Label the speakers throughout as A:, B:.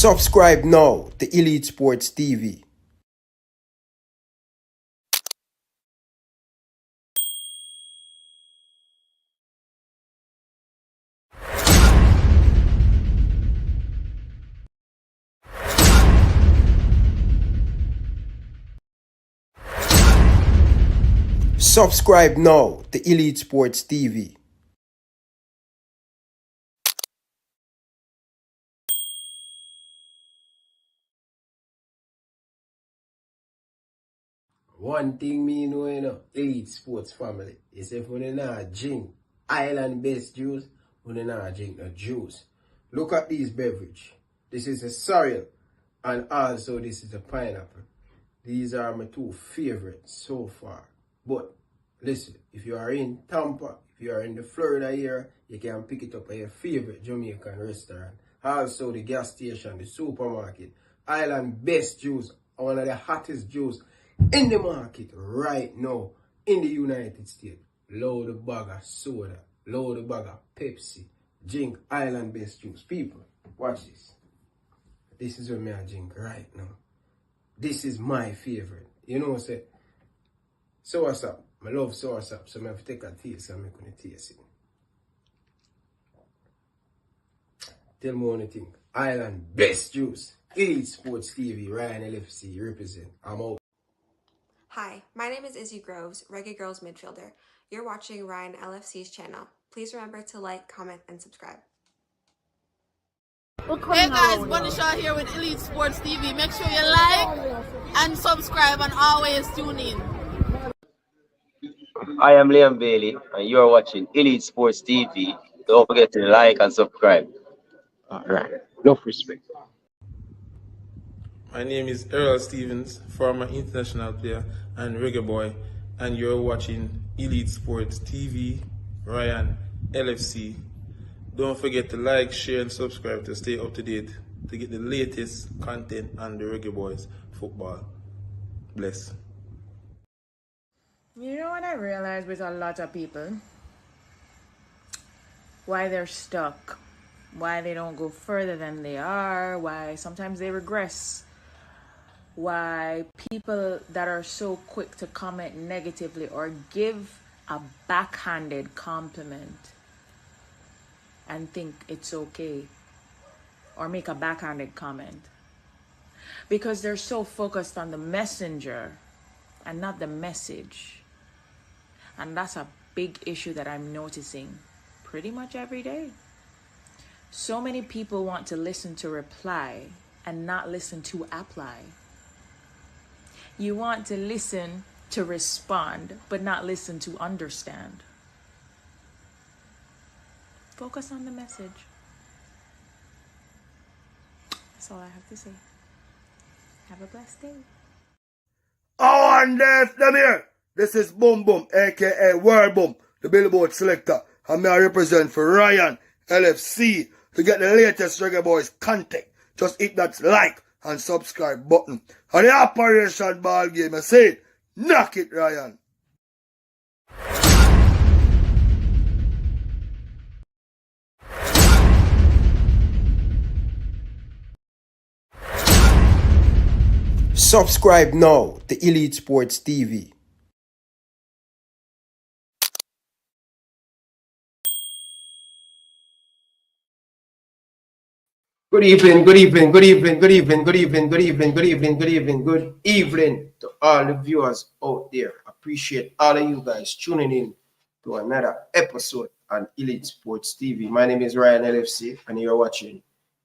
A: Subscribe now to Elite Sports TV. Subscribe now to Elite Sports TV. One thing me know, Elite Sports family, is if we not drink island-based juice, we not drink no juice. Look at these beverage. This is a cereal, and also this is a pineapple. These are my two favorites so far. But listen, if you are in Tampa, if you are in the Florida area, you can pick it up at your favorite Jamaican restaurant. Also the gas station, the supermarket. Island best juice, one of the hottest juice in the market right now in the United States. Load a bag of soda, load a bag of Pepsi. Drink island best juice. People, watch this. This is what I drink right now. This is my favorite. You know what I'm saying? Soursop. I love soursop, so I have to take a taste and I'm going to taste it. Tell me what you think. Island best juice. Elite Sports TV, Ryan LFC represent. I'm out.
B: Hi, my name is Izzy Groves, Reggae Girls midfielder. You're watching Ryan LFC's channel. Please remember to like, comment, and subscribe.
C: Hey guys, Bunny Shaw here with Elite Sports TV. Make sure you like and subscribe and always tune in.
D: I am Liam Bailey and you're watching Elite Sports TV. Don't forget to like and subscribe. Alright, enough respect.
E: My name is Errol Stevens, former international player and reggae boy, and you're watching Elite Sports TV, Ryan LFC. Don't forget to like, share, and subscribe to stay up to date to get the latest content on the Reggae Boyz football. Bless.
F: You know what I realize with a lot of people? Why they're stuck. Why they don't go further than they are. Why sometimes they regress. Why people that are so quick to comment negatively or give a backhanded compliment and think it's okay, or make a backhanded comment, because they're so focused on the messenger and not the message. And that's a big issue that I'm noticing pretty much every day. So many people want to listen to reply and not listen to apply. You want to listen to respond but not listen to understand. Focus on the message. That's all I have to say. Have a blessed day.
G: Oh, and there's them here. This is Boom Boom, aka World Boom, the Billboard selector. And I represent for Ryan LFC. To get the latest Reggae Boyz content, just hit that like and subscribe button. And the Operation Ball Game, I say it, knock it, Ryan.
A: Subscribe now to Elite Sports TV. Good evening, good evening, good evening, good evening, good evening, good evening, good evening, good evening, good evening to all the viewers out there. Appreciate all of you guys tuning in to another episode on Elite Sports TV. My name is Ryan LFC and you're watching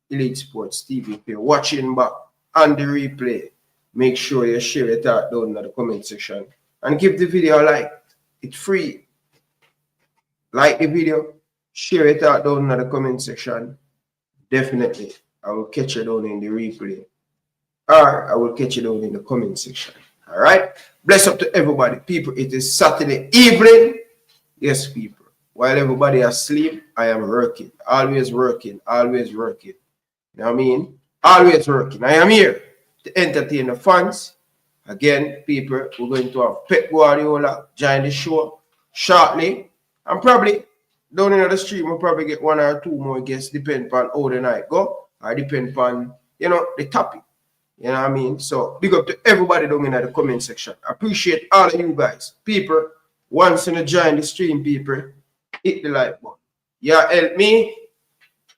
A: Elite Sports TV. If you're watching back on the replay, make sure you share it out down in the comment section and give the video a like. It's free. Like the video, share it out down in the comment section. Definitely, I will catch you down in the replay. Or I will catch you down in the comment section. All right? Bless up to everybody. People, it is Saturday evening. Yes, people. While everybody is asleep, I am working. Always working. Always working. You know what I mean? Always working. I am here to entertain the fans. Again, people, we're going to have Pep Guardiola join the show shortly. And probably down in the stream, we'll probably get one or two more guests, depending on how the night go, or depending on the topic. You know what I mean? So big up to everybody down in the comment section. Appreciate all of you guys. People, once you join the stream, people, hit the like button. You help me,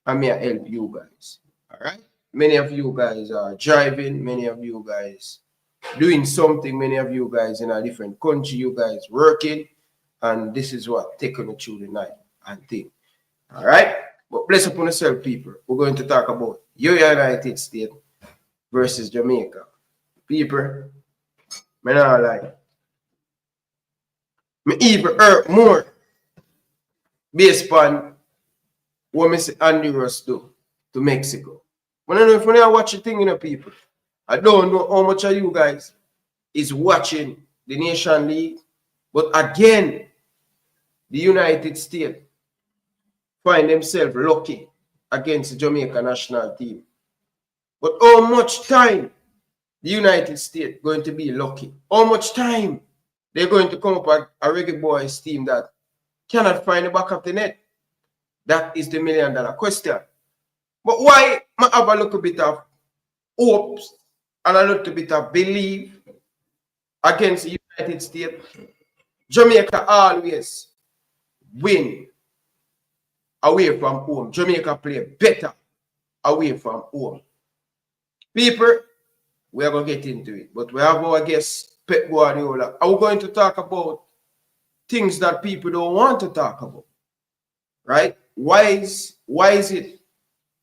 A: and me help you guys. All right? Many of you guys are driving. Many of you guys doing something. Many of you guys in a different country. You guys working. And this is what taking you through the night and thing. All right? But bless upon yourself, people. We're going to talk about your United States versus Jamaica. People, me not lie. Me even hurt more based on what me see Andy Ross do to Mexico. I don't know if I watch the thing, people. I don't know how much of you guys is watching the Nation League. But again, the United States find themselves lucky against the Jamaica national team. But how much time the United States going to be lucky? How much time they're going to come up with a Reggae Boyz team that cannot find the back of the net? That is the $1 million question. But why I have a little bit of hopes and a little bit of belief against the United States? Jamaica always win away from home. Jamaica play better away from home. People, we are going to get into it. But we have our guest, Pep Guardiola. And we're going to talk about things that people don't want to talk about. Right? Why is it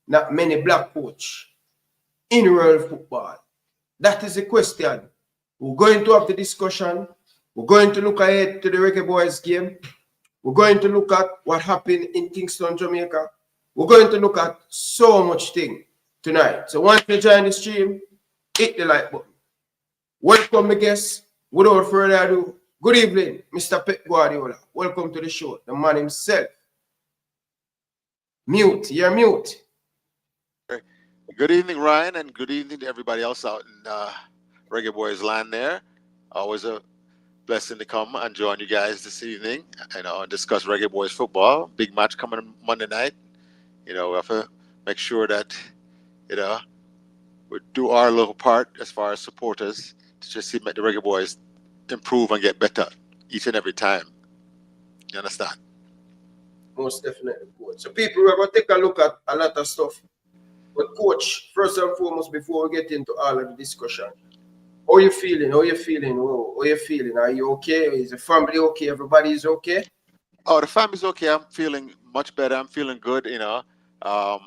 A: not many black coach in world football? That is the question. We're going to have the discussion. We're going to look ahead to the Reggae Boyz game. We're going to look at what happened in Kingston, Jamaica. We're going to look at so much thing tonight. So once you join the stream, hit the like button. Welcome, my guests. Without further ado, good evening, Mr. Pep Guardiola. Welcome to the show. The man himself. Mute. You're mute.
H: Good evening, Ryan, and good evening to everybody else out in Reggae Boyz land there. Always a blessing to come and join you guys this evening and discuss Reggae Boyz football. Big match coming on Monday night. We have to make sure that, we do our little part as far as supporters to just see the Reggae Boyz improve and get better each and every time. You understand?
A: Most definitely, coach. So people, we're going to take a look at a lot of stuff. But coach, first and foremost, before we get into all of the discussion, how you feeling? How you feeling? How you feeling? Are you okay? Is the family okay? Everybody is okay?
H: Oh, the family's okay. I'm feeling much better. I'm feeling good. I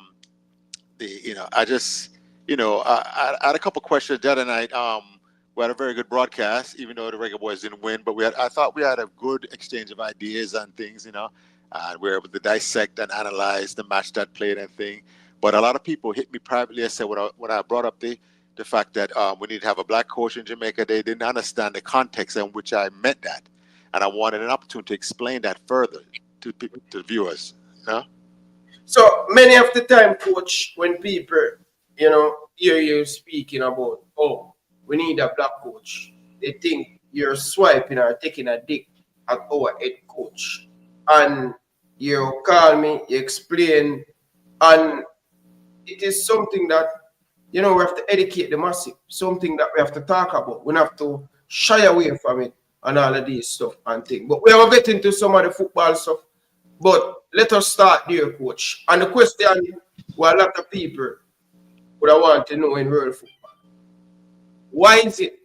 H: had a couple questions the other night. We had a very good broadcast, even though the Reggae Boyz didn't win. But I thought we had a good exchange of ideas and things. And we were able to dissect and analyze the match that played and thing. But a lot of people hit me privately and said when I brought up the fact that we need to have a black coach in Jamaica, they didn't understand the context in which I meant that. And I wanted an opportunity to explain that further to the viewers.
A: So many of the time, coach, when people, hear you speaking about, we need a black coach, they think you're swiping or taking a dick at our head coach. And you call me, you explain, and it is something that, we have to educate the masses, something that we have to talk about. We don't have to shy away from it and all of these stuff and things. But we will get into some of the football stuff. But let us start there, coach. And the question what a lot of people would want to know in world football. Why is it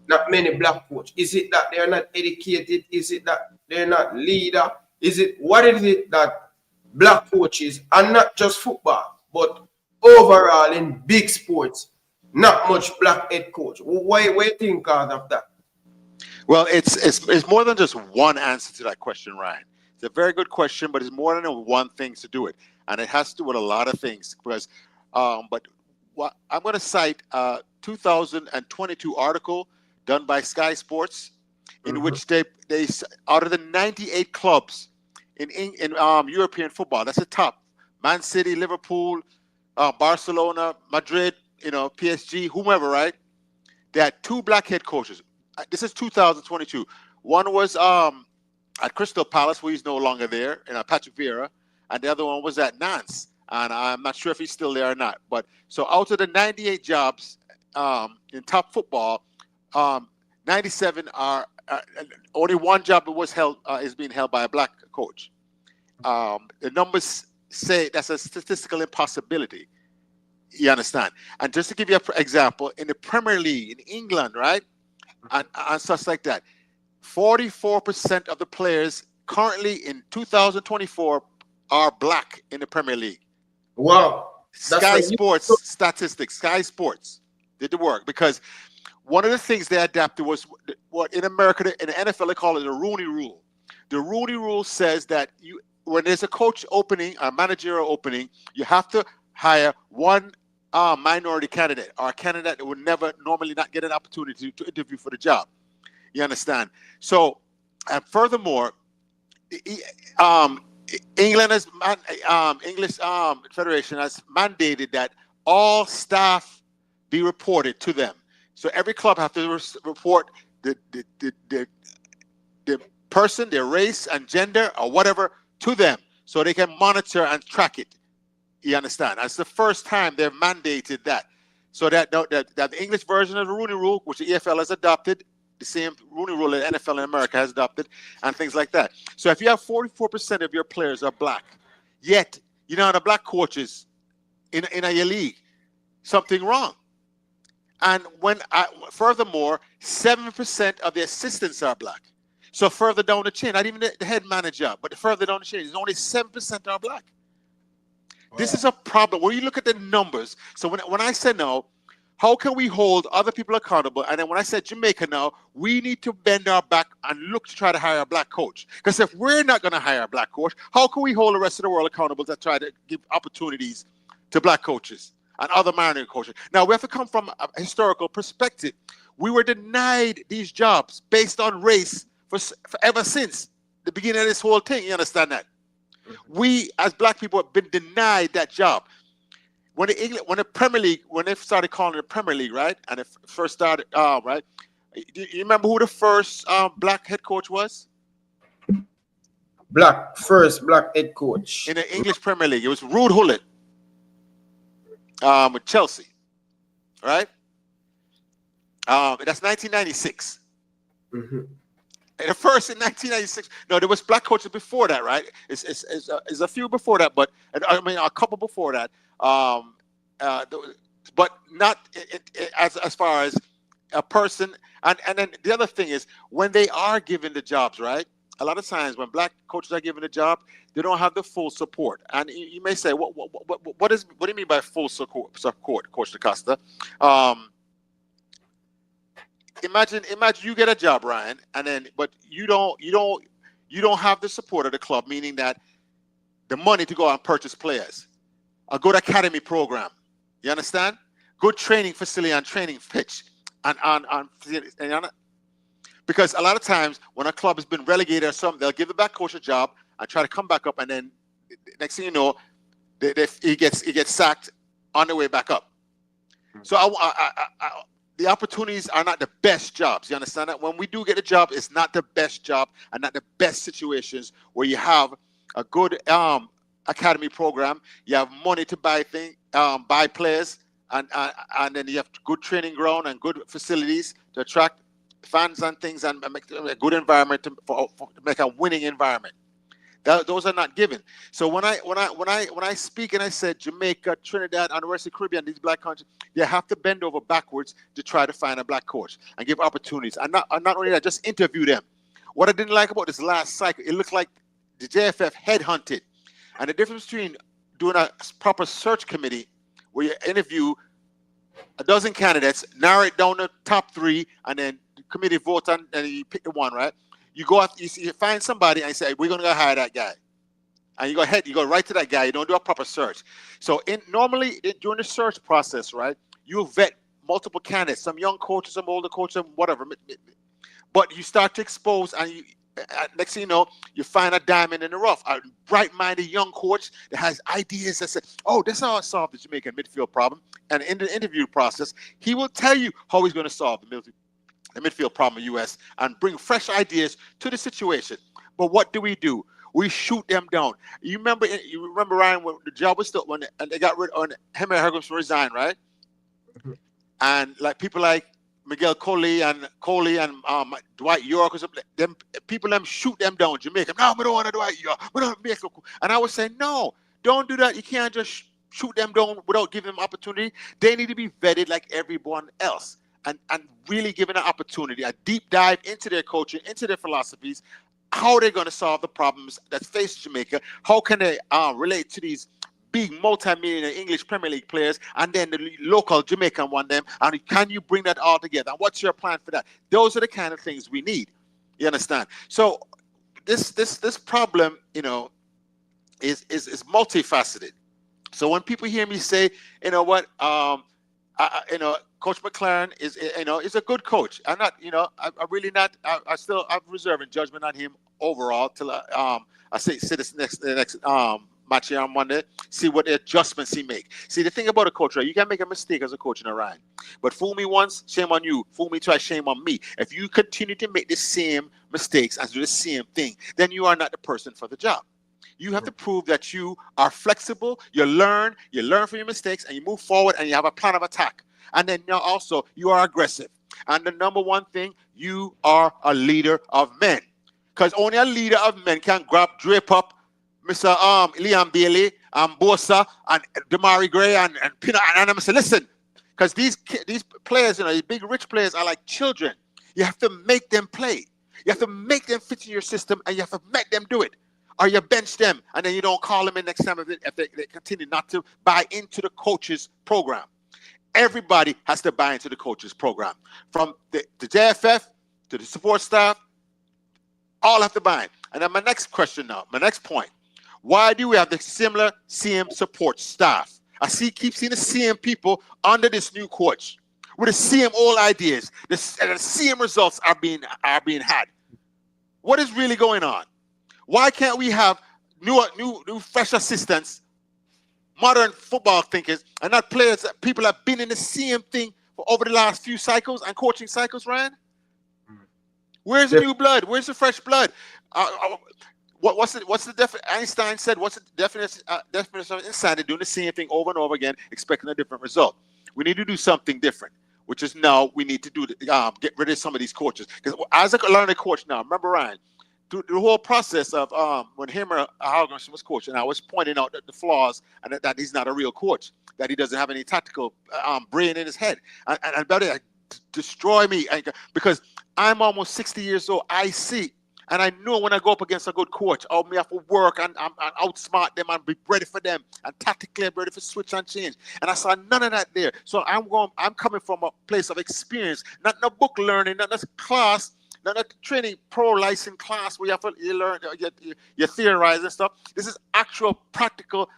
A: not many black coaches? Is it that they're not educated? Is it that they're not leader? What is it that black coaches, and not just football, but overall in big sports, not much black head coach? Why do you think of that?
H: Well, it's more than just one answer to that question, Ryan. It's a very good question, but it's more than one thing to do it, and it has to do with a lot of things. Because, but what I'm going to cite a 2022 article done by Sky Sports, in which they out of the 98 clubs in European football, that's the top: Man City, Liverpool, Barcelona, Madrid, PSG, whomever, right? They had 2 black head coaches. This is 2022. One was at Crystal Palace, where he's no longer there, Patrick Vieira, and the other one was at Nantes, and I'm not sure if he's still there or not. But so out of the 98 jobs in top football, 97 are only one job was held is being held by a black coach. The numbers say that's a statistical impossibility. You understand? And just to give you an example, in the Premier League in England, right, and such like that, 44% of the players currently in 2024 are black in the Premier League.
A: Wow.
H: Sky Sports statistics, Sky Sports did the work, because one of the things they adapted was what in America, in the NFL, they call it the Rooney Rule. The Rooney Rule says that when there's a coach opening, a managerial opening, you have to hire one minority candidate, or a candidate that would never normally not get an opportunity to interview for the job. You understand? So, and furthermore, England has English Federation has mandated that all staff be reported to them. So every club have to report the person, their race and gender or whatever to them, so they can monitor and track it. You understand? That's the first time they've mandated that. So that the English version of the Rooney Rule, which the EFL has adopted, the same Rooney Rule that NFL in America has adopted, and things like that. So if you have 44% of your players are black, yet you know the black coaches in your league, something wrong. And furthermore, 7% of the assistants are black. So further down the chain, not even the head manager, but further down the chain, there's only 7% are black. Wow. This is a problem. When you look at the numbers, so when I say no, how can we hold other people accountable? And then when I said Jamaica now, we need to bend our back and look to try to hire a black coach. Because if we're not going to hire a black coach, how can we hold the rest of the world accountable to try to give opportunities to black coaches and other minority coaches? Now, we have to come from a historical perspective. We were denied these jobs based on race for ever since the beginning of this whole thing. You understand that? We, as black people, have been denied that job. When the Premier League, when they started calling it the Premier League, right, and it first started, right, do you remember who the first black head coach was?
A: First black head coach
H: in the English Premier League. It was Ruud Gullit with Chelsea, right? That's 1996.
A: Mm-hmm.
H: And the first in 1996. No, there was black coaches before that, right? It's a few before that, but I mean a couple before that. But not as far as a person. And then the other thing is, when they are given the jobs, right? A lot of times when black coaches are given a job, they don't have the full support. And you may say, what do you mean by full support, Coach DaCosta? Imagine you get a job, Ryan, and then but you don't have the support of the club, meaning that the money to go out and purchase players, a good academy program, you understand? Good training facility and training pitch, because a lot of times when a club has been relegated or something, they'll give the back coach a job and try to come back up, and then next thing you know, he gets sacked on the way back up. So the opportunities are not the best jobs. You understand that? When we do get a job, it's not the best job and not the best situations where you have a good academy program, you have money to buy players, and then you have good training ground and good facilities to attract fans and things, and make a good environment to make a winning environment. Those are not given. So when I speak and I said Jamaica, Trinidad, and the rest of the Caribbean, these black countries, they have to bend over backwards to try to find a black coach and give opportunities. And not only that, just interview them. What I didn't like about this last cycle, it looked like the JFF headhunted. And the difference between doing a proper search committee where you interview a dozen candidates, narrow it down to top 3, and then the committee votes on, and you pick the one, right? You go after, you find somebody and you say, we're going to go hire that guy. And you go right to that guy. You don't do a proper search. So normally during the search process, right, you vet multiple candidates, some young coaches, some older coaches, whatever. But you start to expose, and next thing you know, you find a diamond in the rough, a bright-minded young coach that has ideas that say, oh, that's how I solve the Jamaican midfield problem. And in the interview process, he will tell you how he's going to solve the midfield problem in the U.S. and bring fresh ideas to the situation. But what do? We shoot them down. You remember Ryan, when the job was still, when they got rid of him and Hergums resigned, right? And like people like Miguel Coley and Dwight York or something, them people them shoot them down. Jamaica, no, we don't want to Dwight York. We don't make it. And I was saying, no, don't do that. You can't just shoot them down without giving them opportunity. They need to be vetted like everyone else, and really given an opportunity, a deep dive into their coaching, into their philosophies, how they're going to solve the problems that face Jamaica. How can they relate to these big multi-millionaire English Premier League players, and then the local Jamaican one them, and can you bring that all together? And what's your plan for that? Those are the kind of things we need. You understand? So this problem, you know, is multifaceted. So when people hear me say, you know what, Coach McLaren is a good coach. I'm not, I really not. I still have reserving judgment on him overall till I see this the next match here on Monday. See what the adjustments he make. See, the thing about a coach, right? You can make a mistake as a coach in a Ryan, but fool me once, shame on you. Fool me twice, shame on me. If you continue to make the same mistakes and do the same thing, then you are not the person for the job. You have to prove that you are flexible. You learn from your mistakes, and you move forward, and you have a plan of attack. And then now also you are aggressive. And the number one thing, you are a leader of men, because only a leader of men can drape up Mr. Liam Bailey and Bosa and Damari Gray and Pina, and I'm saying, listen, because these players, these big rich players are like children. You have to make them play. You have to make them fit in your system, and you have to make them do it. Or you bench them, and then you don't call them in next time if they continue not to buy into the coach's program. Everybody has to buy into the coach's program. From the JFF to the support staff, all have to buy in. And then my next question now, my next point. Why do we have the same support staff? Keep seeing the same people under this new coach with the same old ideas. The same results are being had. What is really going on? Why can't we have new fresh assistants, modern football thinkers, and not players that people have been in the same thing for over the last few cycles and coaching cycles, Ryan? Where's the new blood? Where's the fresh blood? What's the definition? Einstein said, what's the definition of insanity? Doing the same thing over and over again, expecting a different result. We need to do something different, which is now we need to get rid of some of these coaches. Because as I learn a coach now, remember, Ryan, through the whole process of when Howgrimson was coaching, I was pointing out the flaws and that he's not a real coach, that he doesn't have any tactical brain in his head. And better destroy me, because I'm almost 60 years old. I see, and I know when I go up against a good coach, I'll have to work and outsmart them and be ready for them and tactically ready for switch and change. And I saw none of that there. So I'm coming from a place of experience, not no book learning, not a class. Not a training pro license class where you learn, you theorize and stuff. This is actual practical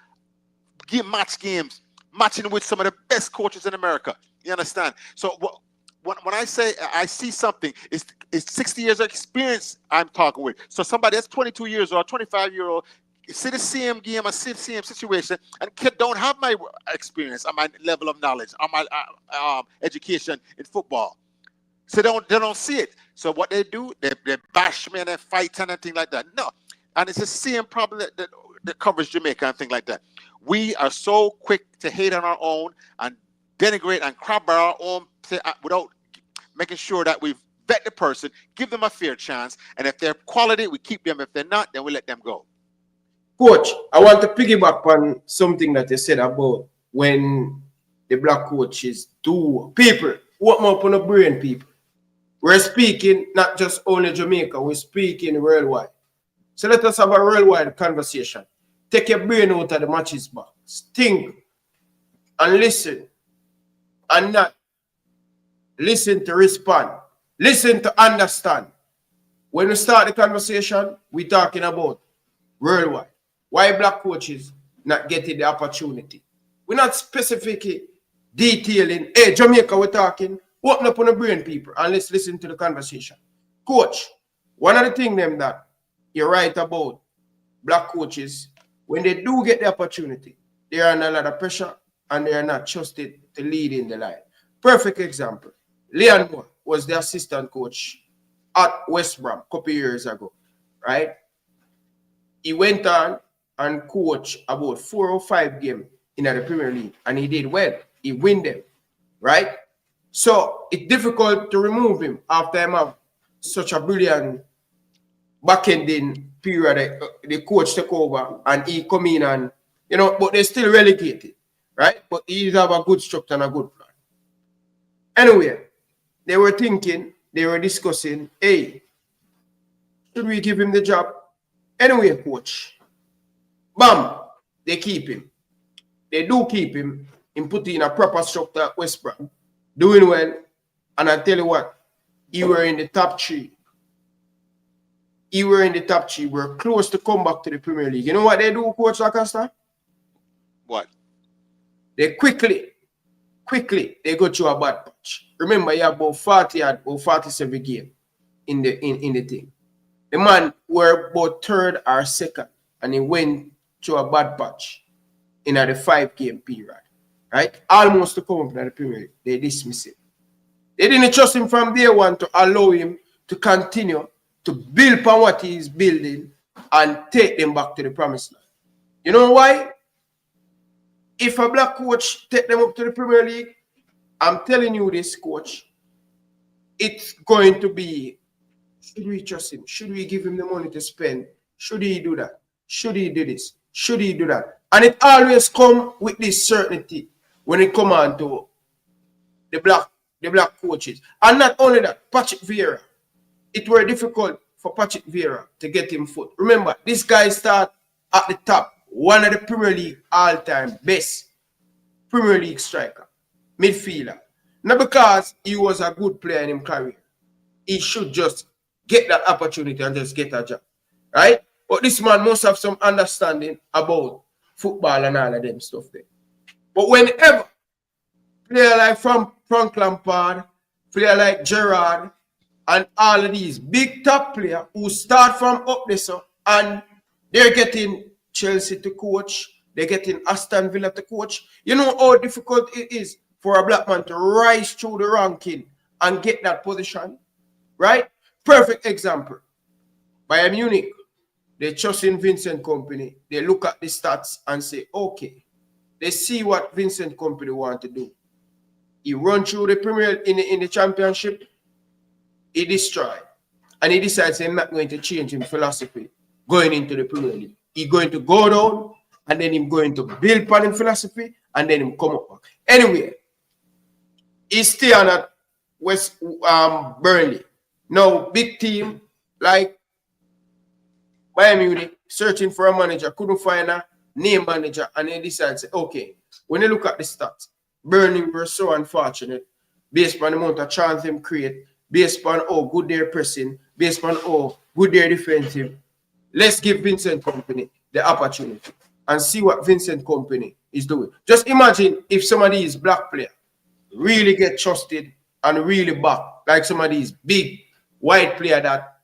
H: match games, matching with some of the best coaches in America. You understand? So when I say I see something, it's 60 years of experience I'm talking with. So somebody that's 22 years old, 25-year-old, see the same game, see the same situation, and kid don't have my experience, or my level of knowledge, or my education in football. So they don't see it. So what they do, they bash me and they fight and things like that. No. And it's the same problem that covers Jamaica and things like that. We are so quick to hate on our own and denigrate and crab our own without making sure that we vet the person, give them a fair chance, and if they're quality, we keep them. If they're not, then we let them go.
A: Coach, I want to piggyback on something that you said about when the black coaches do people, open up on the brain, people. We're speaking not just only Jamaica, we're speaking worldwide. So let us have a worldwide conversation. Take your brain out of the matches box. Think and listen. And not listen to respond. Listen to understand. When we start the conversation, we're talking about worldwide. Why black coaches not getting the opportunity? We're not specifically detailing, hey, Jamaica, we're talking. Open up on the brain, people, and let's listen to the conversation. Coach, one of the things that you're right about black coaches, when they do get the opportunity, they are under a lot of pressure and they are not trusted to lead in the line. Perfect example. Leon Moore was the assistant coach at West Brom a couple years ago, right? he went on and coached about 4 or 5 games in the Premier League, and he did well. He win them, right? So it's difficult to remove him after him have such a brilliant back-ending period. The coach took over and he come in and, you know, but they're still relegated, right? But he have a good structure and a good plan. Anyway, they were thinking, they were discussing, hey, should we give him the job? Anyway, coach, bam, they keep him. They do keep him and put in a proper structure at West Brom, doing well. And I tell you what, he were in the top 3. He were in the top 3. We're close to come back to the Premier League. You know what they do, Coach Lancaster?
H: What?
A: They quickly, they go through a bad patch. Remember, you have about 40 or 47 games in the thing. The man were about 3rd or 2nd, and he went through a bad patch in the 5-game period. Right? Almost to come up in the Premier League. They dismiss him. They didn't trust him from day one to allow him to continue to build upon what he is building and take them back to the promised land. You know why? If a black coach take them up to the Premier League, I'm telling you this, coach, it's going to be, should we trust him? Should we give him the money to spend? Should he do that? Should he do this? Should he do that? And it always come with this certainty when it come on to the black coaches. And not only that, Patrick Vieira. It were difficult for Patrick Vieira to get him foot. Remember, this guy start at the top. One of the Premier League all-time best Premier League striker, midfielder. Not because he was a good player in his career. He should just get that opportunity and just get a job. Right? But this man must have some understanding about football and all of them stuff there. But whenever player like Frank Lampard, player like Gerrard, and all of these big top players who start from up there, so, and they're getting Chelsea to coach, they're getting Aston Villa to coach. You know how difficult it is for a black man to rise through the ranking and get that position, right? Perfect example. Bayern Munich, they trust in Vincent Kompany. They look at the stats and say, okay, they see what Vincent Kompany want to do. He run through the Premier in the championship, he destroyed. And he decides he's not going to change his philosophy going into the Premier League. He's going to go down, and then he's going to build upon his philosophy, and then him come up. Anyway, he's still on at West Burnley. Now, big team like Bayern Munich searching for a manager, couldn't find a name manager, and they decided, say, okay, when you look at the stats, Burnley were so unfortunate based on the amount of chance them create, based on how good they're pressing, based on how good they're defensive. Let's give Vincent Kompany the opportunity and see what Vincent Kompany is doing. Just imagine if some of these black players really get trusted and really back, like some of these big white players that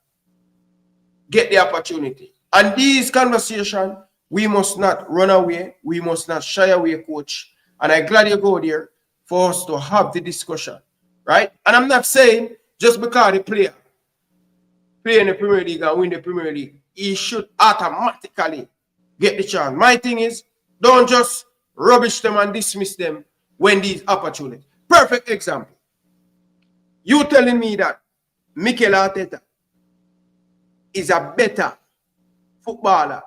A: get the opportunity. And these conversations, we must not run away. We must not shy away, coach. And I'm glad you go there for us to have the discussion, right? And I'm not saying just because the player play in the Premier League and win the Premier League, he should automatically get the chance. My thing is, don't just rubbish them and dismiss them when these opportunities. Perfect example. You telling me that Mikel Arteta is a better footballer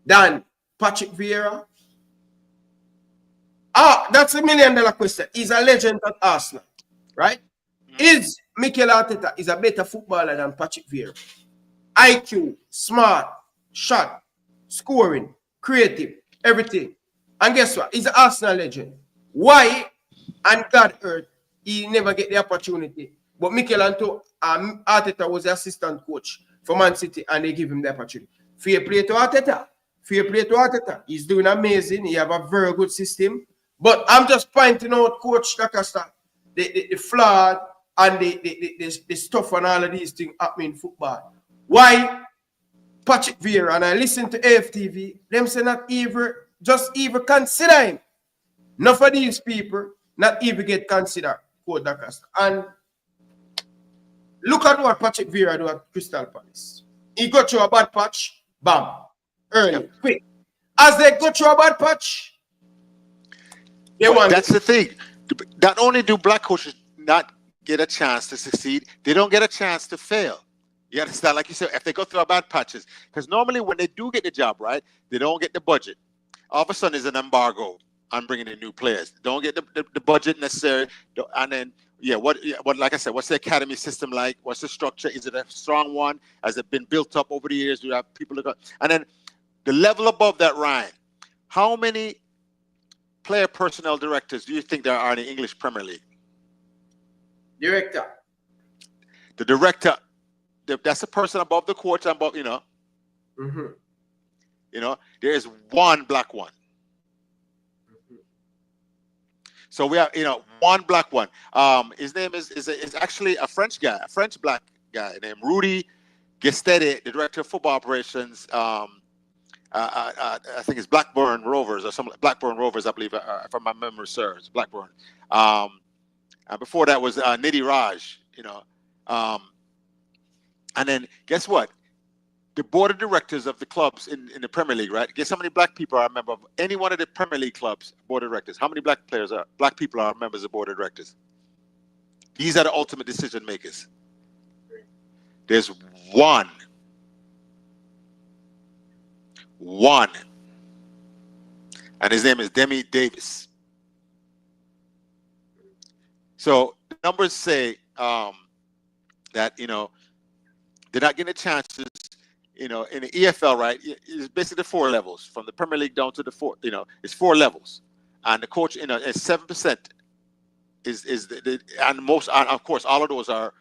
A: than Patrick Vieira? That's $1 million question. He's a legend at Arsenal, right? Is Mikel Arteta is a better footballer than Patrick Vieira? IQ, smart, shot, scoring, creative, everything. And guess what? He's an Arsenal legend. Why? And God earth, he never get the opportunity. But Mikel Arteta was the assistant coach for Man City, and they give him the opportunity. Fair play to Arteta. Fair play to Arteta. He's doing amazing. He have a very good system. But I'm just pointing out, Coach Lancaster, the flaw and the stuff and all of these things happening in football. Why Patrick Vieira, and I listen to AFTV, them say not even, just even consider him. None of these people not even get considered, Coach Lancaster. And look at what Patrick Vieira do at Crystal Palace. He got through a bad patch, bam. early, quick. As they go through a bad patch, they want.
H: That's the thing. Not only do black coaches not get a chance to succeed, they don't get a chance to fail. You understand? Like you said, if they go through a bad patches, because normally when they do get the job right, they don't get the budget. All of a sudden, there's an embargo on bringing in new players. Don't get the budget necessary, and then what like I said, what's the academy system like? What's the structure? Is it a strong one? Has it been built up over the years? Do you have people that go? And then the level above that, Ryan, how many player personnel directors do you think there are in the English Premier League?
A: Director.
H: The director, that's the person above the coach, above,
A: Mm-hmm.
H: There is one black one. So we have, one black one. His name is actually a French guy, a French black guy named Rudy Gestede, the director of football operations. I think it's Blackburn Rovers or something. Blackburn Rovers, I believe, if my memory serves. Blackburn. And before that was Nidhi Raj. And then guess what? The board of directors of the clubs in the Premier League, right? Guess how many black people are a member of any one of the Premier League clubs board of directors? How many black people are members of the board of directors? These are the ultimate decision makers. There's one. And his name is Demi Davis. So the numbers say that, they're not getting chances. In the EFL, right, it's basically 4 levels from the Premier League down to the 4. It's 4 levels, and the coach, is 7% is and most, and of course, all of those are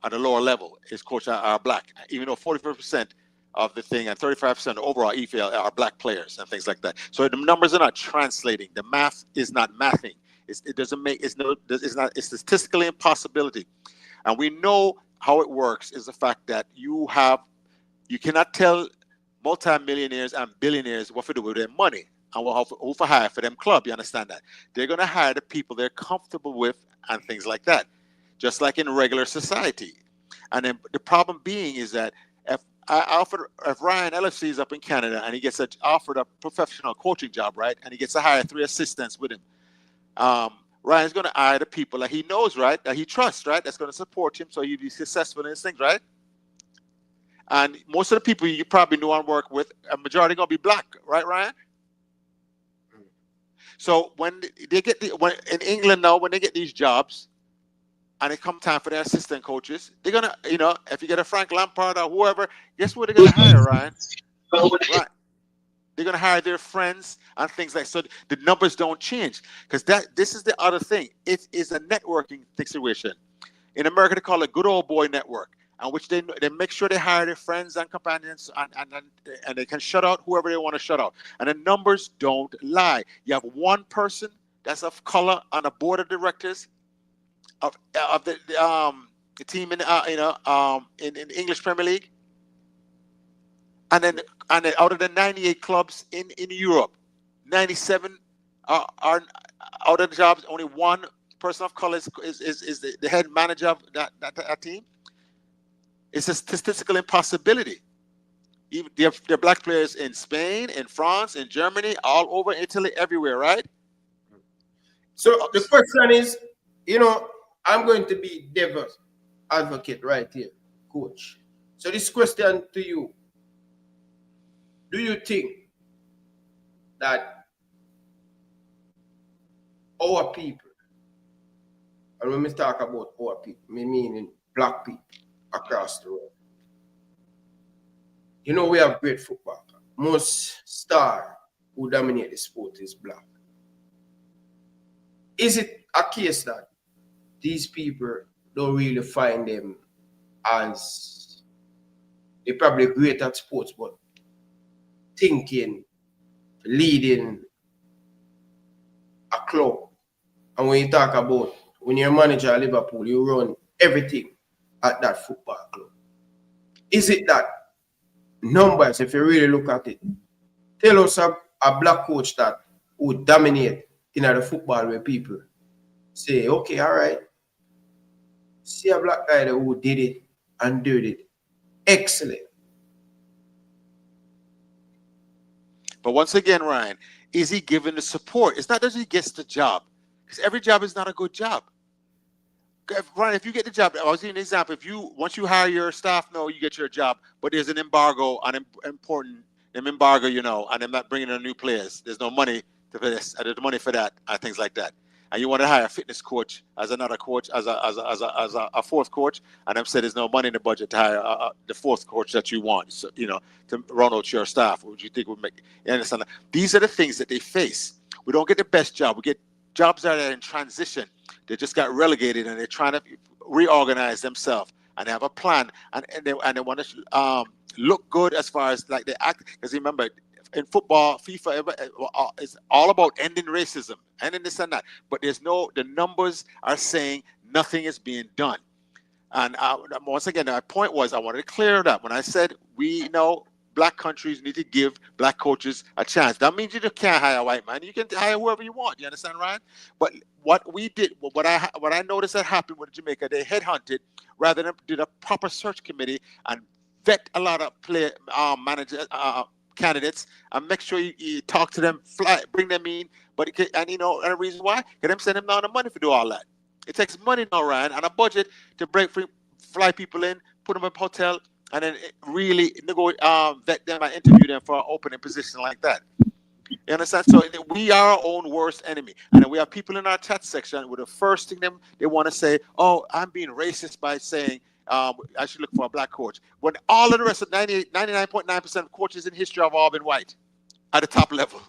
H: at the lower level. His coach are black, even though 45% of the thing and 35% overall EFL are black players and things like that. So the numbers are not translating. The math is not mathing. It doesn't make it's a statistical impossibility, and we know how it works is the fact that you cannot tell multimillionaires and billionaires what to do with their money and who to hire for them club. You understand that? They're going to hire the people they're comfortable with and things like that, just like in regular society. And then the problem being is that if Ryan LFC is up in Canada and he gets offered a professional coaching job, right, and he gets to hire 3 assistants with him, Ryan's going to hire the people that he knows, right, that he trusts, right, that's going to support him so he'll be successful in his things, right? And most of the people you probably know and work with, a majority going to be black, right, Ryan? So when they get in England now, when they get these jobs, and it come time for their assistant coaches, they're gonna, if you get a Frank Lampard or whoever, guess what they're gonna hire, Ryan? Right? They're gonna hire their friends and things like so. The numbers don't change because this is the other thing. It is a networking situation. In America, they call it good old boy network. On which they make sure they hire their friends and companions and they can shut out whoever they want to shut out. And the numbers don't lie. You have one person that's of color on a board of directors of the team in the English Premier League, and then out of the 98 clubs in Europe, 97 are out of the jobs. Only one person of color is the head manager of that team. It's a statistical impossibility. Even there are black players in Spain, in France, in Germany, all over Italy, everywhere, right?
A: So the question is, I'm going to be devil's advocate right here, coach. So this question to you: do you think that our people, and when we talk about our people, we mean black people across the world, we have great football. Most star who dominate the sport is black. Is it a case that these people don't really find them as they're probably great at sports, but thinking, leading a club? And when you talk about when you're a manager at Liverpool, you run everything at that football club. Is it that numbers, if you really look at it, tell us a black coach that would dominate in the football where people say, okay, all right, see a black guy who did it and did it excellent.
H: But once again, Ryan, is he given the support? It's not that he gets the job, because every job is not a good job. Ryan, if you get the job, I'll give you an example. Once you hire your staff, no, you get your job, but there's an embargo on important embargo, and they're not bringing in new players. There's no money to this, there's money for that, and things like that. And you want to hire a fitness coach as another coach, as a fourth coach, and them said there's no money in the budget to hire the fourth coach that you want, so, to run out your staff. What would you think would make? You understand? These are the things that they face. We don't get the best job. We get jobs that are in transition. They just got relegated, and they're trying to reorganize themselves, and they have a plan, and they want to look good as far as like they act. Because remember, in football, FIFA is all about ending racism, ending this and that. But the numbers are saying nothing is being done. And once again, my point was I wanted to clear it up. When I said we know black countries need to give black coaches a chance, that means you just can't hire a white man. You can hire whoever you want. You understand, Ryan? But what we did, what I noticed that happened with Jamaica, they headhunted rather than did a proper search committee and vet a lot of managers. Candidates, and make sure you talk to them, bring them in. And the reason why, because them send them down the money for do all that. It takes money now, Ryan, and a budget to fly people in, put them in a hotel, and then really vet them and interview them for an opening position like that. You understand? So we are our own worst enemy, and we have people in our chat section with the first thing they want to say, "Oh, I'm being racist by saying." I should look for a black coach. When all of the rest of 99.9% of coaches in history have all been white at the top level.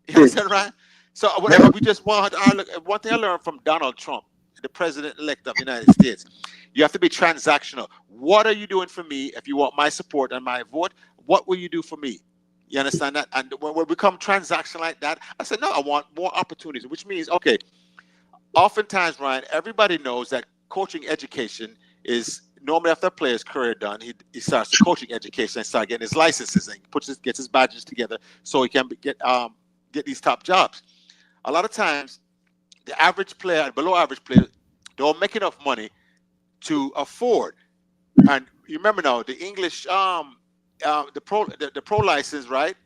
H: You understand, right? So we just want one thing I learned from Donald Trump, the president-elect of the United States. You have to be transactional. What are you doing for me if you want my support and my vote? What will you do for me? You understand that? And when we become transactional like that, I said, no, I want more opportunities, which means, okay, oftentimes, Ryan, everybody knows that coaching education is normally after a player's career done, he starts the coaching education and start getting his licenses and gets his badges together so he can get these top jobs. A lot of times, the average player and below average player don't make enough money to afford. And you remember now the English the pro license, right,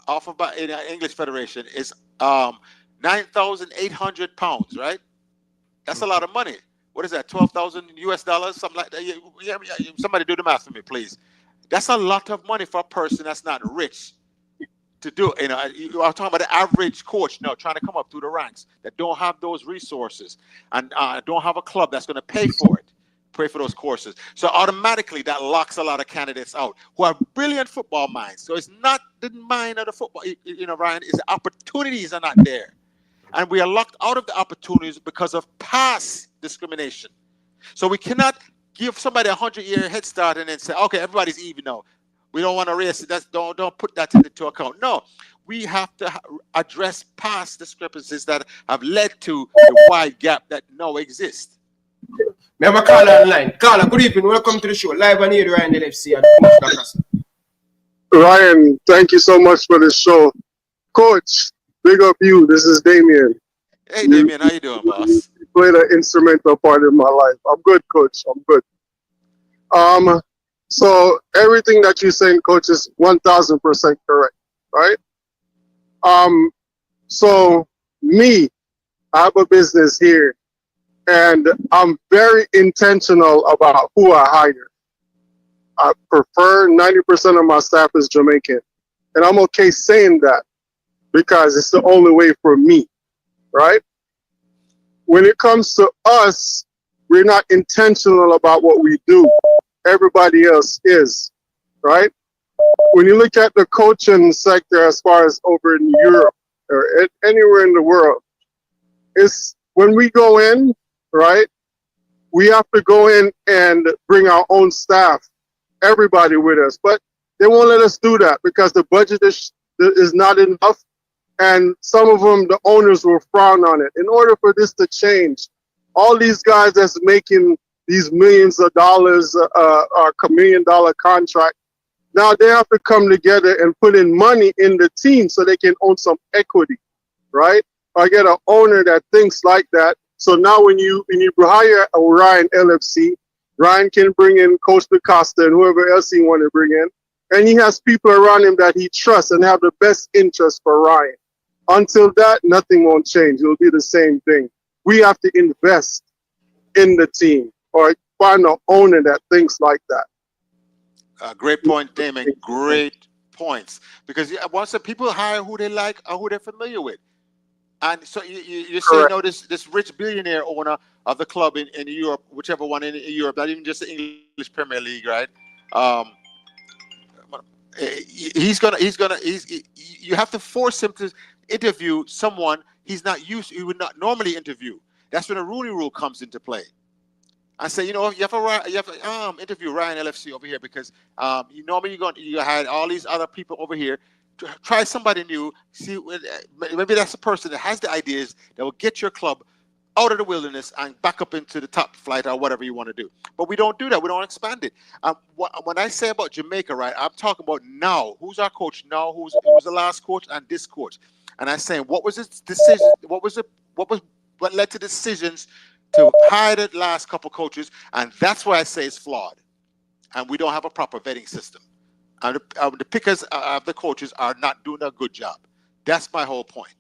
H: off of in English Federation is £9,800, right? That's a lot of money. What is that? $12,000 US, something like that. Yeah, somebody do the math for me, please. That's a lot of money for a person that's not rich to do. I'm talking about the average coach, trying to come up through the ranks that don't have those resources and don't have a club that's going to pay for those courses. So automatically that locks a lot of candidates out who have brilliant football minds. So it's not the mind of the football, Ryan, is the opportunities are not there. And we are locked out of the opportunities because of past discrimination. So we cannot give somebody 100-year head start and then say, okay, everybody's even now. We don't want to raise it. Don't put that into account. No, we have to address past discrepancies that have led to the wide gap that now exists.
A: We have a caller online. Caller, good evening. Welcome to the show. Live on here, Ryan LFC and
I: Ryan, thank you so much for the show. Coach, big up you. This is Damien.
H: Hey, Damien, how you doing, boss?
I: You played an instrumental part in my life. I'm good, Coach. I'm good. So everything that you're saying, Coach, is 1,000% correct, right? So me, I have a business here, and I'm very intentional about who I hire. I prefer 90% of my staff is Jamaican, and I'm okay saying that because it's the only way for me, right? When it comes to us, we're not intentional about what we do. Everybody else is, right? When you look at the coaching sector as far as over in Europe or anywhere in the world, it's when we go in, right, we have to go in and bring our own staff, everybody with us. But they won't let us do that because the budget is not enough. And some of them, the owners will frown on it. In order for this to change, all these guys that's making these millions of dollars, $1 million contract, now they have to come together and put in money in the team so they can own some equity, right? I get an owner that thinks like that. So now when you hire a Ryan LFC, Ryan can bring in Coach DaCosta and whoever else he want to bring in, and he has people around him that he trusts and have the best interest for Ryan. Until that, nothing won't change. It'll be the same thing. We have to invest in the team or find an owner that thinks like that.
H: Great point, Damon. Great points. Because once the people hire who they like or who they're familiar with. And so you say, you know, this rich billionaire owner of the club in Europe, whichever one in Europe, not even just the English Premier League, right? You have to force him to interview someone he would not normally interview. That's when a Rooney Rule comes into play. I say, you know, you have to interview Ryan LFC over here because normally you had all these other people over here. Try somebody new. See, maybe that's the person that has the ideas that will get your club out of the wilderness and back up into the top flight or whatever you want to do. But we don't do that. We don't expand it. When I say about Jamaica, right, I'm talking about now. Who's our coach now? Who was the last coach and this coach? And I'm saying, what was its decision? What led to decisions to hire the last couple coaches? And that's why I say it's flawed. And we don't have a proper vetting system. And the pickers of the coaches are not doing a good job. That's my whole point.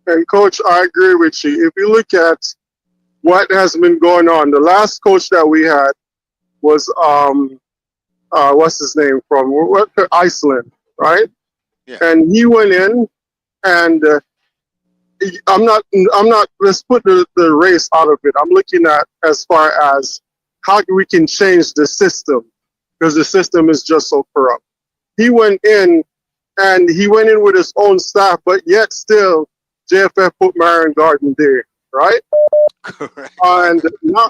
I: And Coach, I agree with you. If you look at what has been going on, the last coach that we had was what's his name from Iceland, right?
H: Yeah.
I: And he went in, and I'm not. Let's put the race out of it. I'm looking at as far as how we can change the system, because the system is just so corrupt. He went in, and he went in with his own staff, but yet still JFF put Marion Garden there, right?
H: Correct.
I: And now,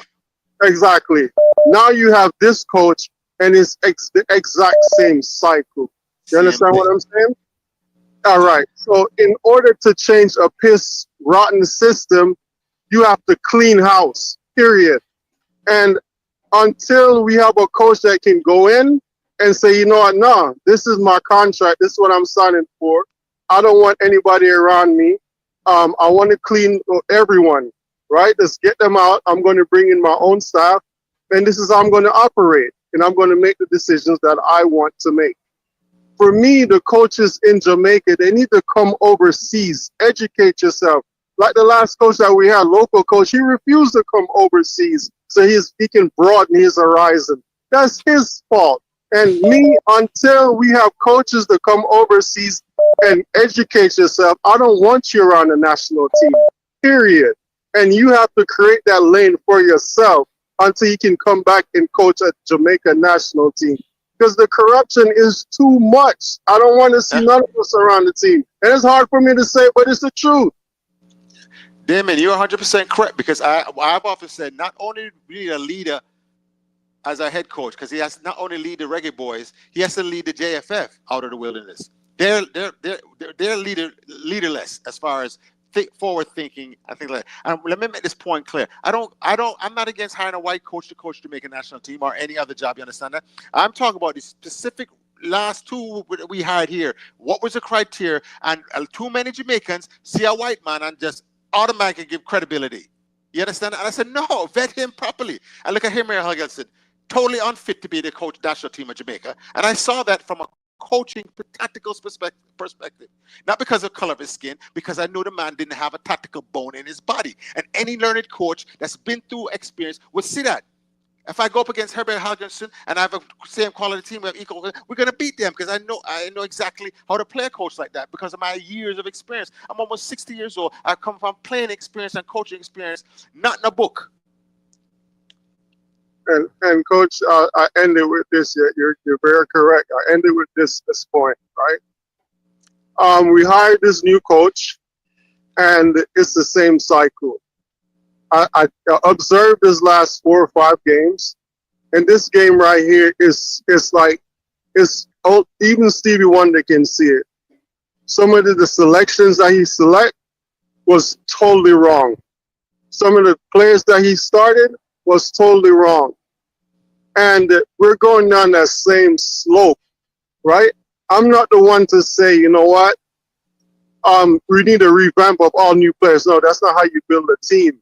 I: exactly. Now you have this coach, and it's the exact same cycle. You understand what I'm saying? All right. So in order to change a piss rotten system, you have to clean house, period. And until we have a coach that can go in and say, you know what, no, this is my contract. This is what I'm signing for. I don't want anybody around me. I want to clean everyone, right? Let's get them out. I'm going to bring in my own staff, and this is how I'm going to operate, and I'm going to make the decisions that I want to make. For me, the coaches in Jamaica, they need to come overseas, educate yourself. Like the last coach that we had, local coach, he refused to come overseas so he can broaden his horizon. That's his fault. And me, until we have coaches to come overseas and educate yourself, I don't want you around the national team, period. And you have to create that lane for yourself until you can come back and coach a Jamaica national team. Because the corruption is too much. I don't want to see none of us around the team. And it's hard for me to say, but it's the truth.
H: Damon, you're 100% correct, because I've often said not only do we need a leader as our head coach, because he has to not only lead the Reggae Boyz, he has to lead the JFF out of the wilderness. They're leaderless as far as forward thinking and things like that. And let me make this point clear. I'm not against hiring a white coach to make a national team or any other job. You understand that? I'm talking about the specific last two we hired here. What was the criteria? And too many Jamaicans see a white man and just automatically give credibility. You understand? And I said, no, vet him properly. And look at him here, Hugginson, totally unfit to be the coach national team of Jamaica. And I saw that from a coaching tactical perspective, not because of color of his skin, because I knew the man didn't have a tactical bone in his body. And any learned coach that's been through experience will see that. If I go up against Herbert Hugginson and I have a same quality team, we have equal, we're going to beat them, because I know exactly how to play a coach like that because of my years of experience. I'm almost 60 years old. I come from playing experience and coaching experience, not in a book.
I: And Coach, I ended with this. You're very correct. I ended with this point, right? We hired this new coach, and it's the same cycle. I observed his last 4 or 5 games, and this game right here is even Stevie Wonder can see it. Some of the selections that he select was totally wrong. Some of the players that he started was totally wrong. And we're going down that same slope, right? I'm not the one to say, you know what, we need a revamp of all new players. No, that's not how you build a team.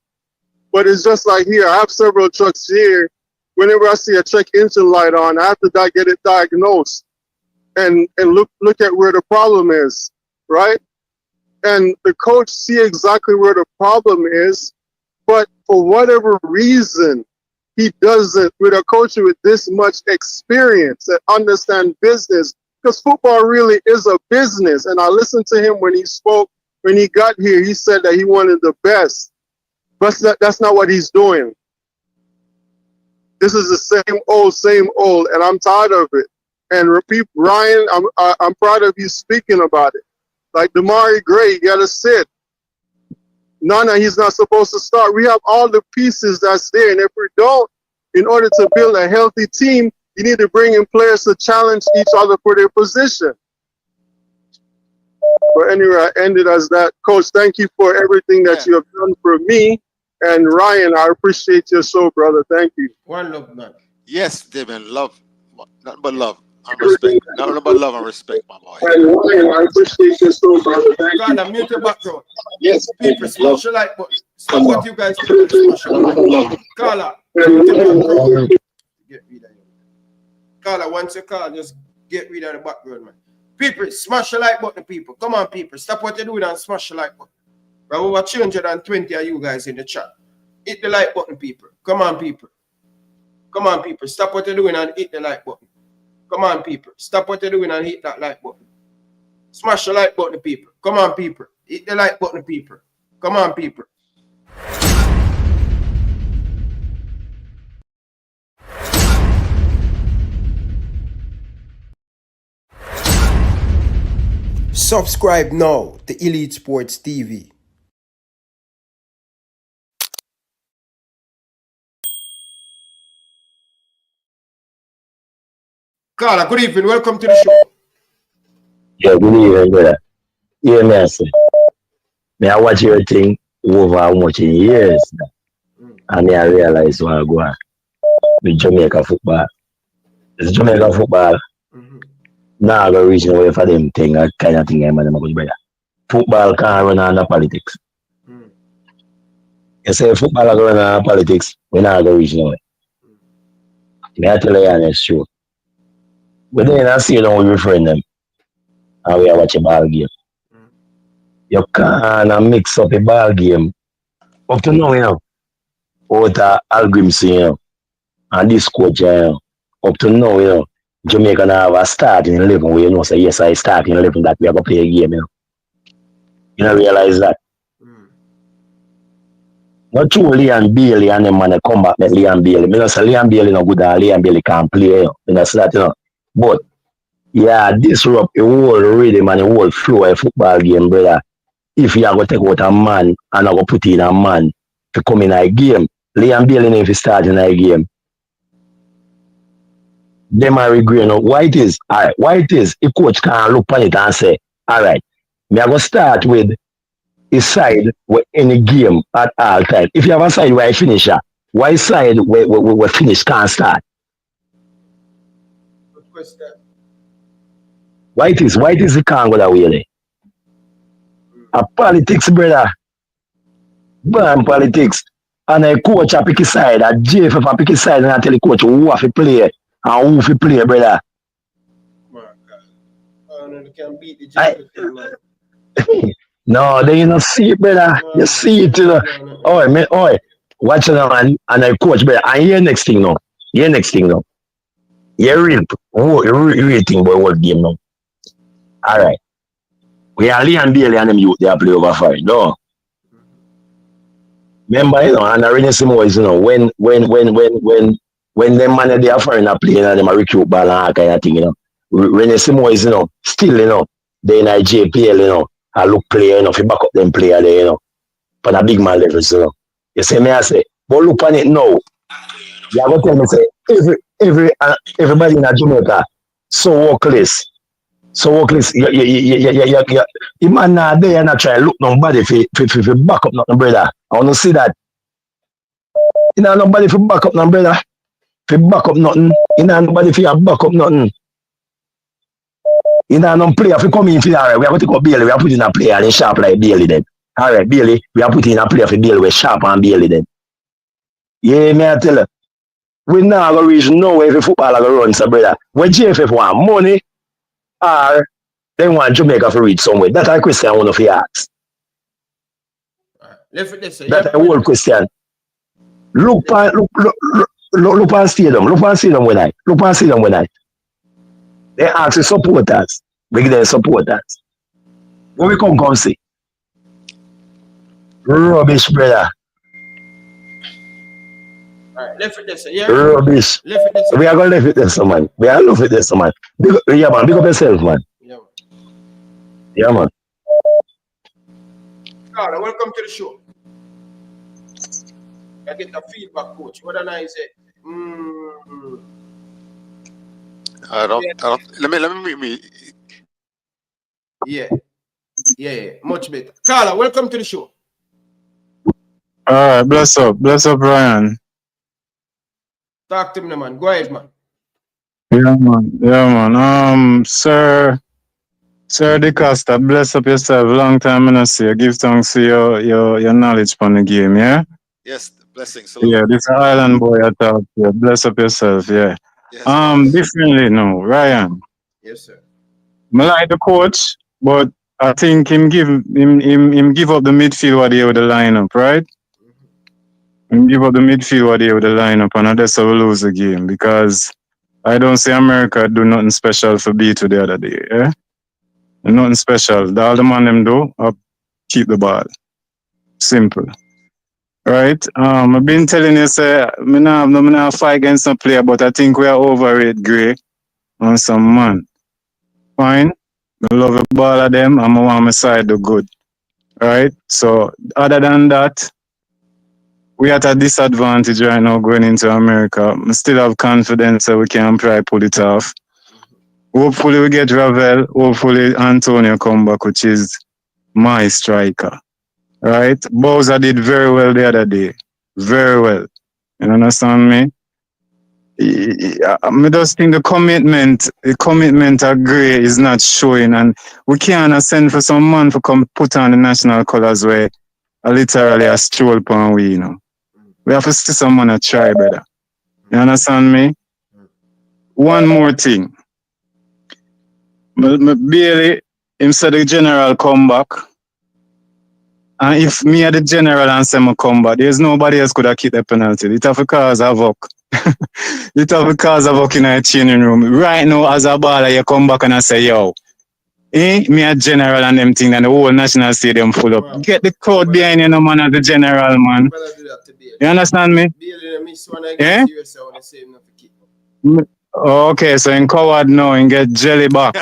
I: But it's just like here, I have several trucks here whenever I see a check engine light on, I have to get it diagnosed and look at where the problem is, right? And the coach see exactly where the problem is, but for whatever reason, he doesn't, with a coach with this much experience and understand business, because football really is a business. And I listened to him when he spoke, when he got here, he said that he wanted the best, but that's not what he's doing. This is the same old, and I'm tired of it. And repeat, Ryan, I'm proud of you speaking about it. Like Damari Gray, you gotta sit. Nana, he's not supposed to start. We have all the pieces that's there, and if we don't, in order to build a healthy team, you need to bring in players to challenge each other for their position. But anyway, I ended as that. Coach, thank you for everything that you have done for me. And Ryan, I appreciate your show, brother. Thank you.
A: One love, man.
H: Yes, Devin, love, nothing but love and respect. Nothing but love and respect, my boy.
I: And Ryan, I appreciate your show, brother. Thank
A: God,
I: you.
A: I'm mute your background.
I: Yes,
A: People, smash the like button. Stop what you guys do. Smash the like button. Carla, mute your background. Get rid of it. Carla, once you call, just get rid of the background, man. People, smash the like button, people. Come on, people. Stop what you're doing and smash the like button. We have over 220 of you guys in the chat. Hit the like button, people. Come on, people. Come on, people. Stop what you're doing and hit the like button. Come on, people. Stop what you're doing and hit that like button. Smash the like button, people. Come on, people. Hit the like button, people. Come on, people. Subscribe now to Elite Sports TV. Carla, good evening. Welcome to the show.
J: Yeah, good evening, brother. Yeah, me I say. Me I watch your thing over how much in years now. And me I realize what I go on with Jamaica football. It's Jamaica football. Now I go reach away for them thing, that kind of thing I'm going to brother. Football can't run under politics. You say football can run under politics, we not go reach away. Me I tell you honest truth. But then I see them with your friend them. And we are watching a ball game. You can't mix up a ball game. Up to now, you know, out of Algrimson, you know, and this coach, you know, up to now, you know, Jamaica now have a starting 11 where you know, say, yes, I start in 11 that we are going to play a game, you know. You don't realize that. Not true, Liam Bailey and them man come back with Liam Bailey. I don't say Liam Bailey no good and Liam Bailey can't play, you know. I don't say that, you know. But, yeah, disrupt the whole rhythm and the whole flow of football game, brother. If you are going to take out a man and I'm going to put in a man to come in a game, Liam Bailey if he start in a game, them are regretting. Why it is? All right, why it is? The coach can look on it and say, all right, me I go start with a side with any game at all time. If you have a side where I finish, why side where finish can't start?
A: Good question.
J: Why it is it can't go that way there? A politics, brother. Burn politics. And a coach a pick his side, a JFF a pick his side and I tell the coach who have to play and who to play, brother.
A: You can beat the JFF,
J: no, then you don't see it, brother. You see it, you know. Oh, man, watch it man, and I coach, brother. And here next thing now. You real thing about what game now. Alright. We are Liam Bailey and them youth they are play over for it. No. Remember, you know, and Renee Simoes, you know, when them man they are foreign are playing and them a recruit ball and that kind of thing, you know. Renee Simoes, you know, still, you know, they in JPL, you know, I look player, you know, if you back up them player there, you know, on a big man level, you know. You see me, I say, but look on it now. You are going to tell me, say, everybody in Jamaica, so workless. So workless, you man not there and not try to look nobody if back up nothing, brother. I want to see that. You know nobody if back up nothing, brother. If back up nothing, you know nobody if back up nothing. You know no player if you come in for alright, we are going to go Bailey, we are putting a player and sharp like Bailey then. Alright, Bailey, we are putting a player for Bailey, we sharp and Bailey then. Yeah, me I tell you. We now go reach nowhere if football go run, so brother. When GFF want money or they want Jamaica to reach somewhere. That's a question I want to ask. That's a whole question. Look on stadium. Look on stadium when I. Look on stadium when I. They ask the supporters. We give them supporters. What we come see? Rubbish, brother.
A: Alright, left it this, yeah?
J: Rubbish.
A: Left it this.
J: We are going to leave it this, man. We are love it this, man. Yeah, man. Big up yourself, man.
A: Yeah, man.
J: Yeah, man.
A: Carla, welcome to the show. I get the feedback, coach. What did I say?
H: I don't. Let me.
A: Yeah. Much better. Carla, welcome to the show.
K: All right, bless up, Ryan.
A: Talk to me, man. Go ahead, man.
K: Yeah, man. Sir DeCosta, bless up yourself. Long time I not see you. Give thanks for your knowledge on the game, yeah.
H: Yes, blessings. Salute.
K: Yeah, this island boy I talk to you. Bless up yourself, yeah.
H: Yes,
K: differently no, Ryan.
A: Yes, sir.
K: I like the coach, but I think him give up the midfield what he with the lineup, right? Him give up the midfield what he with the lineup, and that's how we lose the game because I don't see America do nothing special for B2 the other day, yeah? Nothing special. All the man them do, keep the ball. Simple. Right? I've been telling you, say, I'm not fight against some player, but I think we are overrated Gray on some man. Fine. I love the ball of them, and I want my side to good. Right? So, other than that, we are at a disadvantage right now going into America. I still have confidence that we can probably pull it off. Hopefully we get Ravel. Hopefully Antonio come back, which is my striker. Right? Bowser did very well the other day. Very well. You understand me? I just think the commitment of Gray is not showing, and we can't send for some man to come put on the national colours where I literally a stroll upon we, you know. We have to see someone a try, brother. You understand me? One more thing. Bailey, him said the general come back. And if me are the general and say I come back, there's nobody else could have kicked the penalty. It have to cause havoc. It have to cause havoc in a training room. Right now, as a baller, you come back and I say, yo, me a general and them thing, and the whole national stadium full up. Wow. Get the crowd behind you, no man, as the general, man. You understand me? Yeah? Okay, so in coward now and get jelly back.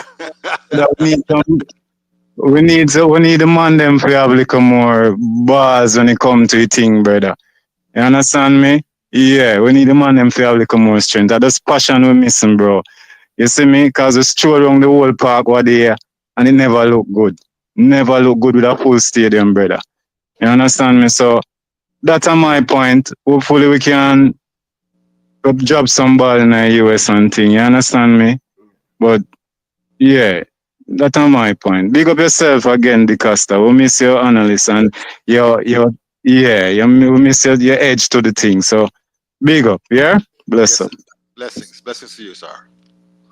K: we need the man them to have a little more bars when it come to the thing, brother. You understand me? Yeah, we need the man them to have a little more strength. That's passion we're missing, bro. You see me? Because we stroll around the whole park what day and it never look good. Never look good with a full stadium, brother. You understand me? So that's my point. Hopefully we can drop some ball in the US and thing. You understand me? But yeah, that's my point. Big up yourself again, DeCosta. We miss your analyst and we miss your edge to the thing. So big up, yeah? Bless up.
H: Blessings to you, sir.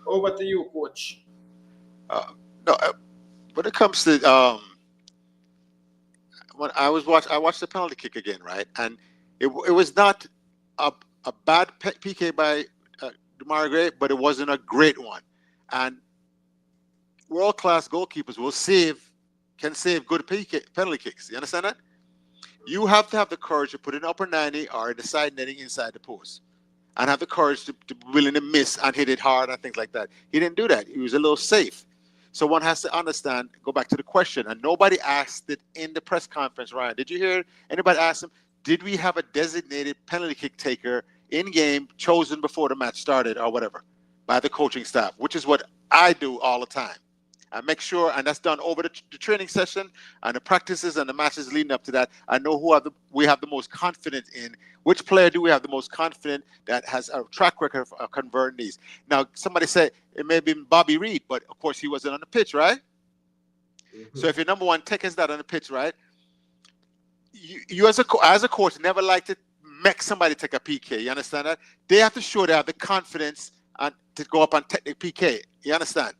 A: Over to you, coach.
H: When it comes to when I watched the penalty kick again, right? And it was not a bad PK by DeMar Gray, but it wasn't a great one. And world-class goalkeepers can save good penalty kicks. You understand that? You have to have the courage to put in upper 90 or in the side netting inside the post. And have the courage to be willing to miss and hit it hard and things like that. He didn't do that. He was a little safe. So one has to understand, go back to the question, and nobody asked it in the press conference, Ryan. Did you hear anybody ask him, did we have a designated penalty kick taker in game chosen before the match started or whatever by the coaching staff, which is what I do all the time. I make sure, and that's done over the training session and the practices and the matches leading up to that. I know we have the most confidence in. Which player do we have the most confident that has a track record of converting these? Now, somebody said it may have been Bobby Reed, but of course he wasn't on the pitch, right? Mm-hmm. So if your number one tech is not on the pitch, right? You as a coach never like to make somebody take a PK. You understand that? They have to show they have the confidence and to go up and take the PK. You understand?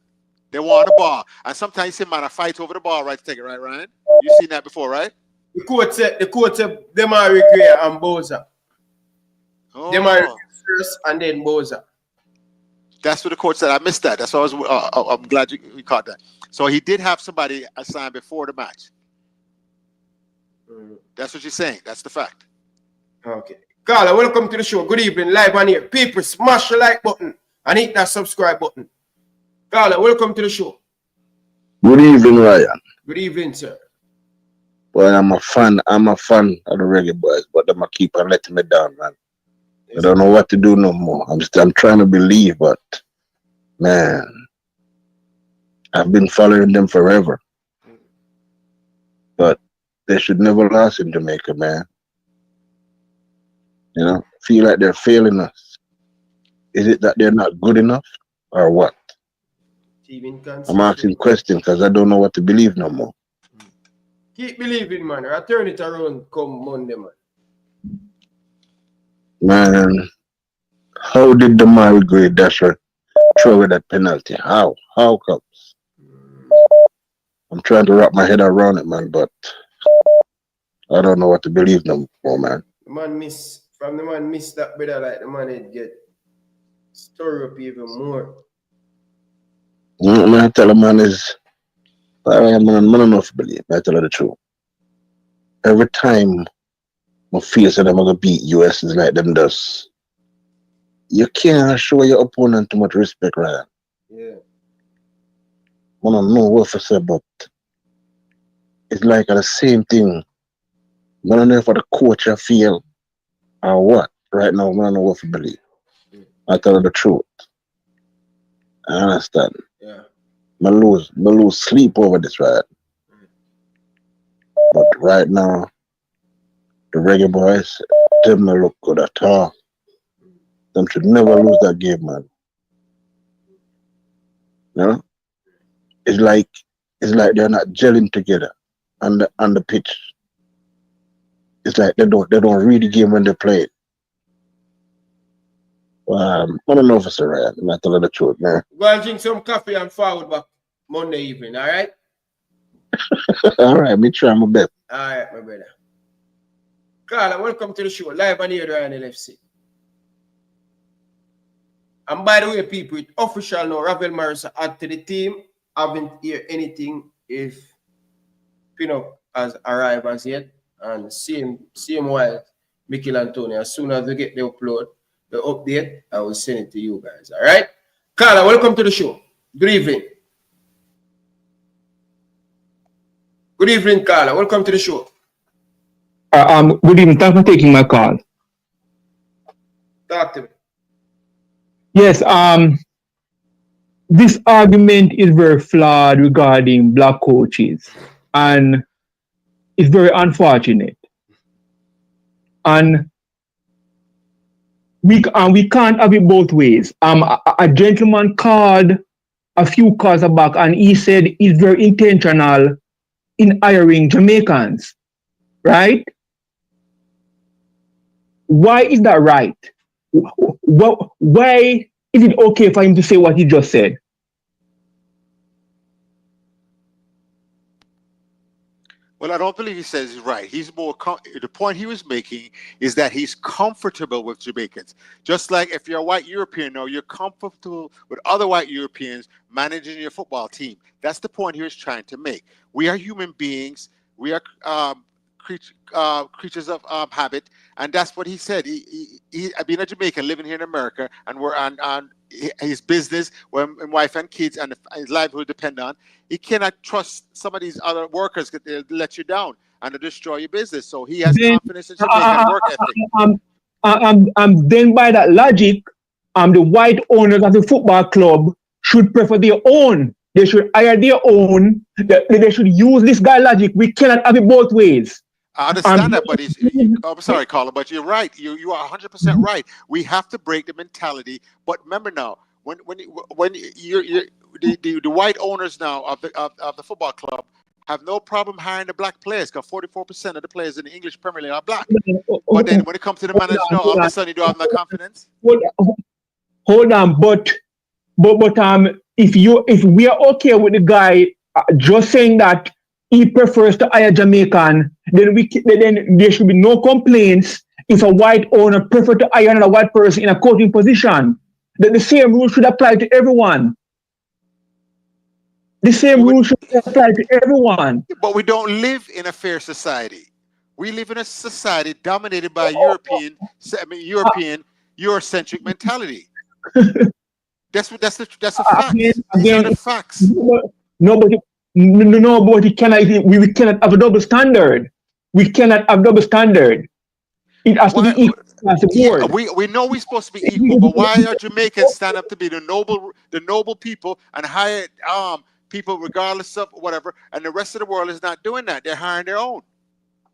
H: They want the ball. And sometimes you see man a fight over the ball, right, to take it, right, Ryan? You've seen that before, right?
A: The coach said Demari Gray and Boza.
H: Oh.
A: Demari first and then Boza.
H: That's what the coach said. I missed that. That's why I'm glad you caught that. So he did have somebody assigned before the match. That's what you're saying. That's the fact.
A: Okay. Carla, welcome to the show. Good evening, live on here. People, smash the like button and hit that subscribe button. Carla, welcome to the show.
L: Good evening, Ryan.
A: Good evening, sir.
L: Well, I'm a fan of the Reggae Boyz, but them keep on letting me down, man. I don't know what to do no more. I'm trying to believe, but man, I've been following them forever. But they should never lose in Jamaica, man. You know, feel like they're failing us. Is it that they're not good enough or what? I'm asking questions because I don't know what to believe no more.
A: Keep believing, man. I turn it around come Monday, man.
L: Man, how did the Mary Gray Dasher throw away that penalty? How? How comes? I'm trying to wrap my head around it, man, but I don't know what to believe no more, man.
A: The man miss that brother, like the man it get stir up even more.
L: Man, I tell a man is I don't know if I believe. I tell her the truth. Every time I feel that I'm gonna beat US is like them does. You can't show your opponent too much respect, right?
A: Yeah.
L: I don't know what to say, but it's like the same thing. I don't know if the coach I feel or what. Right now, I don't know what to believe. I tell her the truth. I understand.
A: Yeah.
L: I lose sleep over this, right? But right now, the Reggae Boyz, them don't look good at all. Them should never lose that game, man. You know? It's like they're not gelling together on the pitch. It's like they don't read the game when they play it. I don't know if it's right. I'm not telling the truth, man.
A: Go and drink some coffee and forward back Monday evening, all right?
L: All right, me try my best.
A: All right, my brother. Carla, welcome to the show. Live on here on LFC. And by the way, people, it's official now. Ravel Morris add to the team. Haven't heard anything if Pinnock has arrived as yet. And same while Mikel Antonio. As soon as we get the update, I will send it to you guys. All right? Carla, welcome to the show. Good evening. Good evening, Carla. Welcome to the show.
M: Good evening. Thanks for taking my call.
A: Talk to me.
M: Yes, this argument is very flawed regarding black coaches, and it's very unfortunate. And we can't have it both ways. A gentleman called a few calls back, and he said he's very intentional in hiring Jamaicans, right? Why is that right? Why is it okay for him to say what he just said?
H: Well, I don't believe he says he's right. He's more the point he was making is that he's comfortable with Jamaicans. Just like if you're a white European now, you're comfortable with other white Europeans managing your football team. That's the point he was trying to make. We are human beings. We are creatures of habit, and that's what he said. He being a Jamaican living here in America, and we're on his business, when wife and kids and his livelihood depend on. He cannot trust some of these other workers that they'll let you down and they'll destroy your business. So he has confidence in Jamaican work ethic.
M: Then by that logic, the white owners of the football club should prefer their own. They should hire their own. They should use this guy logic. We cannot have it both ways.
H: I understand that, but I'm sorry, Carla, but you're right. You are 100% right. We have to break the mentality. But remember now, when you're the white owners now of the football club have no problem hiring the black players because 44% of the players in the English Premier League are black. But then when it comes to the manager, no, all of a sudden you don't have no confidence.
M: Hold on, but if we are okay with the guy just saying that he prefers to hire Jamaican, then there should be no complaints if a white owner prefers to hire another white person in a coaching position. That the same rule should apply to everyone. The same rule should apply to everyone.
H: But we don't live in a fair society. We live in a society dominated by European, Eurocentric mentality. That's a fact. These are the facts.
M: No, but we cannot have a double standard. We cannot have double standard. It has to be equal across the board.
H: Yeah, we know we're supposed to be equal, but why are Jamaicans stand up to be the noble people and hire people regardless of whatever, and the rest of the world is not doing that? They're hiring their own.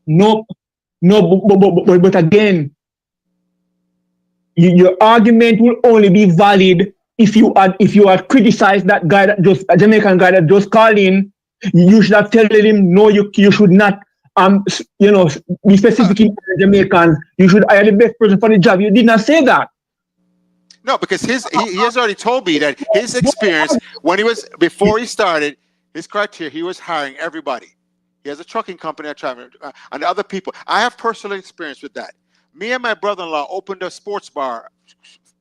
M: No, but again, your argument will only be valid if you had criticized that guy that just a Jamaican guy that just called in. You should have told him no, you should not be specific in Jamaicans. You should hire the best person for the job. You did not say that.
H: No, because he has already told me that his experience before he started his criteria, he was hiring everybody. He has a trucking company and other people. I have personal experience with that. Me and my brother-in-law opened a sports bar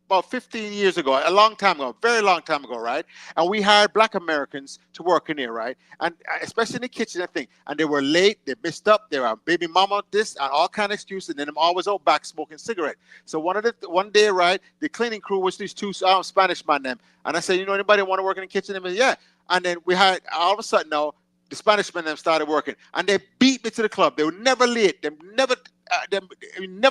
H: about 15 years ago, a long time ago, very long time ago, right? And we hired black Americans to work in there, right? And especially in the kitchen and thing. And they were late, they messed up, they were baby mama this and all kind of excuses, and then I'm always out back smoking cigarette. So one day, right, the cleaning crew was these two Spanish man them. And I said, anybody want to work in the kitchen? And they said, yeah. And then we had all of a sudden now the Spanish men them started working, and they beat me to the club. They were never late. They never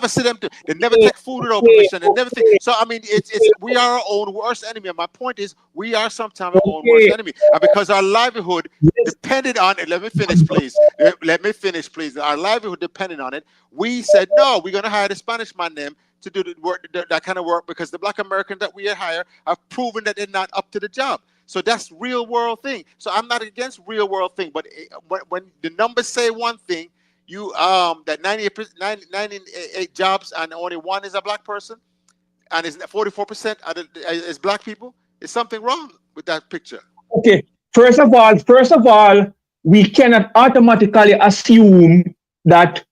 H: see them. They never take food without permission. They never think. So I mean, it's we are our own worst enemy. And my point is, we are sometimes our own worst enemy, and because our livelihood depended on it. Let me finish, please. Our livelihood depended on it. We said no. We're gonna hire the Spanish man them to do the work, that kind of work, because the black Americans that we hire have proven that they're not up to the job. So that's real world thing. So I'm not against real world thing, but when the numbers say one thing, you that 98 jobs and only one is a black person, and is 44% is black people, is something wrong with that picture.
M: Okay, first of all, we cannot automatically assume that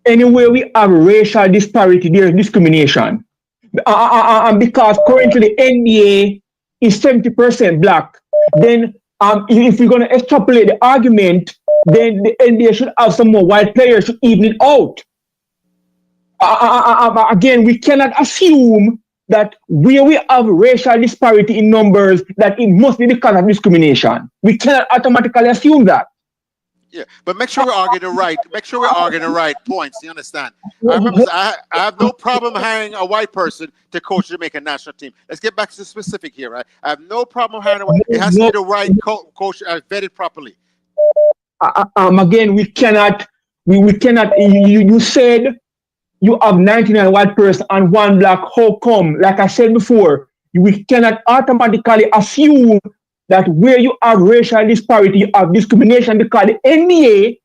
M: anywhere we have racial disparity, there is discrimination. Because currently the NBA is 70% black, then if we're going to extrapolate the argument, then the NBA should have some more white players to even it out. Again, we cannot assume that where we have racial disparity in numbers, that it must be because of discrimination. We cannot automatically assume that.
H: Yeah, but make sure we're arguing the right points. You understand? I have no problem hiring a white person to coach the Jamaican national team. Let's get back to the specific here, right? I have no problem hiring a white. It has to be the right coach, vetted properly.
M: Again, we cannot. You said you have 99 white person and one black. How come? Like I said before, we cannot automatically assume that where you have racial disparity, you have discrimination, because the NBA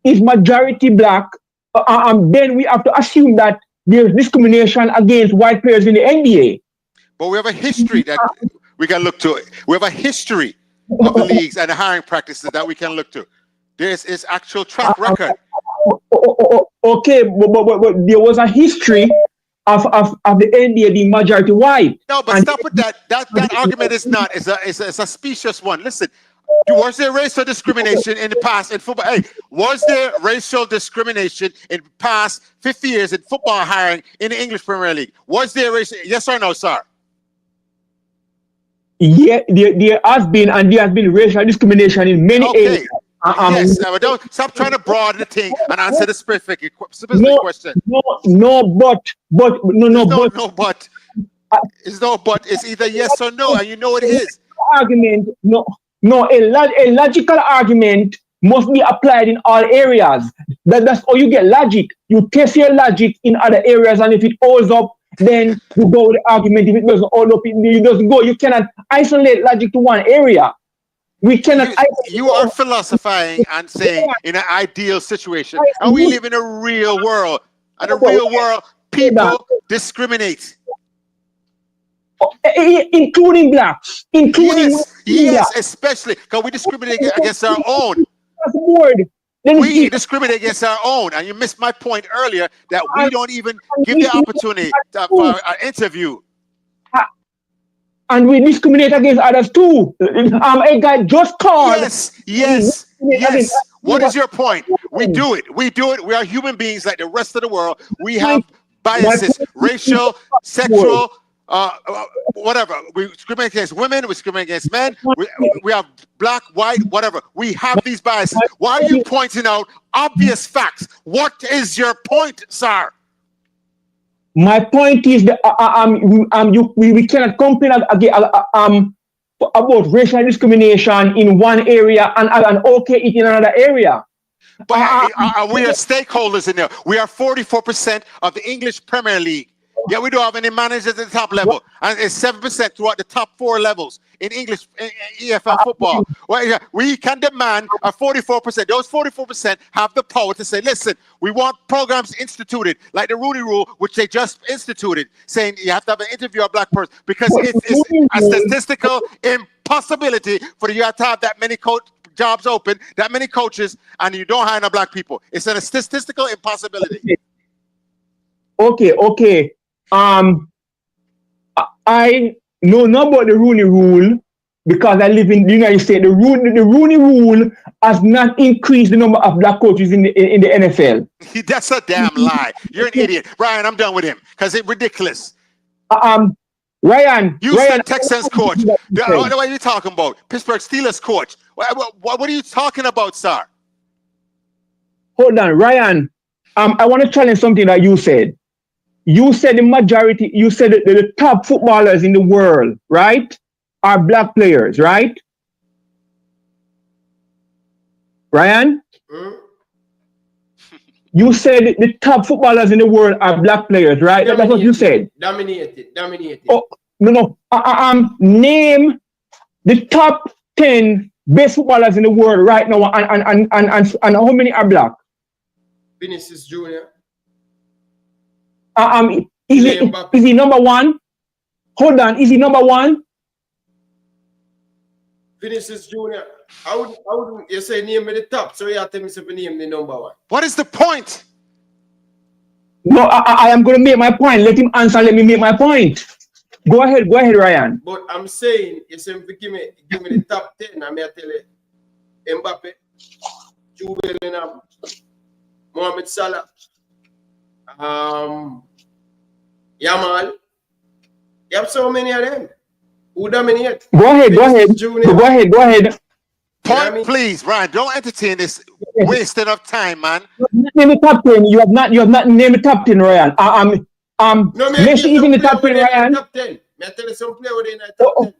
M: is majority black, and then we have to assume that there's discrimination against white players in the NBA.
H: But we have a history that we can look to. We have a history of the leagues and the hiring practices that we can look to. There's actual track record.
M: Okay, but there was a history of the NBA being majority white.
H: No, but stop with that. That argument is not. It's a specious one. Listen, was there racial discrimination in the past in football? Hey, was there racial discrimination in the past 50 years in football hiring in the English Premier League? Was there racial? Yes or no, sir?
M: Yeah, there has been, and there has been racial discrimination in many areas.
H: Yes, don't stop trying to broaden the thing and answer the specific question.
M: No, but.
H: It's no but. It's either yes or no, and you know it is.
M: Argument, a logical argument must be applied in all areas. That's how you get logic. You test your logic in other areas, and if it holds up, then you go with the argument. If it doesn't hold up, it doesn't go. You cannot isolate logic to one area. We cannot.
H: You are philosophizing and saying in an ideal situation, and we live in a real world. And in a real world, people discriminate.
M: Including blacks.
H: Yes, especially because we discriminate against our own. We discriminate against our own. And you missed my point earlier that we don't even give the opportunity for an interview.
M: And we discriminate against others too. A guy just called.
H: Yes. What is your point? We do it. We are human beings like the rest of the world. We have biases, racial, sexual, whatever. We discriminate against women. We discriminate against men. We have black, white, whatever. We have these biases. Why are you pointing out obvious facts? What is your point, sir?
M: My point is that we cannot complain about racial discrimination in one area and okay it in another area.
H: But we are stakeholders in there. We are 44% of the English Premier League. Yeah, we don't have any managers at the top level, and it's 7% throughout the top 4 levels in English EFL football. Well, yeah, we can demand a 44%. Those 44% have the power to say, listen, we want programs instituted like the Rooney Rule, which they just instituted, saying you have to have an interview of a black person because it's a statistical impossibility for you to have that many jobs open, that many coaches, and you don't hire no black people. It's a statistical impossibility.
M: Okay. I know not about the Rooney Rule because I live in the United States. The Rooney Rule has not increased the number of black coaches in the NFL.
H: That's a damn lie. You're an idiot. Ryan, I'm done with him because it's ridiculous.
M: Ryan.
H: Said Texans coach. What are you talking about? Pittsburgh Steelers coach. What are you talking about, sir?
M: Hold on, Ryan. I want to challenge something that you said. You said the majority, you said that the top footballers in the world, right, are black players, right? Ryan? You said the top footballers in the world are black players, right? That's what you said.
A: Dominated.
M: Oh, no. Name the top 10 best footballers in the world right now and how many are black?
A: Vinicius Jr.
M: Is he number one? Hold on, is he number one?
A: Vinicius Jr. I would you say name me the top, so you have to tell me if name the number one.
H: What is the point?
M: No, I am going to make my point. Let him answer. Let me make my point. Go ahead, Ryan.
A: But I'm saying, you say give me the top 10. I may tell you, Mbappe, Jude Bellingham, Mohamed Salah, Yamal. You have so many of them. Who dominate?
M: Go ahead.
H: Point, please, Ryan. Don't entertain this wasting of time, man.
M: Name the top 10. You have not named the top 10, Ryan. Messi is in the top 10, Ryan.
A: Top 10. May I tell you some player within that top 10?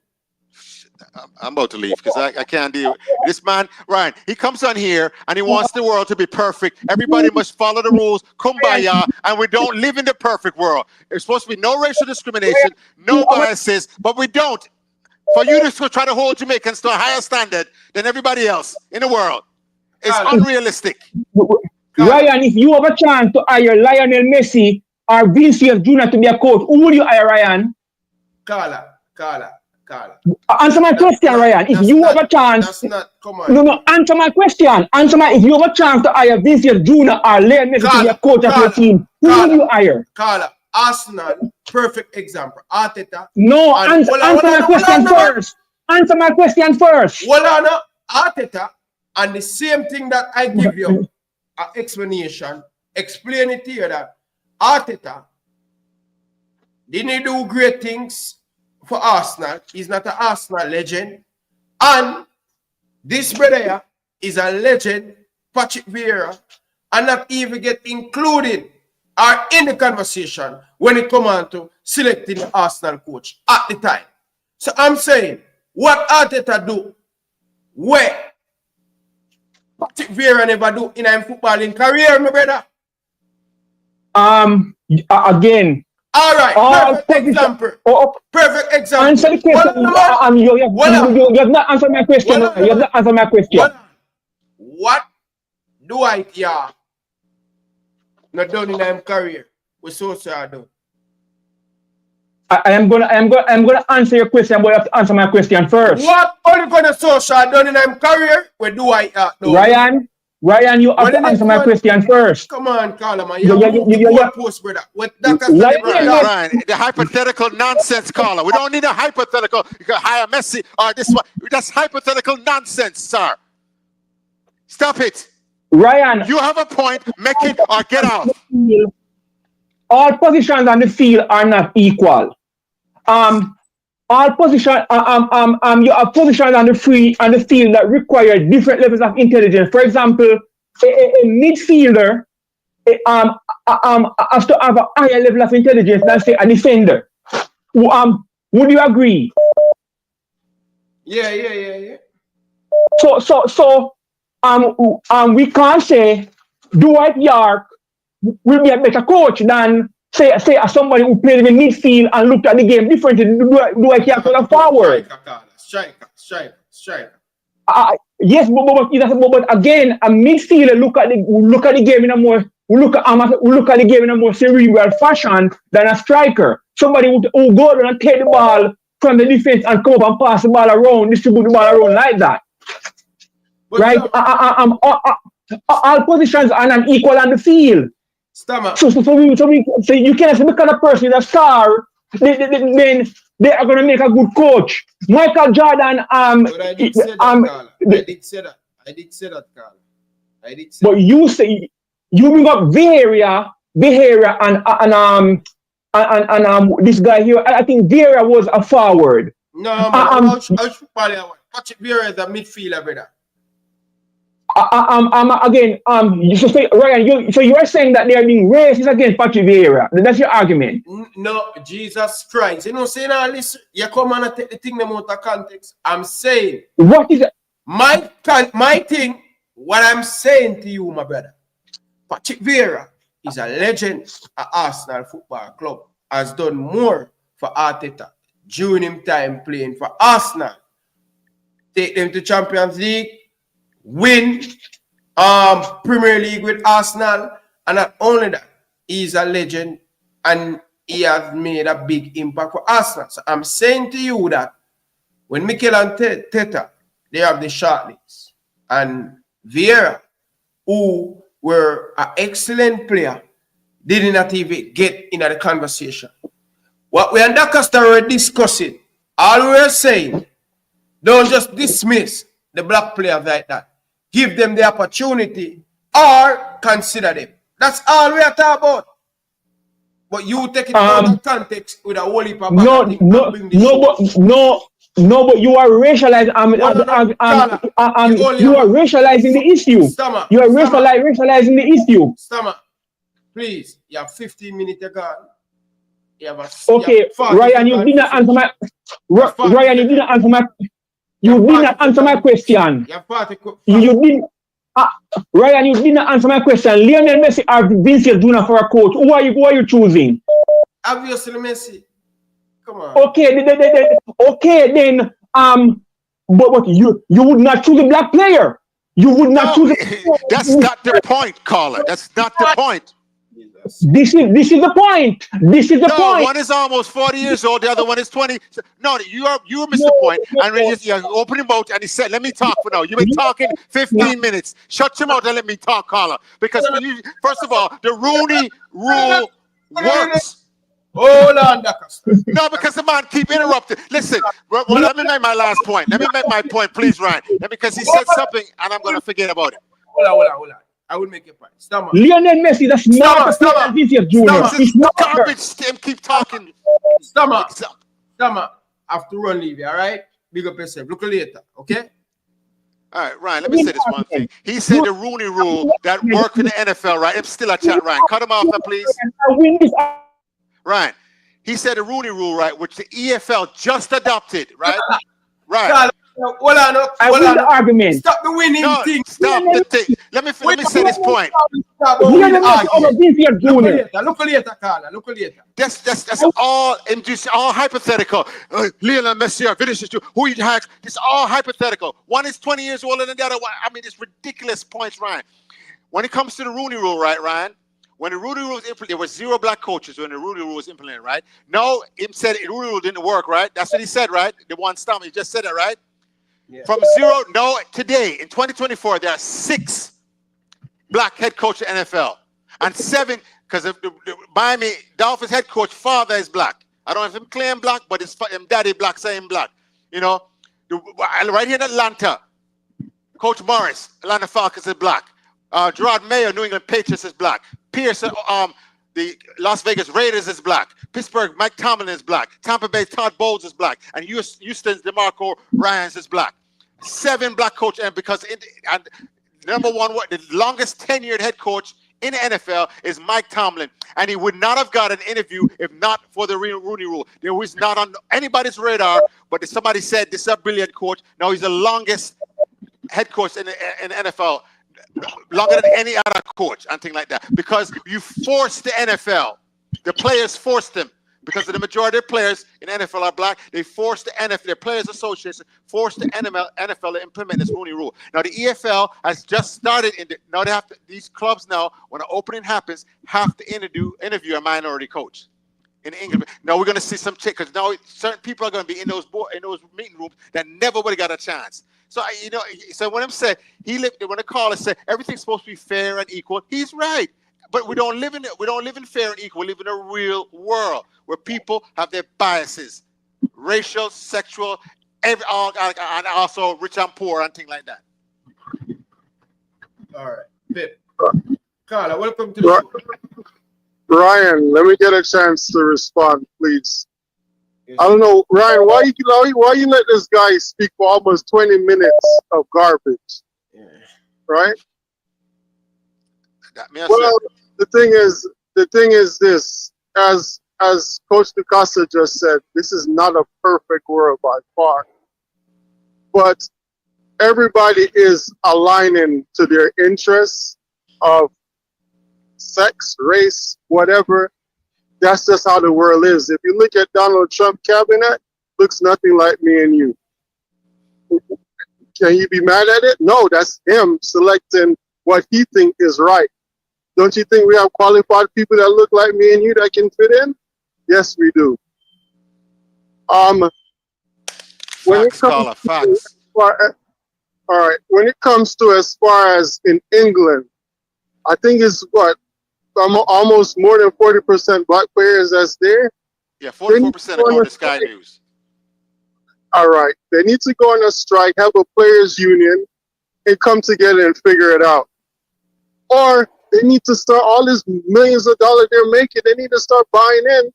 H: I'm about to leave because I can't deal with this man. Ryan, he comes on here and he wants the world to be perfect. Everybody must follow the rules, kumbaya, and we don't live in the perfect world. There's supposed to be no racial discrimination, no biases, but we don't. For you to try to hold Jamaicans to a higher standard than everybody else in the world is unrealistic.
M: Ryan, if you have a chance to hire Lionel Messi or Vinicius Jr. to be a coach, who would you hire, Ryan?
A: Carla.
M: Answer my question, Ryan. If you have a chance,
A: that's not. Come on.
M: No. Answer my question. If you have a chance to hire Vinicius Jr. or Lionel Messi to be a coach of your team, who would you hire?
A: Carla, Arsenal, perfect example. Arteta.
M: No, answer my question first. Answer my question first.
A: Well, Arteta, and the same thing that I give you an explanation, explain it to you that Arteta didn't do great things for Arsenal. He's not an Arsenal legend. And this brother here is a legend, Patrick Vieira, and not even get included or in the conversation when it comes on to selecting the Arsenal coach at the time. So I'm saying, what Arteta do, where Patrick Vieira never do in a footballing career, my brother?
M: Again,
A: All right,
M: All
A: perfect
M: position.
A: example. Perfect example.
M: Answer the question. You have not answered my question. You have not answered my question.
A: What do I hear? Not done in my career. We so done.
M: I'm gonna answer your question, but you have to answer my question first.
A: What are you gonna social done in my career? Where do I
M: Ryan, you have to answer my question first.
A: Come on, Carla, man. You post, brother. What that
H: Ryan, the hypothetical nonsense, caller. We don't need a hypothetical. You can hire Messi or this one. That's hypothetical nonsense, sir. Stop it.
M: Ryan,
H: you have a point. Make it or get out.
M: All positions on the field are not equal. All positions, you have positions on the field that require different levels of intelligence. For example, a midfielder has to have a higher level of intelligence than say a defender. Would you agree?
A: Yeah.
M: So we can't say Dwight York will be a better coach than say somebody who played in the midfield and looked at the game differently. Dwight York was forward.
A: Striker.
M: Yes, but again, a midfielder look at the game in a more look at the game in a more cerebral fashion than a striker. Somebody who go down and take the ball from the defense and come up and pass the ball around, distribute the ball around like that. But right? All positions are not equal on the field. So you can't say because a person is a star, then they are going to make a good coach. Michael Jordan.
A: I did say that, Carl.
M: But you say you bring up Vieira and this guy here. I think Vieira was a forward.
A: No, Patrick Vieira is a midfielder, brother.
M: Again, so say, Ryan, so you are saying that they are being racist against Patrick Vieira. That's your argument.
A: No, Jesus Christ. You know, saying all this, you come on and take the thing out of context. I'm saying,
M: what is it?
A: My thing, what I'm saying to you, my brother, Patrick Vieira is a legend at Arsenal Football Club, has done more for Arteta during his time playing for Arsenal. Take them to Champions League, win Premier League with Arsenal, and not only that, he's a legend and he has made a big impact for Arsenal. So I'm saying to you that when Mikel and Teta, they have the shortlist, and Vieira, who were an excellent player, did not even get into the conversation. What we and Dacaster were discussing, all we were saying, don't just dismiss the black players like that. Give them the opportunity or consider them. That's all we are talking about. But you take it out of context with a whole heap of
M: but you are racializing. You are racializing the issue. You are racializing the issue.
A: Stammer, please. You have 15 minutes ago.
M: Okay, Ryan, you did not answer my. Ryan, you did not answer my. You did not answer my question. You did. Ryan, you did not answer my question. Lionel Messi or Vincent Junior for a coach. Who are you choosing?
A: Obviously, Messi. Come on.
M: Okay, then. But you would not choose a black player. You would not choose.
H: That's not the point, caller. That's not the point.
M: This is the point. This is the point.
H: One is almost 40 years old. The other one is 20. No, you missed the point. And when you open your mouth and he said, "Let me talk for now." You've been talking 15 minutes. Shut your mouth and let me talk, caller. Because first of all, the Rooney Rule works.
A: Hold on,
H: no, because the man keep interrupting. Listen, let me make my last point. Let me make my point, please, Ryan. Because he said something and I'm going to forget about it.
A: Hold on. I will make a point. Stammer.
M: Lionel Messi, that's not a Vincent Junior.
H: It's not garbage. Keep talking.
A: Stammer. I have to run, leave you, all right? Big up yourself. Look later, okay?
H: All right, Ryan, let me say this one thing. He said the Rooney Rule that worked in the NFL, right? I'm still a chat, Ryan. Cut him off now, please. Ryan, he said the Rooney Rule, right, which the EFL just adopted, right? Right.
A: Hold on,
M: I
A: hold
M: win the
A: on.
M: argument.
A: Stop the winning
H: No,
A: thing.
H: stop the thing. Let me say this point.
A: Stop
M: Hear
A: win
M: them not out
A: argument.
M: of Vinfield Junior.
A: Look later, Carla. Look later.
H: That's all induced, all hypothetical. Lionel Messi, Vinicius, who you hack? This is all hypothetical. One is 20 years older than the other. I mean, it's ridiculous points, Ryan. When it comes to the Rooney Rule, right, Ryan? When the Rooney Rule was implemented, there were 0 black coaches when the Rooney Rule was implemented, right? No, him said the Rooney Rule didn't work, right? That's what he said, right? The one stomach, he just said that, right? Yeah. From 0, no, today, in 2024, there are 6 black head coaches in the NFL. And 7, because the Miami Dolphins head coach father is black. I don't know if him claim black, but his daddy black, saying black. You know, right here in Atlanta, Coach Morris, Atlanta Falcons is black. Gerard Mayer, New England Patriots is black. Pierce, the Las Vegas Raiders is black. Pittsburgh, Mike Tomlin is black. Tampa Bay, Todd Bowles is black. And Houston's DeMarco Ryans is black. 7 black coaches, and because and number one, the longest tenured head coach in the NFL is Mike Tomlin, and he would not have got an interview if not for the Rooney Rule. There was not on anybody's radar, but somebody said this is a brilliant coach. Now he's the longest head coach in the NFL. Longer than any other coach and things like that, because you forced the NFL, the players forced them, because of the majority of players in NFL are black. They forced the NFL, their Players Association forced the NFL to implement this Rooney Rule. Now the EFL has just started. Now they have to, these clubs now, when an opening happens, have to interview a minority coach in England. Now we're going to see some check, because now certain people are going to be in those meeting rooms that never would have got a chance. So so when I'm saying when the caller said everything's supposed to be fair and equal, he's right. But we don't live in fair and equal. We live in a real world where people have their biases, racial, sexual, and also rich and poor and things like that.
A: All right, Pip. Carla, welcome to the show.
I: Ryan, let me get a chance to respond, please. I don't know, Ryan, why you let this guy speak for almost 20 minutes of garbage? Yeah. Right? Well, the thing is this, as Coach DeCosta just said, this is not a perfect world by far. But everybody is aligning to their interests of sex, race, whatever. That's just how the world is. If you look at Donald Trump cabinet, looks nothing like me and you. Can you be mad at it? No, that's him selecting what he thinks is right. Don't you think we have qualified people that look like me and you that can fit in? Yes, we do. When it comes when it comes to as far as in England, I think it's almost more than 40% black players that's there.
H: Yeah, 44% according to Sky News.
I: All right. They need to go on a strike, have a players union, and come together and figure it out. Or they need to start all these millions of dollars they're making. They need to start buying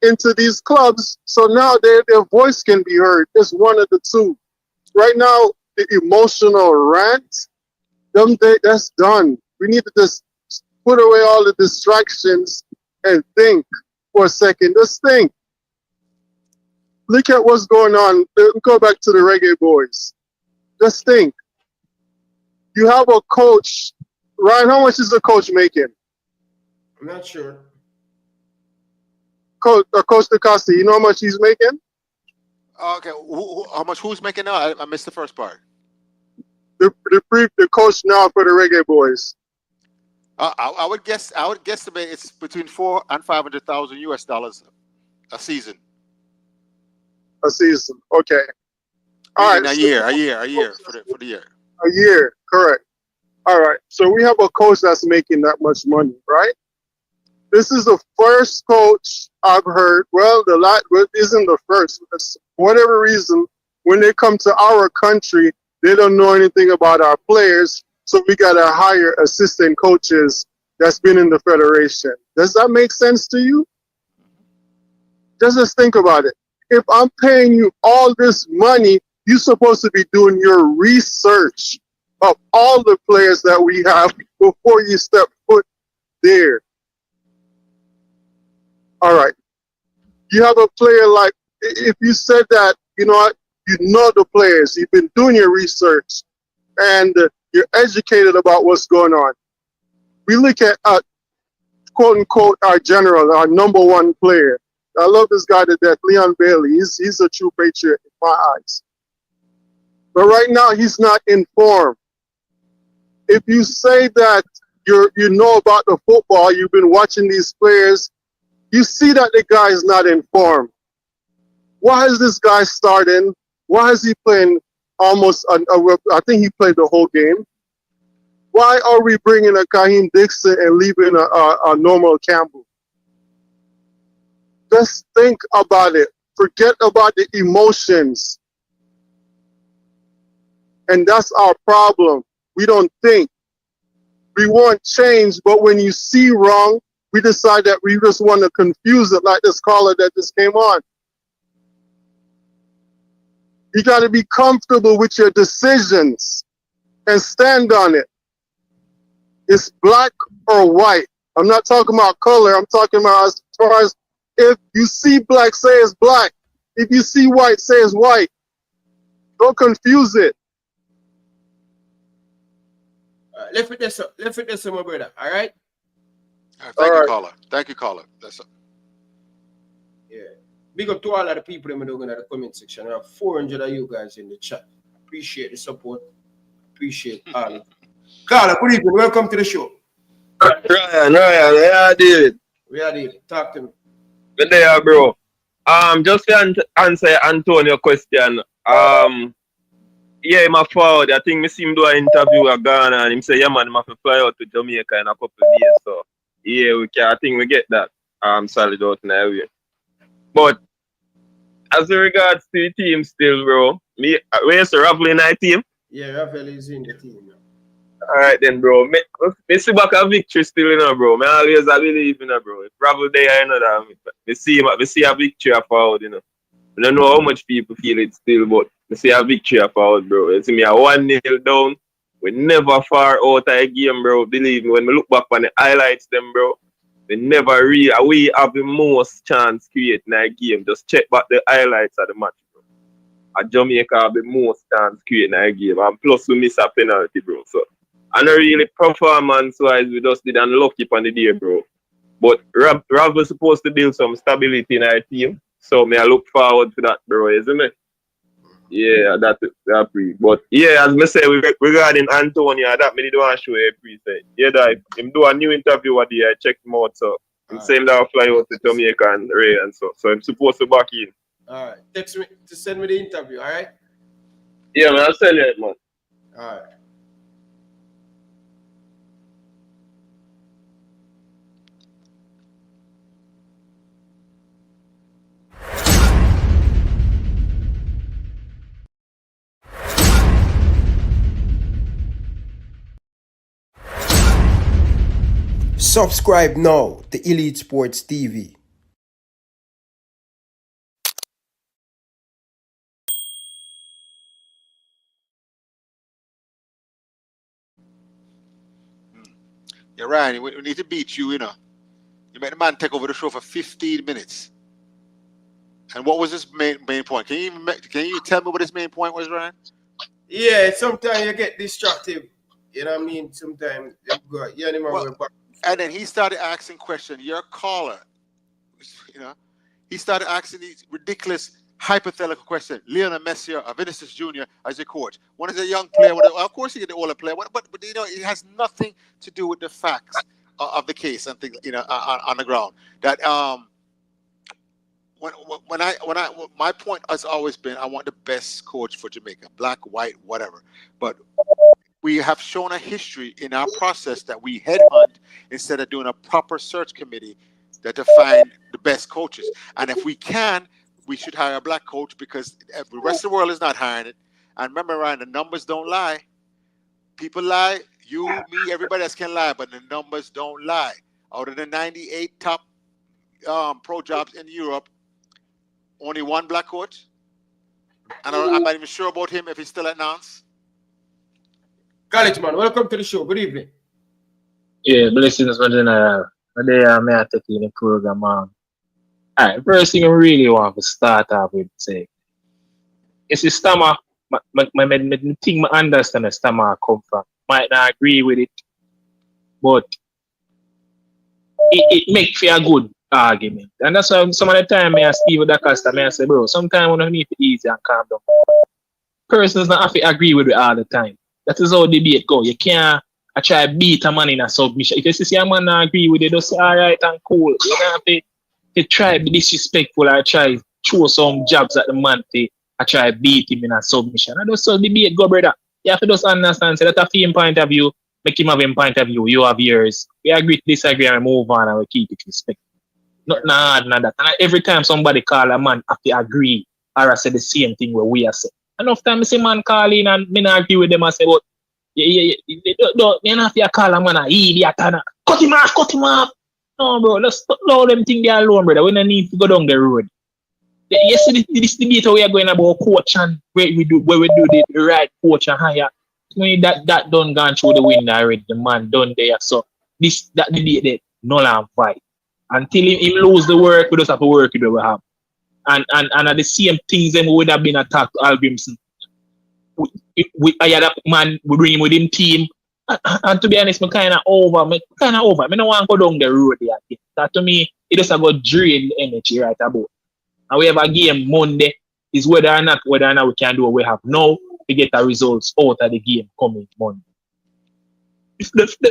I: into these clubs, so now their voice can be heard. It's one of the two. Right now, the emotional rant, that's done. We need to just put away all the distractions and think for a second. Just think. Look at what's going on. Go back to the Reggae Boyz. Just think. You have a coach. Ryan, how much is the coach making?
A: I'm not sure.
I: Coach DeCosta, you know how much he's making?
H: Okay, how much? Who's making now? I missed the first part.
I: The coach now for the Reggae Boyz.
H: I would guesstimate it's between $400,000 and $500,000 US a season.
I: A season, okay. All right.
H: A year for the year.
I: A year, correct. All right. So we have a coach that's making that much money, right? This is the first coach I've heard. Well, isn't the first. For whatever reason, when they come to our country, they don't know anything about our players. So we got to hire assistant coaches that's been in the federation. Does that make sense to you? Just think about it. If I'm paying you all this money, you're supposed to be doing your research of all the players that we have before you step foot there. All right. You have a player like, if you said that, you know what, you know the players, you've been doing your research, and you're educated about what's going on. We look at, quote unquote, our general, our number one player. I love this guy to death, Leon Bailey. He's a true patriot in my eyes. But right now, he's not informed. If you say that you know about the football, you've been watching these players, you see that the guy is not informed. Why is this guy starting? Why is he playing almost, I think he played the whole game. Why are we bringing a Kaheem Dixon and leaving a normal Campbell? Just think about it. Forget about the emotions. And that's our problem. We don't think. We want change, but when you see wrong, we decide that we just want to confuse it, like this caller that just came on. You got to be comfortable with your decisions and stand on it. It's black or white. I'm not talking about color. I'm talking about as far as if you see black, say it's black. If you see white, say it's white. Don't confuse it.
A: Let's fit this up, my brother. All right?
H: Thank you, caller. Thank you, caller. That's it.
A: Yeah. Big up to all of the people in the comment section. I have 400 of you guys in the chat. Appreciate the support. Appreciate all of it. Carla, good evening. Welcome to the show.
N: Ryan, yeah, David.
A: We are David. Talk to me.
N: Good day, bro. Just to answer Antonio's question. Yeah, my forward. I think I see him do an interview at Ghana and him say, yeah, man, I have to fly out to Jamaica in a couple of days. So, yeah, I think we get that solid out in the area. But as regards to the team still, bro, where's Ravel in our team?
A: Yeah, Ravel is in the team.
N: Alright then, bro. Me see back a victory still, you know, bro. I always believe, you know, bro. If Ravel there, you know, that me see a victory forward, you know. I don't know how much people feel it still, but I see a victory forward, bro. You see me a 1-0 down. We never far out of a game, bro. Believe me, when we look back on the highlights, them, bro, we never we have the most chance creating a game. Just check back the highlights of the match, bro. At Jamaica have the most chance creating a game. And plus we miss a penalty, bro. So, and really performance-wise, we just did unlucky on the day, bro. But Rav was supposed to build some stability in our team. So, I look forward to that, bro, isn't it? Yeah, that's free. But, yeah, as I say, regarding Antonio, that me don't want to show a pre-say. Yeah, that him do a new interview at the I checked him out, so I'm saying that I'll fly out to Jamaica and Ray and so. So, I'm supposed to back in.
A: All right. Text me to send me the interview, all right?
N: Yeah, man, I'll send it, man.
A: All right. Subscribe now to Elite Sports TV.
H: Yeah, Ryan, we need to beat you, you know. You made the man take over the show for 15 minutes. And what was his main point? Can you tell me what his main point was, Ryan?
A: Yeah, sometimes you get distracted. You know what I mean? Sometimes you go,
H: and then he started asking questions. Your caller, you know, he started asking these ridiculous hypothetical questions. Lionel Messi or Vinicius Jr. as your coach. One is a young player. Of course, he get the older player, but you know, it has nothing to do with the facts of the case and things, you know, on the ground. That my point has always been, I want the best coach for Jamaica, black, white, whatever. But we have shown a history in our process that we headhunt instead of doing a proper search committee that to find the best coaches. And if we can, we should hire a black coach because the rest of the world is not hiring it. And remember, Ryan, the numbers don't lie. People lie. You, me, everybody else can lie, but the numbers don't lie. Out of the 98 top pro jobs in Europe, only one black coach. And I'm not even sure about him if he's still at Nantes.
A: College man, welcome to the show. Good evening.
O: Yeah, blessings for general. Today may I take you in the program. Alright, first thing I really want to start off with say, It's the stammer. My thing I understand the stammer come from. Might not agree with it, but it make for a good argument. And that's why some of the time I Steve D'Acosta, I say, bro, sometimes when I need to easy and calm down. Persons not have to agree with it all the time. That is how debate go. You can't try beat a man in a submission. If you see a man not agree with it, just say alright and cool. You don't have to try be disrespectful or try throw some jabs at the man to try beat him in a submission. And that's how debate go, brother. You have to just understand, say that a him point of view, make him have him point of view, you have yours. We agree to disagree and move on and we keep it respect. Nothing hard than that. And every time somebody call a man, have to agree or I say the same thing where we are saying. Enough time I see man call in and me not agree with them and say, but you don't have to call a man an idiot and cut him off. No, bro, let's allow them think they are alone, brother. We don't need to go down the road. Yesterday, this debate we are going about coach and where we do the right coach and hire. When that done gone through the wind already, the man done there. So that debate there, null and void. Until him lose the work, we just have to work with what we have. And at the same things them would have been attacked to Al Grimson. I had a man we bring him with him team. And to be honest, me kinda over. I don't want to go down the road there again. That to me, it just about drain the energy right about. And we have a game Monday is whether or not we can do what we have now to get the results out of the game coming Monday.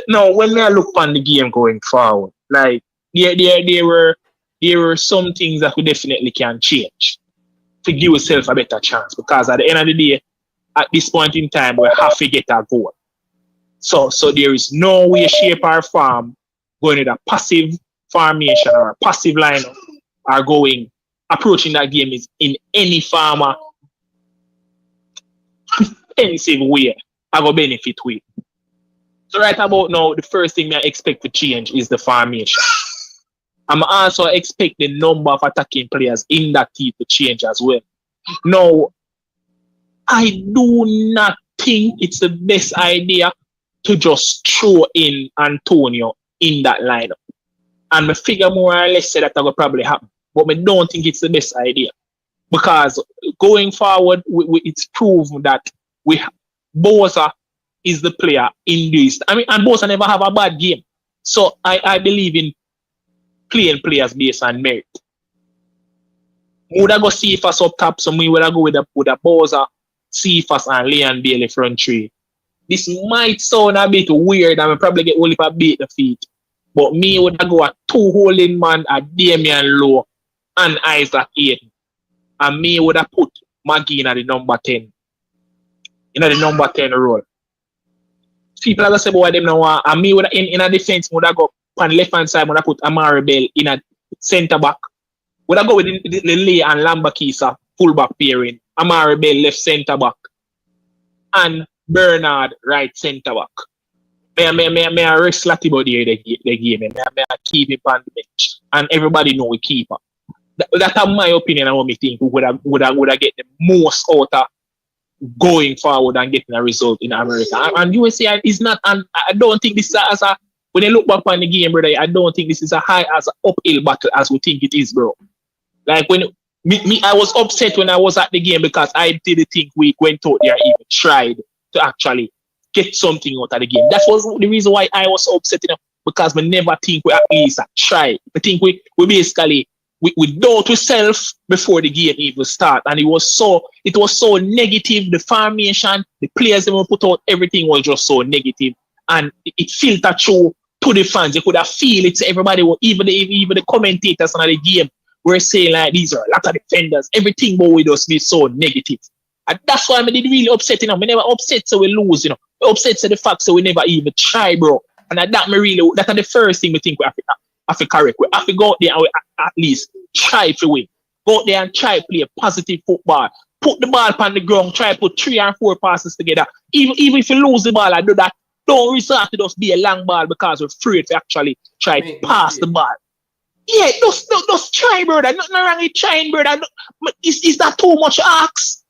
O: Now when I look on the game going forward, like there were some things that we definitely can change to give yourself a better chance, because at the end of the day, at this point in time, we have to get a goal. So there is no way, shape, or form going with a passive formation or a passive lineup or approaching that game is in any form of defensive way I go benefit with. So right about now, the first thing I expect to change is the formation. I'm also expect the number of attacking players in that team to change as well. Now, I do not think it's the best idea to just throw in Antonio in that lineup. And I figure more or less say that will probably happen. But I don't think it's the best idea. Because going forward, it's proven that Boza is the player in this. I mean, and Boza never have a bad game. So I believe in playing players based on merit. Would I go Cephas up top, so we would I go with a Boza, Cephas and Leon Bailey front three. This might sound a bit weird and we probably get only for beat the feet. But me would I go a two holding man at Damian Lowe and Isaac Aiden. And me would have put Maggie in the number 10. In the number 10 role. People are say about them now, and me would in a defense would have go on the left hand side would have put Amari Bell in a centre back. Would I go with the Lee and Lambakisa full back pairing, Amari Bell left centre back, and Bernard right centre back. May I rest Latibo there the game. May I keep him on the bench. And everybody know we keep him. That's my opinion on what me think would I get the most out of going forward and getting a result in America. And USA is not, and I don't think this is as a, when you look back on the game, brother, I don't think this is a high as an uphill battle as we think it is, bro. Like when I was upset when I was at the game because I didn't think we went out there and even tried to actually get something out of the game. That was the reason why I was upset, because we never think we at least try. I think we basically we doubt ourselves before the game even start, and it was so negative. The formation, the players that we put out, everything was just so negative, and it filtered through to the fans. You could have feel it. Everybody, even the commentators on the game were saying like these are a lot of defenders. Everything but with us be so negative, and that's why I did really upset. We never upset so we lose. We upset so the fact so we never even try, bro. And that's the first thing we think we have to correct. We have to go out there and we at least try to win. Go out there and try to play a positive football. Put the ball on the ground, try to put 3 or 4 passes together. Even if you lose the ball, I do that. Don't resort to just be a long ball because we're afraid to actually try to pass the ball. Yeah, just try, brother. Nothing wrong with trying, brother. Is that too much ask?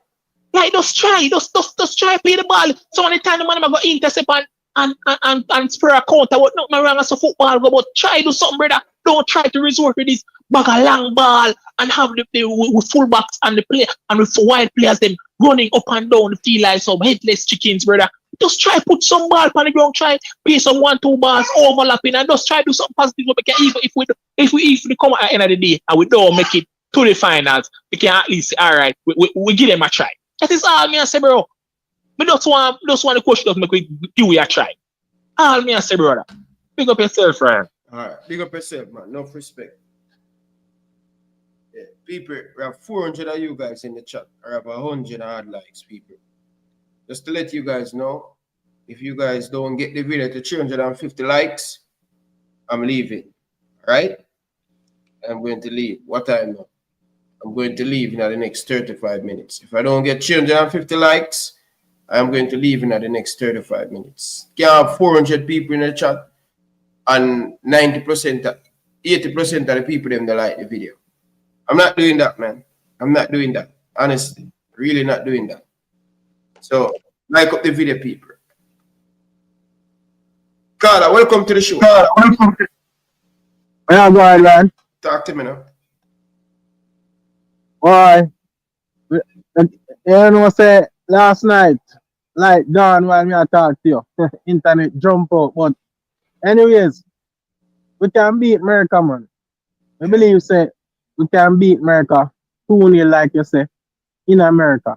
O: Like, just try. Just try to play the ball. So many times the man go intercept and spur a counter. What nothing wrong as a football go, but try do something, brother. Don't try to resort to this bag of long ball and have the fullbacks and the play and the wide players them running up and down the field like some headless chickens, brother. Just try put some ball on the ground, try play some 1-2 balls overlapping, and just try do something positive. Even if we come at the end of the day and we don't make it to the finals, we can at least say, all right, we give them a try. That is all me I say, bro. But just want the coach does make we give we a try. All me I say, brother. Big up yourself, friend.
A: All right, big up yourself, man. Enough respect. Yeah, people, we have 400 of you guys in the chat. I have 100 odd likes, people. Just to let you guys know, if you guys don't get the video to 350 likes, I'm leaving. Right? I'm going to leave. What time now? I'm going to leave in the next 35 minutes. If I don't get 350 likes, I'm going to leave in the next 35 minutes. You have 400 people in the chat, and 80% of the people them that like the video. I'm not doing that, man. I'm not doing that. Honestly, really not doing that. So, like up the video, people. Carla, welcome to the show.
P: Where you going, man?
A: Talk to me now.
P: Boy, you know, say last night, like gone while me I talk to you. Internet jump out. But anyways, we can beat America, man. I believe say we can beat America 2-0, like you say, in America.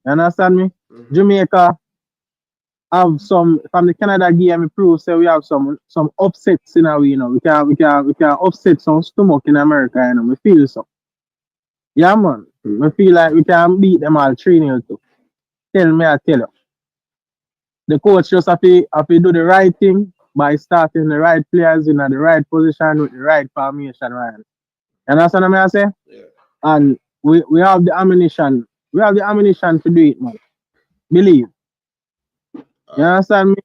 P: You understand me? Jamaica have some from the Canada game. It proves say we have some upsets in our way, you know. We can upset some stomach in America, you know. We feel so. Yeah, man. We feel like we can beat them all 3-0 too. I tell you. The coach just have to do the right thing by starting the right players in the right position with the right formation, right? You understand what I say?
A: Yeah.
P: And we have the ammunition. We have the ammunition to do it, man. Believe. You understand me?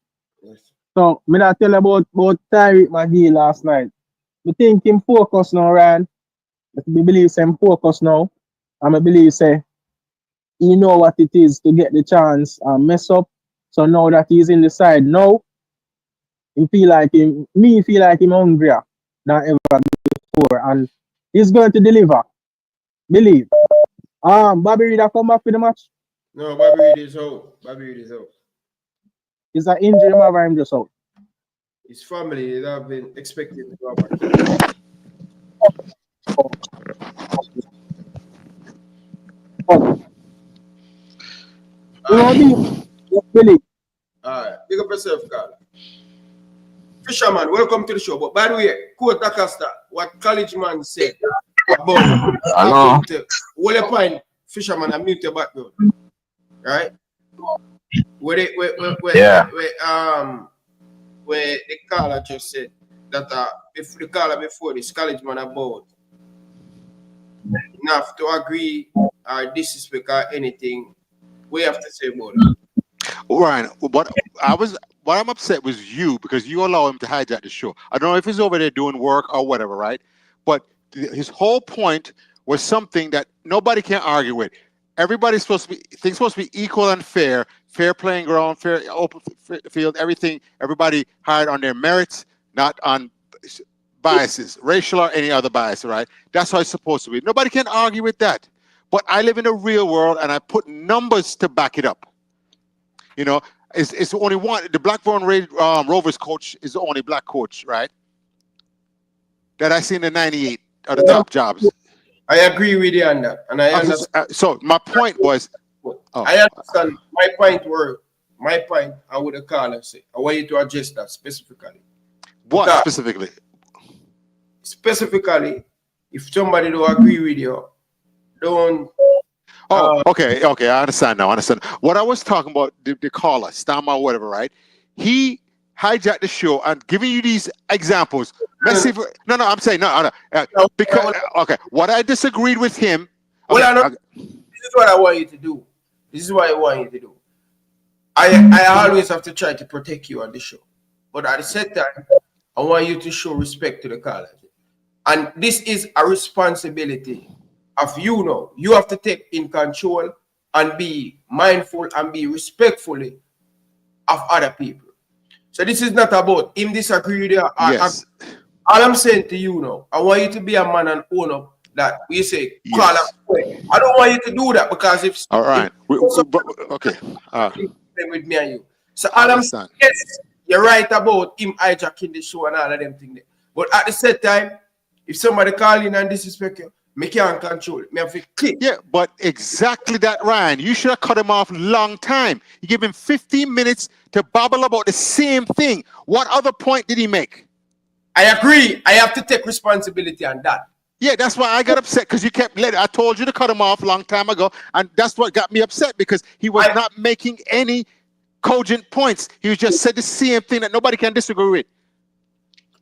A: Yes.
P: So, me that tell you about Tyreek McGee last night. I think him focus now, Ryan. I believe him focus now. And I believe say he know what it is to get the chance and mess up. So now that he's in the side now, he feel like him hungrier than ever before. And he's going to deliver. Believe. Bobby Reed come back for the match?
A: No, Bobby Reed is out.
P: Is an injury or him just out?
A: His family have been expecting to go back.
P: Billy.
A: Alright, big up yourself, Carl. Fisherman, welcome to the show. But by the way, quote Acosta, what college man said about what your point, Fisherman, I mute your background. Right? Where the caller just said that if the caller before this college man about enough to agree or disrespect or anything, we have to say about it.
H: Ryan, what I'm upset was you because you allow him to hijack the show. I don't know if he's over there doing work or whatever, right? But his whole point was something that nobody can argue with. Everybody's supposed to be equal and fair playing ground, fair open field, everything. Everybody hired on their merits, not on biases, racial or any other bias, right? That's how it's supposed to be. Nobody can argue with that. But I live in the real world and I put numbers to back it up. You know, it's only one. The Blackburn Rovers coach is the only black coach, right? That I seen in the 98 are the top jobs.
A: I agree with you on that, and I understand.
H: So my point was,
A: I understand. My point. I would have called and say, I want you to adjust that specifically.
H: What specifically?
A: Specifically, if somebody don't agree with you, don't.
H: Okay. I understand now. What I was talking about, the caller, Stammer, whatever, right? He hijacked the show and giving you these examples. I'm saying no. Because what I disagreed with him.
A: This is what I want you to do. This is what I want you to do. I always have to try to protect you on the show, but at the same time, I want you to show respect to the caller. And this is a responsibility of you now. You have to take in control and be mindful and be respectful of other people. So this is not about him disagree with you. Yes. All I'm saying to you now, I want you to be a man and own up that we say, call up I don't want you to do that because if
H: All right. Okay.
A: with me and you. So all I'm saying, yes, you're right about him hijacking the show and all of them things. But at the same time, if somebody call in and disrespect you, me can't control it. Me have to click.
H: Yeah, but exactly that, Ryan. You should have cut him off long time. You give him 15 minutes to babble about the same thing. What other point did he make?
A: I agree. I have to take responsibility on that.
H: Yeah, that's why I got upset because you kept letting. I told you to cut him off a long time ago, and that's what got me upset because he was not making any cogent points. He was just said the same thing that nobody can disagree with.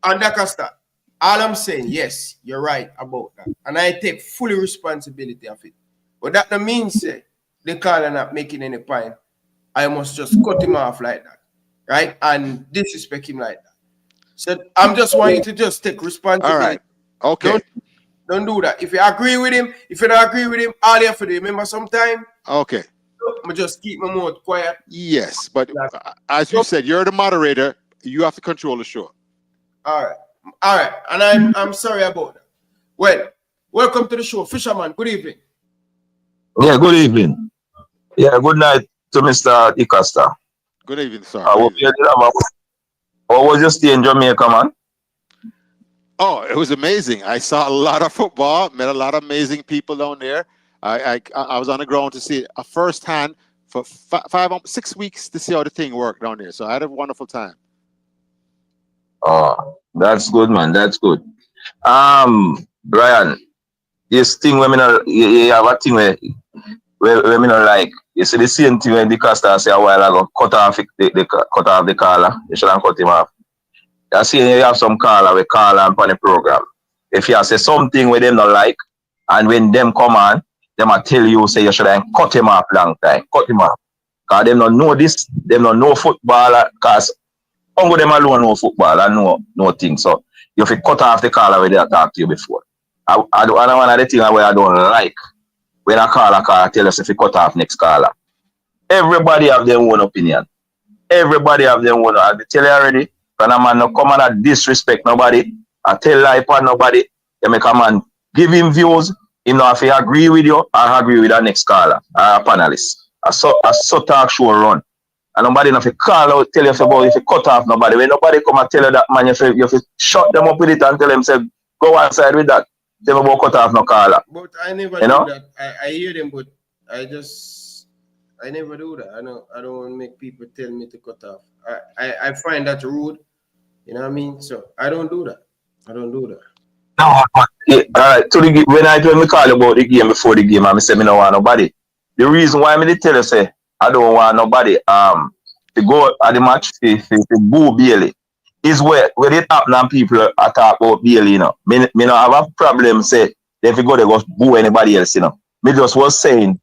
A: And Costa, all I'm saying, yes, you're right about that, and I take fully responsibility of it. But that don't mean say the caller not making any point. I must just cut him off like that, right? And disrespect him like that. So I'm just want you to just take responsibility.
H: All right. Okay.
A: Don't do that. If you agree with him, if you don't agree with him, all you have to do, remember sometime.
H: Okay.
A: I just keep my mouth quiet.
H: Yes, but as you said, you're the moderator. You have to control the show.
A: All right. And I'm sorry about that. Well, welcome to the show, Fisherman. Good evening.
Q: Yeah, good evening. Yeah, good night to Mr. Icosta.
H: Good evening, sir.
Q: What was your stay in Jamaica, man?
H: Oh, it was amazing. I saw a lot of football, met a lot of amazing people down there. I was on the ground to see it firsthand for 6 weeks to see how the thing worked down there. So I had a wonderful time.
Q: Oh, that's good, man. That's good. Brian, this thing when you have a thing where me not like. You see the same thing when the Costa say a while ago, cut off the caller. You shouldn't cut him off. You see you have some caller we call on the program. If you say something with them not like, and when them come on, them a tell you say you shouldn't cut him off long time. Cut him off. Because them not know this, them not know football, because only them alone know football and no thing. So you have to cut off the caller when they talk to you before. I one of the things where I don't like when a caller tell us if you cut off next caller. Everybody have their own opinion. Everybody have their own. I tell you already, when a man no come and disrespect nobody, I tell lie upon nobody, you make a man give him views, him not if he agree with you, I agree with the next caller, or a panelist. I saw talk show run. And nobody not call out, tell you about if you cut off nobody. When nobody come and tell you that, man, you have to shut them up with it and tell them, say, go outside with that. Tell them about cut off no caller.
A: But I never do that. I hear them, but I never do that. I don't want to make people tell me to cut off. I find that rude. You know what I mean? So I don't do that.
Q: No, all right. So when we call about the game before the game, I say me no want nobody. The reason why me tell you say I don't want nobody to go at the match to boo Bailey is where it happen and people are talk about Bailey, you know. Me no have a problem say if you go there go boo anybody else, you know. Me just was saying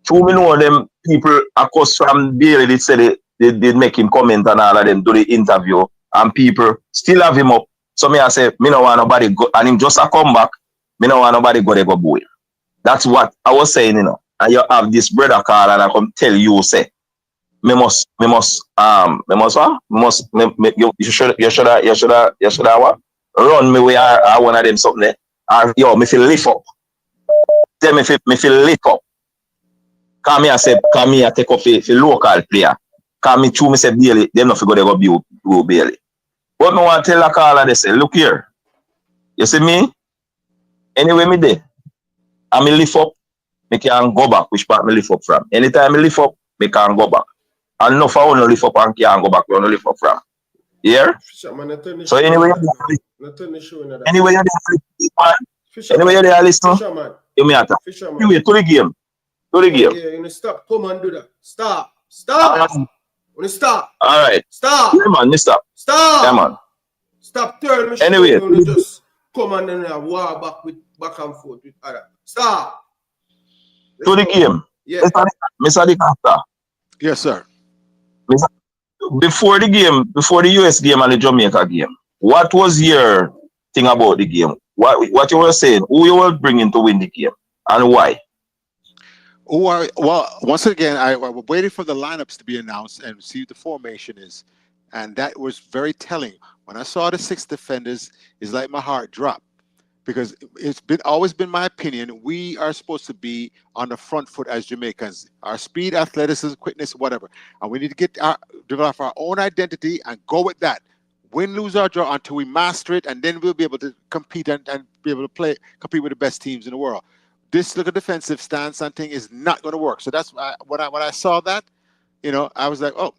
Q: to me know them people across from Bailey they say they make him comment and all of them do the interview and people still have him up. So me I say me no want nobody go and him just a come back, me no want nobody go there go boo him. That's what I was saying, you know. And you have this brother call and I come tell you say you should what? Run me where I one of them something there. Or yo, me feel lift up. Tell me feel lift up. Come here, I take up a local player. Come me true, me say Bailey, them not go there go be Bailey. What me want to tell the caller they say, look here. You see me? Anyway, me there. I me lift up, me can go back. Which part me lift up from? Anytime me lift up, me can go back. And no for only lift up and can go back, we only lift up from. Yeah? So anyway, you're there listening. You may have to. Anyway, to the game.
A: Yeah, you know, stop. Come and do that. Stop. Stop.
Q: All right.
A: Stop.
Q: Yeah, man, stop.
A: Stop.
Q: Yeah, man.
A: Stop turning me.
Q: Anyway.
A: Just come and then war back and forth with other. Stop.
Q: To the game.
A: Yeah.
Q: Mr. Dicasta.
H: Yes, sir.
Q: Before the game, before the US game and the Jamaica game, what was your thing about the game? What you were saying? Who you were bringing to win the game and why?
H: Well, once again, I was waiting for the lineups to be announced and see what the formation is. And that was very telling. When I saw the 6 defenders, it's like my heart dropped. because it's been always been my opinion we are supposed to be on the front foot as Jamaicans. Our speed, athleticism, quickness, whatever, and we need to develop our own identity and go with that. Win, lose, or draw until we master it, and then we'll be able to compete and be able to compete with the best teams in the world. This little defensive stance and thing is not going to work. So that's why when I saw that, I was like, oh,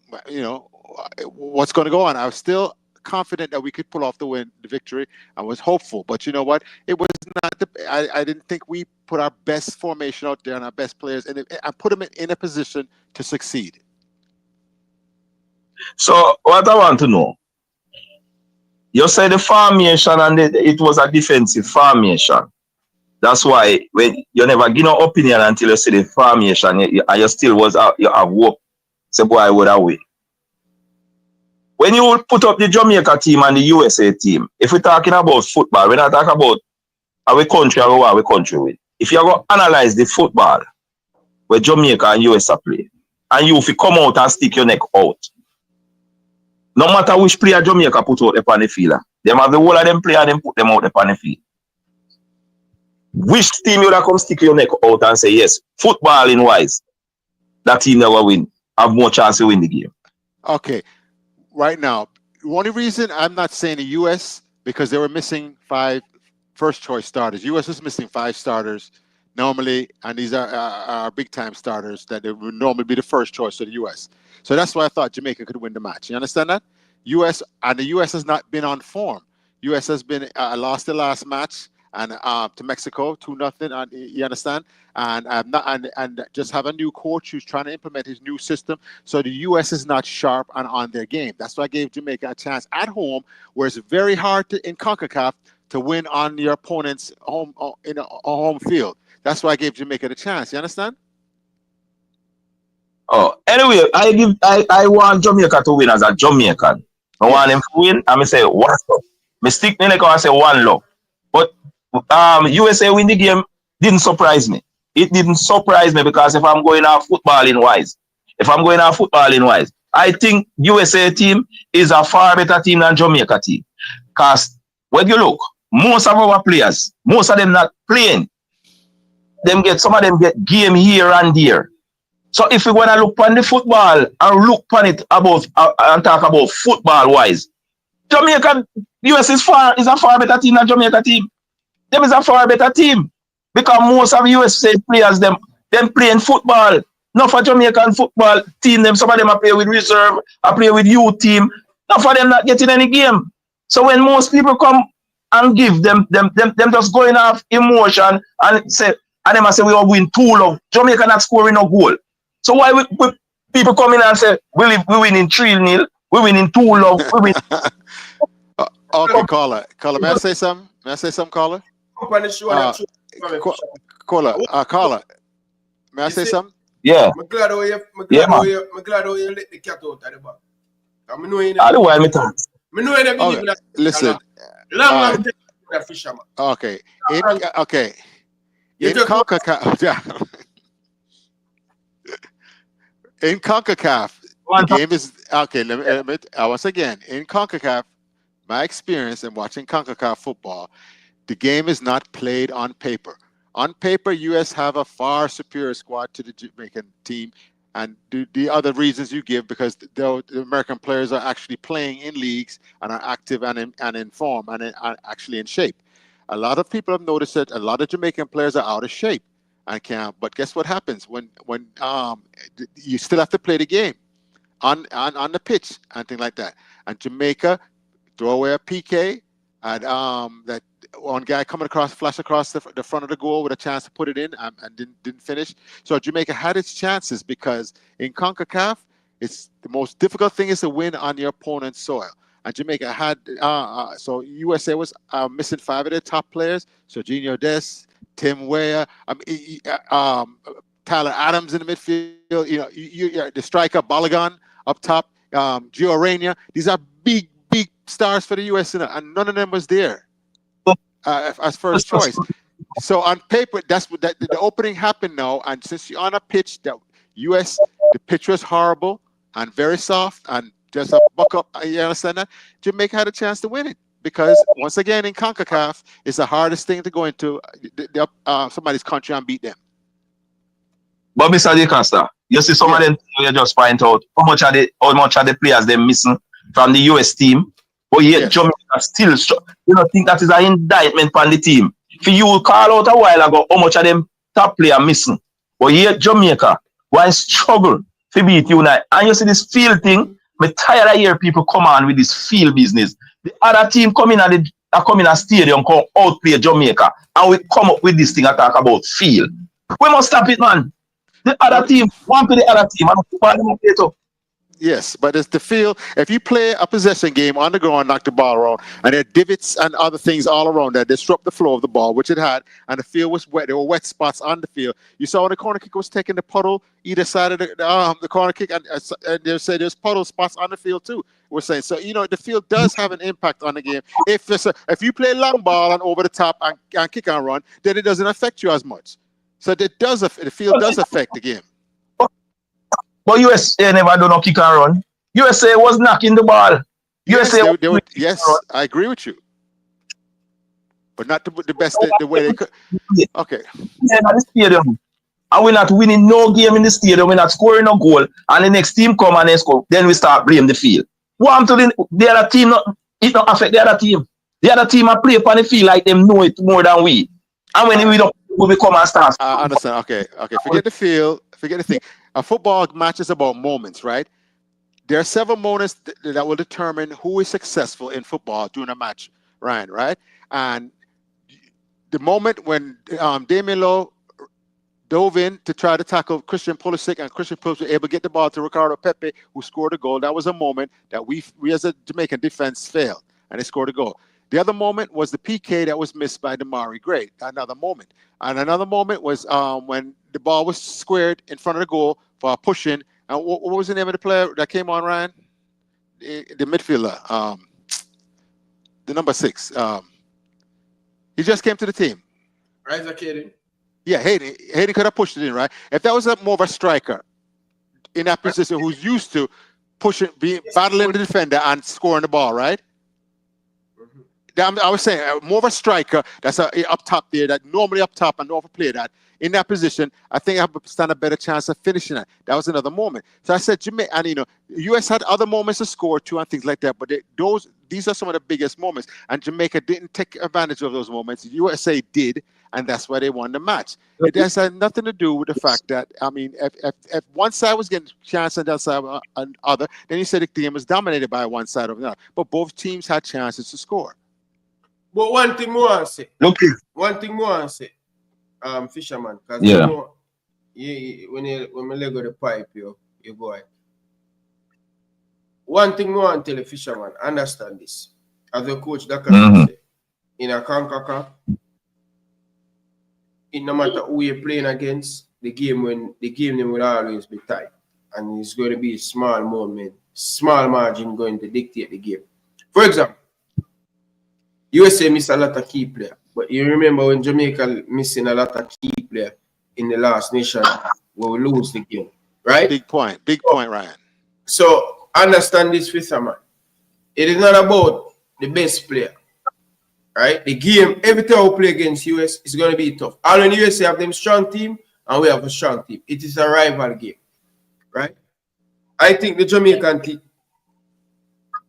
H: what's going to go on? I was still confident that we could pull off the victory. I was hopeful, but you know what? It was not I didn't think we put our best formation out there and our best players, and I put them in a position to succeed.
Q: So what I want to know, you say the formation and it was a defensive formation. That's why when you never give no opinion until you see the formation, you still you have hope. Say, boy, I would have win. When you put up the Jamaica team and the USA team, if we're talking about football, we're not talking about our country or our country win. If you go analyze the football where Jamaica and USA play, and you if you come out and stick your neck out, no matter which player Jamaica put out upon the field, them have the whole of them player, them put them out upon the field. Which team you would come stick your neck out and say, yes, footballing wise, that team never win, have more chance to win the game?
H: Okay. Right now, the only reason I'm not saying the U.S. because they were missing 5 first-choice starters. U.S. is missing 5 starters normally, and these are big-time starters that they would normally be the first choice of the U.S. So that's why I thought Jamaica could win the match. You understand that? U.S. has not been on form. U.S. has been lost the last match and to Mexico 2-0. You understand? And just have a new coach who's trying to implement his new system. So the U.S. is not sharp and on their game. That's why I gave Jamaica a chance at home, where it's very hard in CONCACAF to win on your opponent's home in a home field. That's why I gave Jamaica the chance. You understand?
Q: Oh, anyway, I want Jamaica to win as a Jamaican. I want them to win. I'm say one love. Me stick me like I say one love. But USA win the game didn't surprise me. It didn't surprise me because if I'm going out footballing wise, I think USA team is a far better team than Jamaica team. Because when you look, most of our players, most of them not playing. Some of them get game here and there. So if we want to look on the football and look on it about and talk about football wise, Jamaica, US is a far better team than Jamaica team. Them is a far better team because most of USA players them playing football. Not for Jamaican football team. Some of them are play with reserve, I play with youth team. Not for them not getting any game. So when most people come and give them just going off emotion and say, and them say we all win 2-0. Jamaica not scoring no goal. So why we people come in and say we win in 3-0, we win in 2-0, we win.
H: Okay, caller, may I say something? Caller? Caller, may I say something?
Q: Yeah.
A: I'm glad how you let the cat out of the bag. I know you
Q: know why me talk.
A: I know you believe that.
H: Listen.
A: Long that fisherman.
H: Okay. In CONCACAF. In CONCACAF, the game is okay. Let me once again, in CONCACAF, my experience in watching CONCACAF football, the game is not played on paper. On paper, US have a far superior squad to the Jamaican team, and the other reasons you give because the American players are actually playing in leagues and are active and in form and are actually in shape. A lot of people have noticed that a lot of Jamaican players are out of shape. But guess what happens when you still have to play the game on the pitch and things like that. And Jamaica throw away a PK and that one guy flash across the front of the goal with a chance to put it in and didn't finish. So Jamaica had its chances because in CONCACAF, it's the most difficult thing is to win on your opponent's soil. And Jamaica had so USA was missing 5 of their top players. So Serginho Dest, Tim Weah, Tyler Adams in the midfield. You the striker Balogun up top, Gio Reyna. These are big stars for the US, and none of them was there as first choice. So on paper, that's what the opening happened now. And since you're on a pitch that US, the pitch was horrible and very soft and just a buck up. You understand that? Jamaica had a chance to win it. because once again in CONCACAF, it's the hardest thing to go into somebody's country and beat them.
Q: But Mr. DeCosta, you see some of them you just find out how much of the players they're missing from the US team. But yet Jamaica still, think that is an indictment on the team. For you call out a while ago how much of them top player missing. But yet Jamaica, why struggle to beat United? And you see this field thing, I'm tired of hearing people come on with this field business. The other team come in at the stadium, come outplay Jamaica, and we come up with this thing and talk about field. We must stop it, man. The other team, one to the other team, and
H: yes, but it's the field. If you play a possession game on the ground, knock the ball around, and there are divots and other things all around that disrupt the flow of the ball, which it had, and the field was wet. There were wet spots on the field. You saw when the corner kick was taking the puddle either side of the corner kick, and they said there's puddle spots on the field too. We're saying so. The field does have an impact on the game. If you play long ball and over the top and kick and run, then it doesn't affect you as much. So the field does affect the game.
Q: But USA never do no kick and run. USA was knocking the ball.
H: Yes, yes, I agree with you. But not the best the way they could. Okay.
Q: Yeah, at the stadium. And we're not winning no game in the stadium. We're not scoring no goal. And the next team come and they score. Then we start blame the field. What to the other team? It not affect the other team. The other team are play upon the field like them know it more than we. And when we don't, we come and start.
H: I understand. Okay. Forget the field. Forget the thing. A football match is about moments, right? There are several moments that will determine who is successful in football during a match, Ryan, right? And the moment when Damian Lowe dove in to try to tackle Christian Pulisic, and Christian Pulisic was able to get the ball to Ricardo Pepe, who scored a goal. That was a moment that we as a Jamaican defense failed, and they scored a goal. The other moment was the PK that was missed by Damari Gray. Another moment. And another moment was when the ball was squared in front of the goal for a push-in. And what was the name of the player that came on, Ryan? The midfielder. The number 6. He just came to the team.
A: Isaac Hayden.
H: Yeah, Hayden. Hayden could have pushed it in, right? If that was more of a striker in that position who's used to battling the defender and scoring the ball, right? I was saying more of a striker that's up top there, that normally up top and overplay that in that position. I think I stand a better chance of finishing it. That was another moment. So I said, Jamaica, and US had other moments to score too and things like that, but these are some of the biggest moments. And Jamaica didn't take advantage of those moments. USA did, and that's why they won the match. It has had nothing to do with the fact that if one side was getting a chance and the other side other, then you said the game was dominated by one side or another. But both teams had chances to score.
A: But one thing more I say.
Q: Okay.
A: One thing more I say. Fisherman, because when we let go the pipe, you boy. One thing more I tell the fisherman, understand this. As a coach, that can say, in a CONCACAF, it no matter who you're playing against, the game will always be tight. And it's going to be a small moment, small margin going to dictate the game. For example, USA miss a lot of key players. But you remember when Jamaica missing a lot of key players in the last nation where we lose the game, right?
H: Big point, Ryan.
A: So understand this, fisherman. It is not about the best player, right? The game, every time we play against US, is going to be tough. All in USA have them strong team, and we have a strong team. It is a rival game, right? I think the Jamaican team,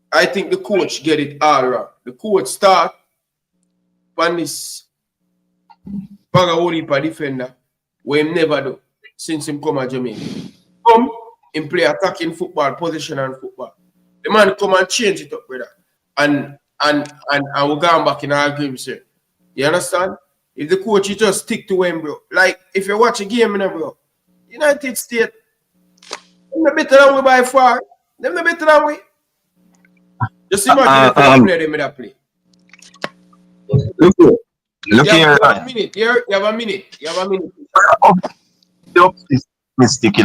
A: I think the coach get it all wrong. The coach start on this Pagawoli defender where he never do since he come to Jamaica. Come and play attacking football, position and football. The man come and change it up, brother. And we're going back in our game, sir. You understand? If the coach you just stick to him, bro. Like if you watch a game, bro, United States, they're better than we by far. They're better than we. Just imagine if you play them in that play.
Q: Look here.
A: You have a minute. You have a minute.
Q: This mistake,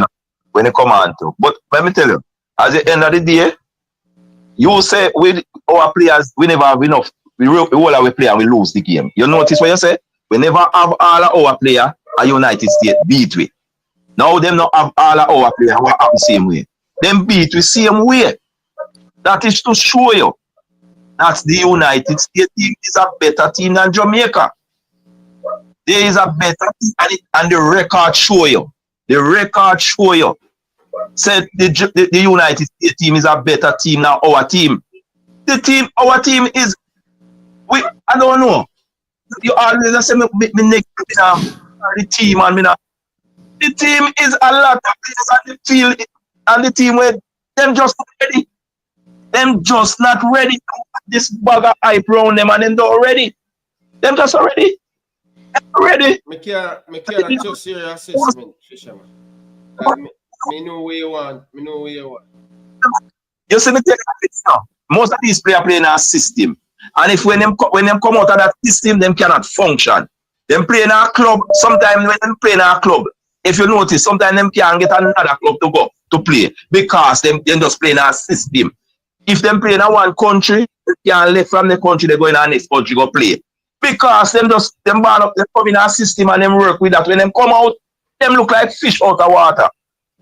Q: when you come on to. But let me tell you, at the end of the day, you say with our players, we never have enough. We all our play and we lose the game. You notice what you say? We never have all of our players at United States beat we. Now them not have all of our players the same way. Them beat we same way. That is to show you. That's the United States team is a better team than Jamaica. There is a better team, and the record show you. The record show you. Said the United States team is a better team than our team. Our team is, I don't know. You always say me next the team and me not. The team is a lot of players on the field, and the team where them just not ready. Them just not ready to put this bag of hype around them, and them not ready. Them just not ready. Ready.
A: Me can't trust your assessment, Fisher, man. Me know where you want.
Q: You see me take it now. Most of these players play in a system. And if when them come out of that system, them cannot function. Them play in a club, sometimes when them play in a club, if you notice, sometimes them can't get another club to go to play because them just play in a system. If them play in a one country, they can't leave from the country, they go in a next country go play. Because them born up, they come in a system and them work with that. When them come out, them look like fish out of water.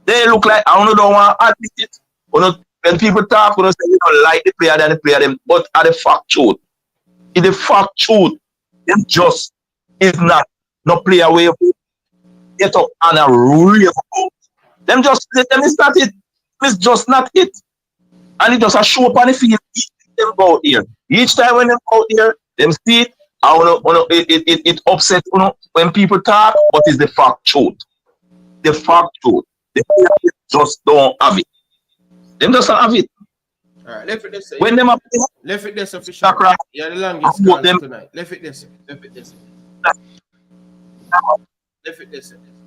Q: They look like, I don't want to admit it. When people talk, say you don't like the player than the player, them, but at the fact truth. In the fact truth, them just is not no player way get up and a rave out. Them is not it. It's just not it. And it just a show up on the field. Them go out here. Each time when them go out here, them see it. It upsets when people talk, but it's the fact truth. The fact truth. The players just don't have it. Them just don't have it.
A: Alright, left it this.
Q: When them up
A: left it this official. Yeah, the longest call tonight. Left it this. Left it this.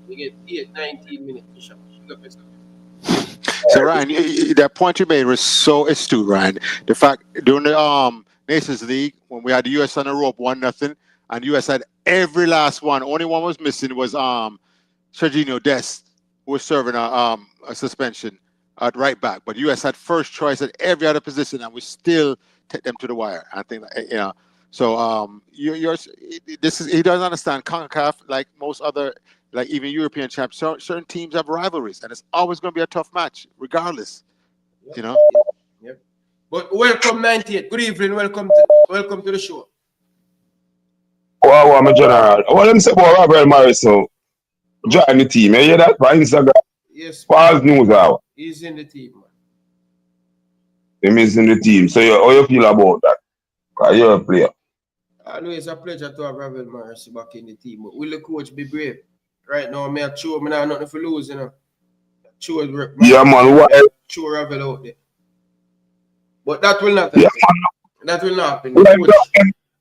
A: We get 19 minutes, Fisher.
H: So Ryan, that point you made was so astute, Ryan. The fact during the Nations League when we had the US on the rope 1-0, and US had every last one. Only one was missing was Serginho Dest, who was serving a suspension at right back. But US had first choice at every other position, and we still take them to the wire. I think So this is he doesn't understand CONCACAF like most other. Like even European champs, certain teams have rivalries, and it's always going to be a tough match, regardless.
A: Yep. But welcome 98. Good evening. Welcome to the show.
R: Wow, I'm a general. What them say about Robert Morris now? Join the team. You hear that? By Instagram.
A: Yes.
R: False news out.
A: He's in the team, man.
R: Him is in the team. So how you feel about that? Because you're a player.
A: I know it's a pleasure to have Robert Morris back in the team, but will the coach be brave? Right now, me not nothing for lose,
R: Yeah, man. Why?
A: Ravel out there. But that will not happen.
R: Yeah,
A: that will not happen.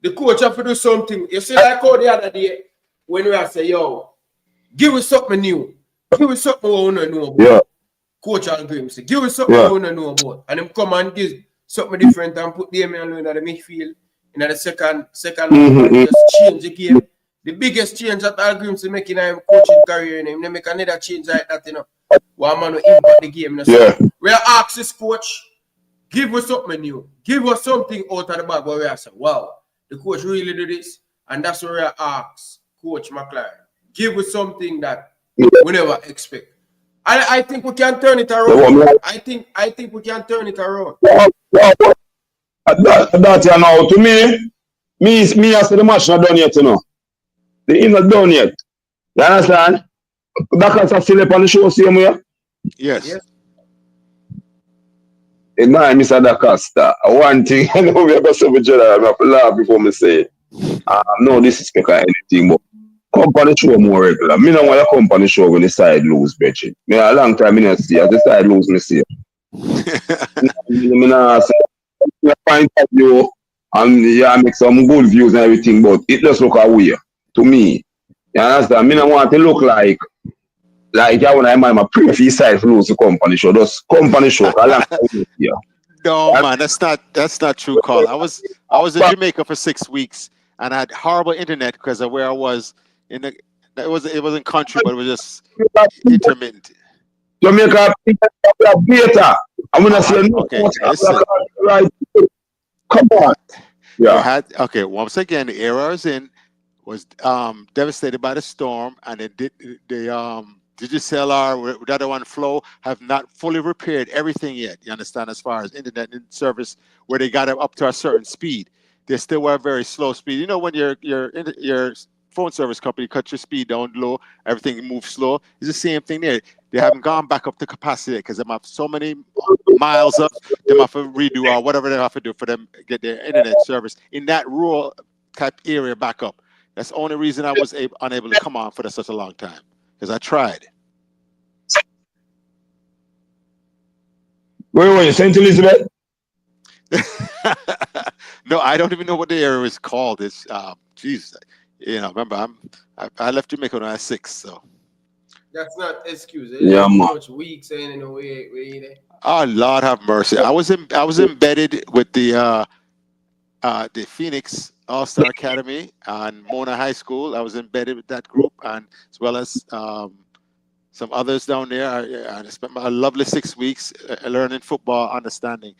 A: The coach have to do something. You see, like how the other day, when we say, yo, give us something new. Give us something we don't know about.
R: Yeah.
A: Coach Algrim say, give us something we don't know about. And him come and give something different and put them in the midfield. In the second just change the game. The biggest change that Algrim's making in his coaching career, and him make another change like that, One man will impact the game. We are asked this coach, give us something new. Give us something out of the bag where we are saying, wow, the coach really do this. And that's where we ask Coach McLaren, give us something that we never expect. I think we can turn it around. I think we can turn it around.
R: That you know, to me as the match not done yet, The is not done yet. You understand? That can still up on the show same way.
H: Yes.
R: And now, Mr. Dakasta, one thing I know we have so much I have to laugh before me say, no disrespect or anything, but company show more regular. Me don't want a company show when the side lose, betching. Me a long time I not see as the side lose, me see. Me not say, I find that you and make some good views and everything, but it just look away to me. You understand? Me don't want to look like I when I'm my previous side lose the company show. Just company show.
H: No man, that's not true, Carl. I was in Jamaica for 6 weeks and I had horrible internet because of where I was in the. It wasn't country, but it was just intermittent.
R: Jamaica better. I'm gonna say no.
H: Okay, listen.
R: Right. Come on. Yeah.
H: Once again, the era I was in was devastated by the storm, and Digicel, the other one, Flow, have not fully repaired everything yet. You understand, as far as internet service, where they got it up to a certain speed. They still were very slow speed. You know, when your phone service company cut your speed down low, everything moves slow. It's the same thing there. They haven't gone back up to capacity because they have so many miles up. They have to redo or whatever they have to do for them to get their internet service in that rural type area back up. That's the only reason I was unable to come on for such a long time, because I tried.
R: Where were you, St. Elizabeth?
H: No, I don't even know what the area is called. It's geez, you know. Remember, I left Jamaica when I was 6, so.
A: That's not excuse.
R: Yeah, man.
A: Much weak saying in a way.
H: Oh Lord have mercy! I was embedded with the Phoenix All-Star Academy and Mona High School. I was embedded with that group, and as well as some others down there. I spent my lovely 6 weeks learning football, understanding,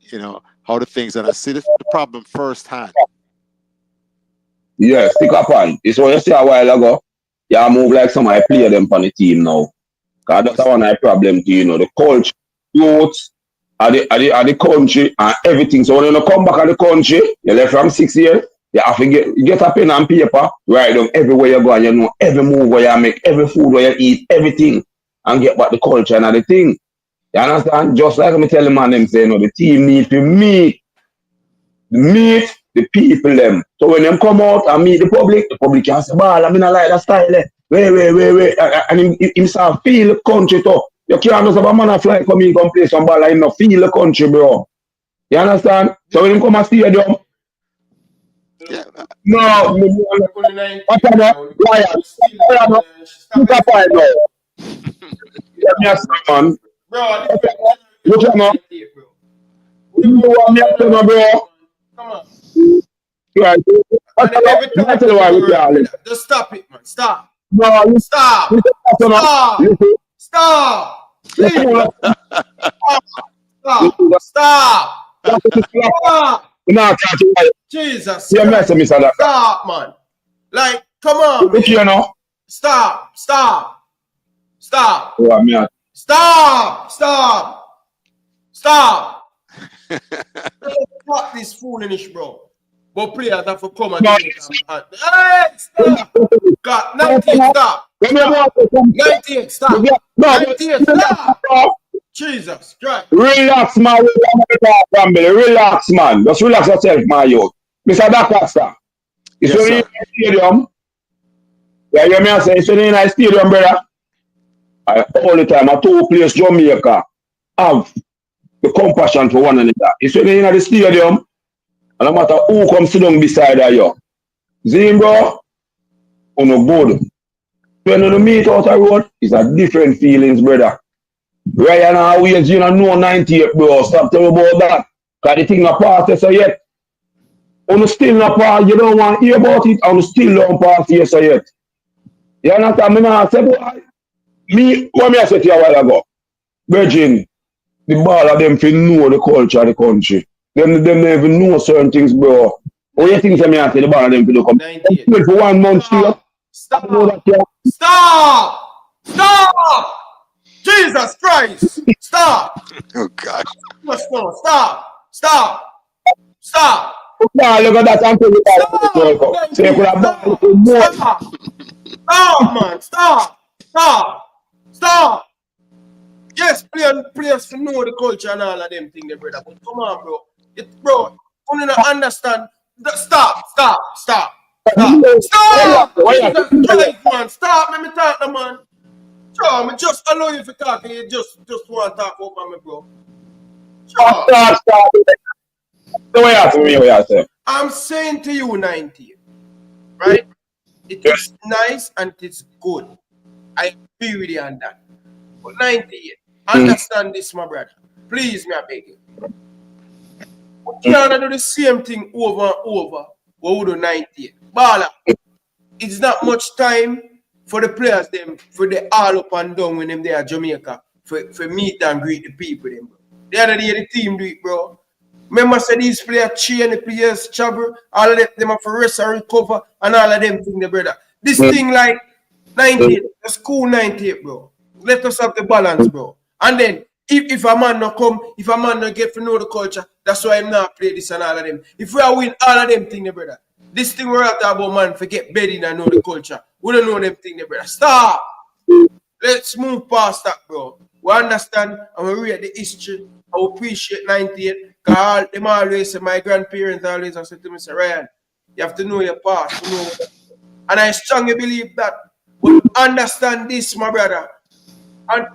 H: you know, how the things, and I see the problem firsthand.
R: Yeah, stick up on. It's what you say a while ago. Yeah, move like somebody play them on the team now. Cause that's one of the problem to, you know, the culture, youth, are the country and everything. So when you come back at the country, you left from 6 years, you have to get a pen and paper, write down everywhere you go, and you know every move where you make, every food where you eat, everything, and get back the culture and the thing. You understand? Just like me tell the man them say, you know, the team need to meet the people them. So when them come out and meet the public can say, ball, I mean, I like that style. Wait. And him start feel the country too. You can't just have a man a fly come in and play some ball and him not feel the country, bro. You understand? So when him come a stadium, no, what are the liars? Look up right now. Let me ask you, man. Look at me. You want me to tell you, bro?
A: Come on.
R: Right. I tell you why we can't.
A: Just stop it, man. Stop.
R: No,
A: Stop. Stop. Please. Stop.
R: No,
A: Jesus.
R: Stop,
A: man. Like, come on,
R: man. You know?
A: Stop.
R: Oh,
A: Stop. Fuck this foolish, bro. But players have to come and hey, stop. God, 98, stop. 98, stop. 98, stop. Jesus Christ.
R: Relax, man. Relax, man. Just relax yourself, man, yo. Mr. Dakasta. It's only in the stadium. Yeah, you hear me say, it's only in the stadium, brother. All the time, a two-place Jamaica have the compassion for one another. It's only in the stadium, and no matter who comes sit down beside you. See, bro, on no good. When you meet out the road, it's a different feelings, brother. Ryan always, you know 98, bro. Stop telling me about that. Because the thing not passed so yet. On still not pass, you don't want to hear about it, and still don't pass here so yet. You understand me now? Say, boy, what I said to you a while ago, Virgin, the ball of them to know the culture of the country. Them never know certain things, bro. What you think me I say the ball of them to do come? For 1 month still.
A: Stop! Jesus Christ! Stop!
H: Oh God!
A: Stop!
R: Nah, look at that. I'm telling you that. So you could have
A: Stop, man! Stop! Yes, players to know the culture and all of them things, brother. But come on, bro. Bro, you don't understand. Stop! Jesus Christ, man! Stop! Let me talk, man. Sure, me just allow you to talk, and you just want to talk over me, bro. Sure.
R: Stop.
A: I'm saying to you, 90, right? It is nice and it's good. I agree with you on that. But 90, understand this, my brother. Please, me, I beg you. We can't do the same thing over and over. What we do 90? Bala, it's not much time for the players, them, for the all up and down when them they are Jamaica, for meet and greet the people, them, bro. The other day, the team do it, bro. Remember, say these players chain, the players travel, all of them have to rest and recover, and all of them thing, the brother. This thing, like, 98, the school 98, bro. Let us have the balance, bro. And then if a man not come, if a man not get to know the culture, that's why I'm not play this and all of them. If we are win all of them things, brother. This thing we're talking about, man, forget bedding and know the culture. We don't know them things, brother. Stop. Let's move past that, bro. We understand and we read the history. I appreciate 98. Because them always say, my grandparents always have said to me, say, Ryan, you have to know your past. You know. And I strongly believe that. But understand this, my brother. And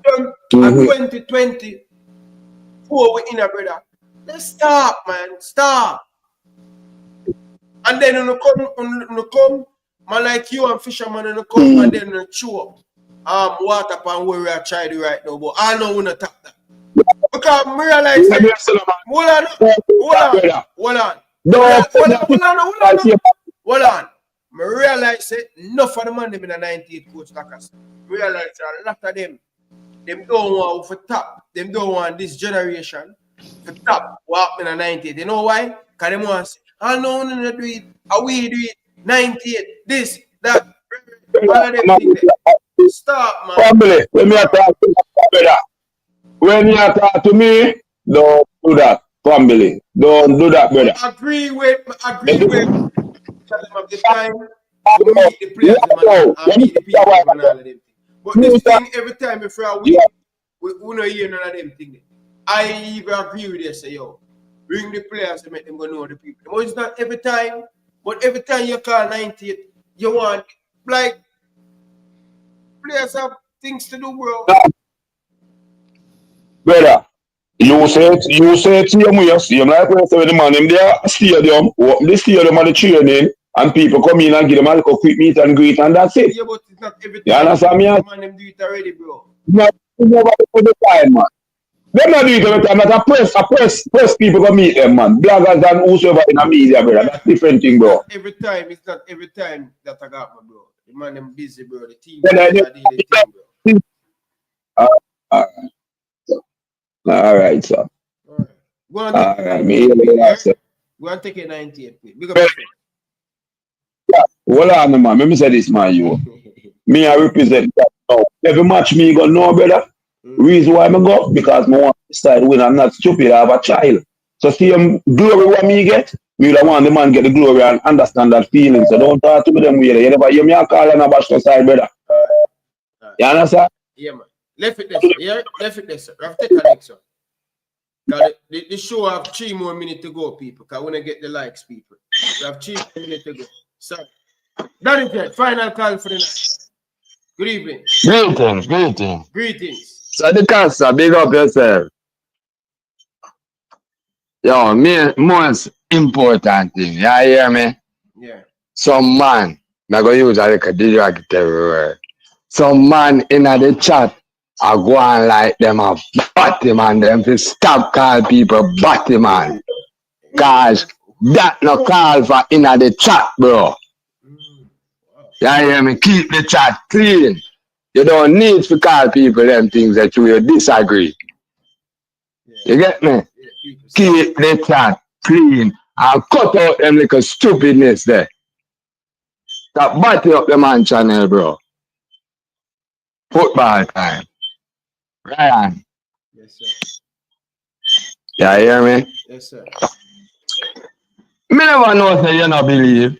A: 2024 we in a brother. Let's stop, man. Stop. And then when you come, man like you and fisherman when you come and then you chew up water pan where we are trying right now. But I know we not tap that. Because I realize hold on. I realize enough of the man them in a 98 coach like us. Realize a lot of them don't want for top. Them don't want this generation for top walk in a 98. You know why? Because them want to say, I know we do it, we do it, 98, this, that. All of them things there. Stop, man.
R: Family, when you talk to me, brother, when you talk to me, don't do that. Family, don't do that, brother.
A: Agree with tell them of the time to meet the players and meet the people and all of them things. But this thing every time before we don't hear none of them things. I even agree with this, say yo, bring the players to make them go know the people. But it's not every time, but every time you call 98, you want like players have things to do, bro.
R: Brother, you say to him, you see him like when the man in there stadium, the stadium and the training, and people come in and give them a little quick meet and greet, and that's it.
A: Yeah, but it's not every time.
R: You understand me?
A: Man, them do it already, bro.
R: No, never for the time, man. They not do it every time. But a press people go meet them, man. Bloggers and whosoever in the media, brother. That's different thing, bro.
A: Every time, it's not every time that I got my bro. The man them busy, bro. The team,
R: All right, sir.
A: Go on,
R: All right, me sir.
A: Go and take a 98, please. Big up.
R: Yeah, hold on, man. Let me say this, man. You, me, I represent that now. Every match me go know, brother. Reason why I go because I want to start win. I'm not stupid. I have a child. So see him glory what me get. Me don't want the man get the glory and understand that feeling. So don't talk to me them way. You never hear me a call and a bash to side, brother. You understand?
A: Yeah, man. Left it there, sir. Yeah, left it there, sir. We have to take a next one. Because the show have 3 more minutes to go, people. Because we want to get the likes, people. We have 3 more minutes to go. So, that is it. Final call for the night. Good evening. Greetings.
S: So the cancer, big up yourself. Yo, me most important thing, you hear me?
A: Yeah.
S: Some man, I'm going to use a little derogatory word. Some man in the chat are going like them a batty man, them to stop call people batty man. Cause that no call for in the chat, bro. You hear me? Keep the chat clean. You don't need to call people them things that you disagree. You get me? Keep the chat clean and cut out them little stupidness there. Stop batting up the man channel, bro. Football time. Ryan.
A: Yes, sir.
S: You hear me?
A: Yes, sir.
S: Me never know say you not believe.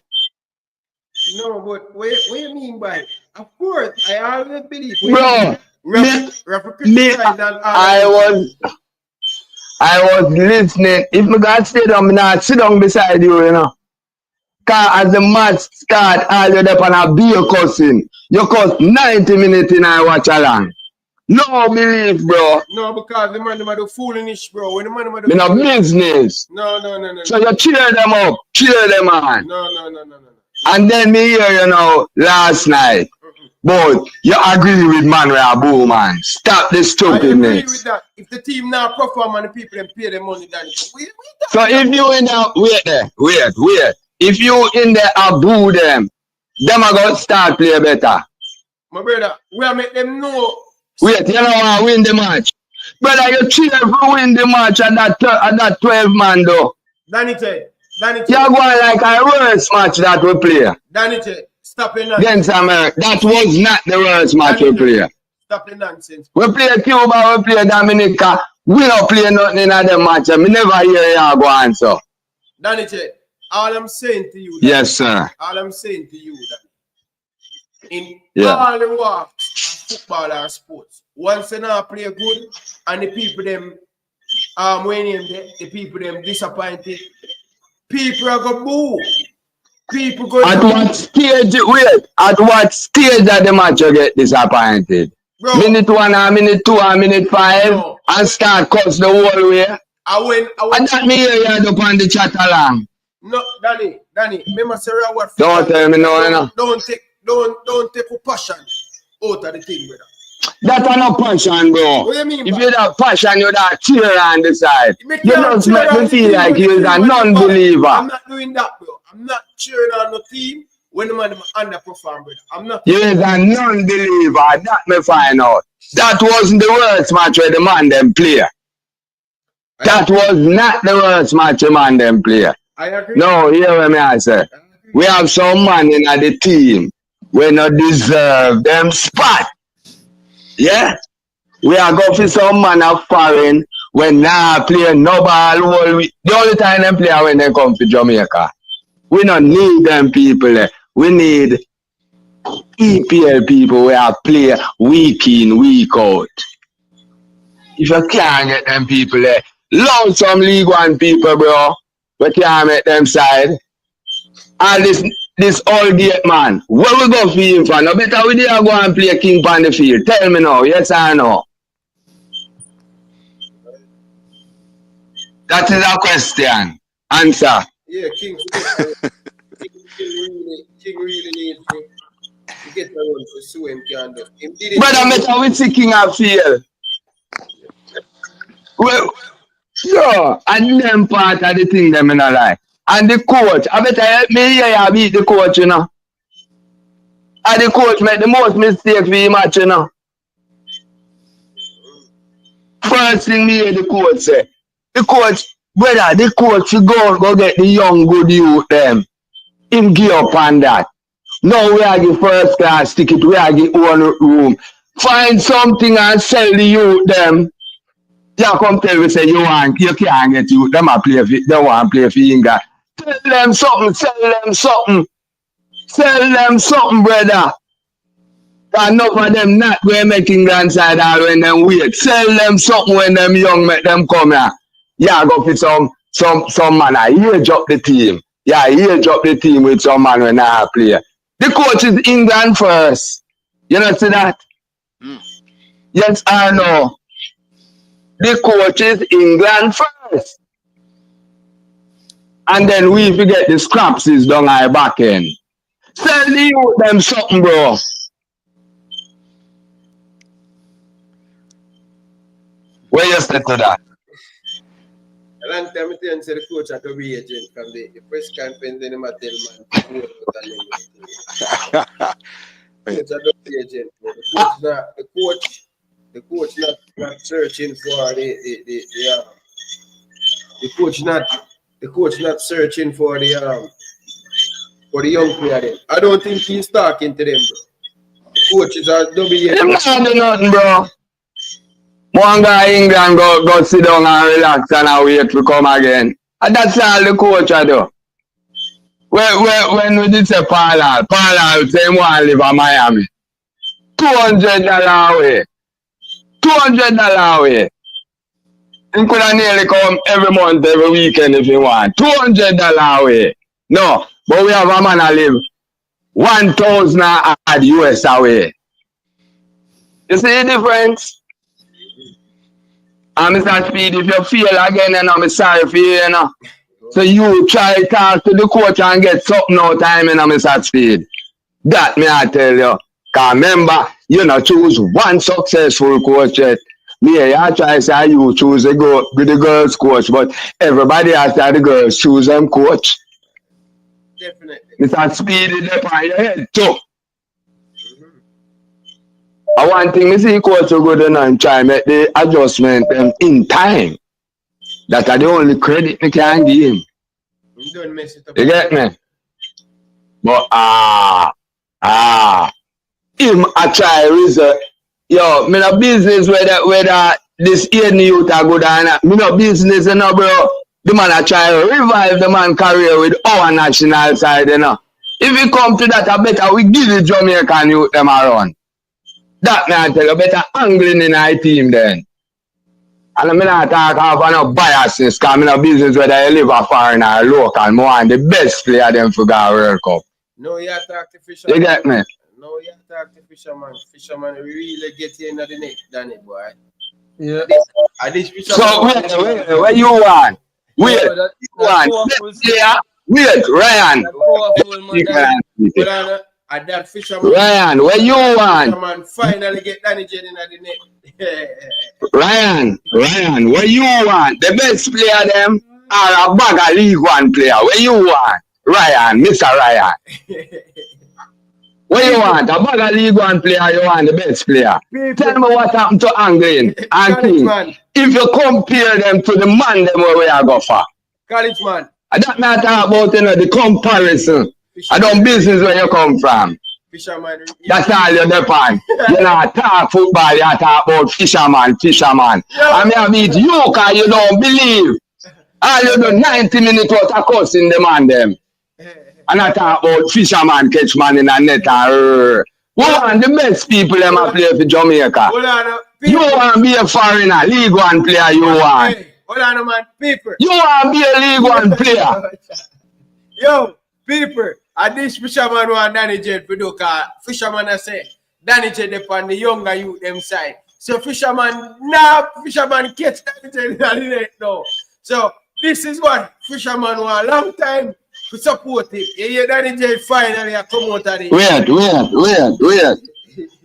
A: No, but what you mean by it? Of course, I always believe.
S: Bro, I was listening. If me got stay down, me not sit down beside you, you know. Cause as the match start, all you there on a beer cussing. You cuss 90 minutes and I watch along. No belief, bro.
A: No, because the man do foolish, bro. When the man do
S: me no business.
A: No.
S: So you cheer them up, cheer them on.
A: No.
S: And then me hear you know last night. But you agree with man with a boo, man. Stop this stupidness.
A: I agree with that. If the team now perform and the people then pay their money, then
S: so if you in there, wait. If you in there a boo them are going to start play better.
A: My brother, we are make them know.
S: Wait, you know I win the match. Brother, you cheer for win the match at that 12 man though.
A: Danny,
S: you're going like a worse match that we play.
A: Danny, Stop your
S: against
A: nonsense.
S: America. That was not the worst match we played.
A: Stop your nonsense.
S: We play Cuba, we play Dominica. We don't play nothing in the match. I never hear you go answer.
A: Danny J, all I'm saying to you,
S: Yes, sir.
A: all I'm saying to you, that in
S: Yeah.
A: all the walks of football or sports, once they not play good, and the people them when the people them disappointed, people are gonna boo. People go
S: At what stage, wait, at what stage of the match you get disappointed?
A: Bro.
S: Minute 1 or minute 2 or minute 5
A: No.
S: and start cuss the whole way?
A: I went
S: And that me hear you up on the chat along.
A: No, Danny, remember say what
S: Don't tell me no, you know.
A: Don't take a passion out of the thing, brother.
S: That are no passion, bro.
A: What do you mean?
S: If you have passion, you have cheer on the side.
A: Me
S: You
A: can't
S: just
A: cheer
S: make
A: on
S: me
A: the
S: feel
A: team
S: like
A: when
S: you're
A: the
S: a
A: team when
S: non-believer.
A: I'm not doing that, bro. I'm not cheering on the team when the man underperform, brother. I'm not.
S: You're a non-believer. That me find out. That wasn't the worst match where the man them play. That was not the worst match the man them play.
A: I agree.
S: No, hear what me I say. We have some man in the team we not deserve them spot. Yeah? We are going for some man of foreign when now play no ball all week. The only time them play when they come to Jamaica. We don't need them people there. We need EPL people where play week in, week out. If you can't get them people there, love some League One people, bro. We can't make them side. And this old gate man, where we go for him for? No better we dare go and play King on the field. Tell me now, yes or no? That is a question. Answer.
A: Yeah, King really needs to get around for so him can do. Him did it.
S: Brother, better we see King and feel. Well, so, and them part of the thing them in a lie. And the coach, I better help me here you beat the coach, you know. And the coach make the most mistake for the match, you know. First thing me hear the coach say, the coach, brother, the coach should go get the young good youth them. Him give up on that. No, we are the first class ticket, we are the one room. Find something and sell the youth them. You come tell me say you can't get youth, them a play for, they want to play for England. Tell them something, sell them something. Sell them something, brother. Enough of them not going to make England side all when them wait. Sell them something when them young make them come here. Yeah, go for some man. I age up the team. Yeah, age up the team with some man when I play. The coach is England first. You know see that? Yes or no? The coach is England first. And then we forget the scraps is down our back end. Sell the youth them something, bro. Where you said to that?
A: A long time I tell the coach at the agent from the press conference and him a tell man. Coach at the agent. The coach not searching for the coach not searching for the young player. I don't think he's talking to them, bro. The coaches are WA.
S: Them not do nothing, bro. One guy in England go sit down and relax and wait to come again. And that's all the coach I do. When we did say Paul say he want to live in Miami. $200 away. $200 away. He could have nearly come every month, every weekend if he want. $200 away. No, but we have a man that live 1,000 at US away. You see the difference? And Mr. Speed, if you feel again, and I'm sorry for you, you know. So you try to talk to the coach and get something out of him, you know, Mr. Speed. That me I tell you. Because remember, you know, choose one successful coach yet. Me, I try to say you choose the girls coach, but everybody has to have the girls choose them coach.
A: Definitely.
S: Mr. Speed is up on your head too. I want thing me see coach to go down and try make the adjustment in time. That are the only credit me can give him.
A: You don't mess it up.
S: You get me? But Him a try result. Yo, me no business whether this Indian youth are good or not. Me no business, you know, bro. The man a try revive the man career with our national side, you know. If we come to that, I better we give the Jamaican youth them a run. That me I tell you, better angling in our team then. And I'm not talking about no biasness, because I'm no business whether you live a foreign or local. I want the best player them for the World Cup.
A: No, you talk to Fisherman.
S: You get me?
A: No, you talk to Fisherman. Fisherman really get you in the net, Danny boy.
P: Yeah.
S: So where you want? Wait, you want? Wait, Ryan.
A: And that Fisherman.
S: Ryan, where you want?
A: Fisherman finally get Danny Jen in the net.
S: Ryan, where you want? The best player them are a bag of League One player. Where you want? Ryan, Mr. Ryan. What you want? A bag of League One player, you want the best player. Tell me what happened to Anglin and King. If you compare them to the man them where we are go for.
A: College man.
S: That not talk about the comparison. I don't business where you come from.
A: Fisherman.
S: That's all you're depend. You not talk football, you talk about fisherman. I mean I meet you because you don't believe. All you do 90 minutes worth of cussing the man them. And I talk about fisherman catch man in a net. We want the best people them a play for Jamaica. You want to be a foreigner, League One player you want.
A: Hold on, man, people.
S: You want to be a League One player.
A: Yo, people, and this fisherman want Danny J to do, because fisherman I say, Danny J depend the younger youth them side. So fisherman catch Danny J in the net now. So this is what fisherman want a long time to support it. You hear Danny J finally come out of it.
S: Wait.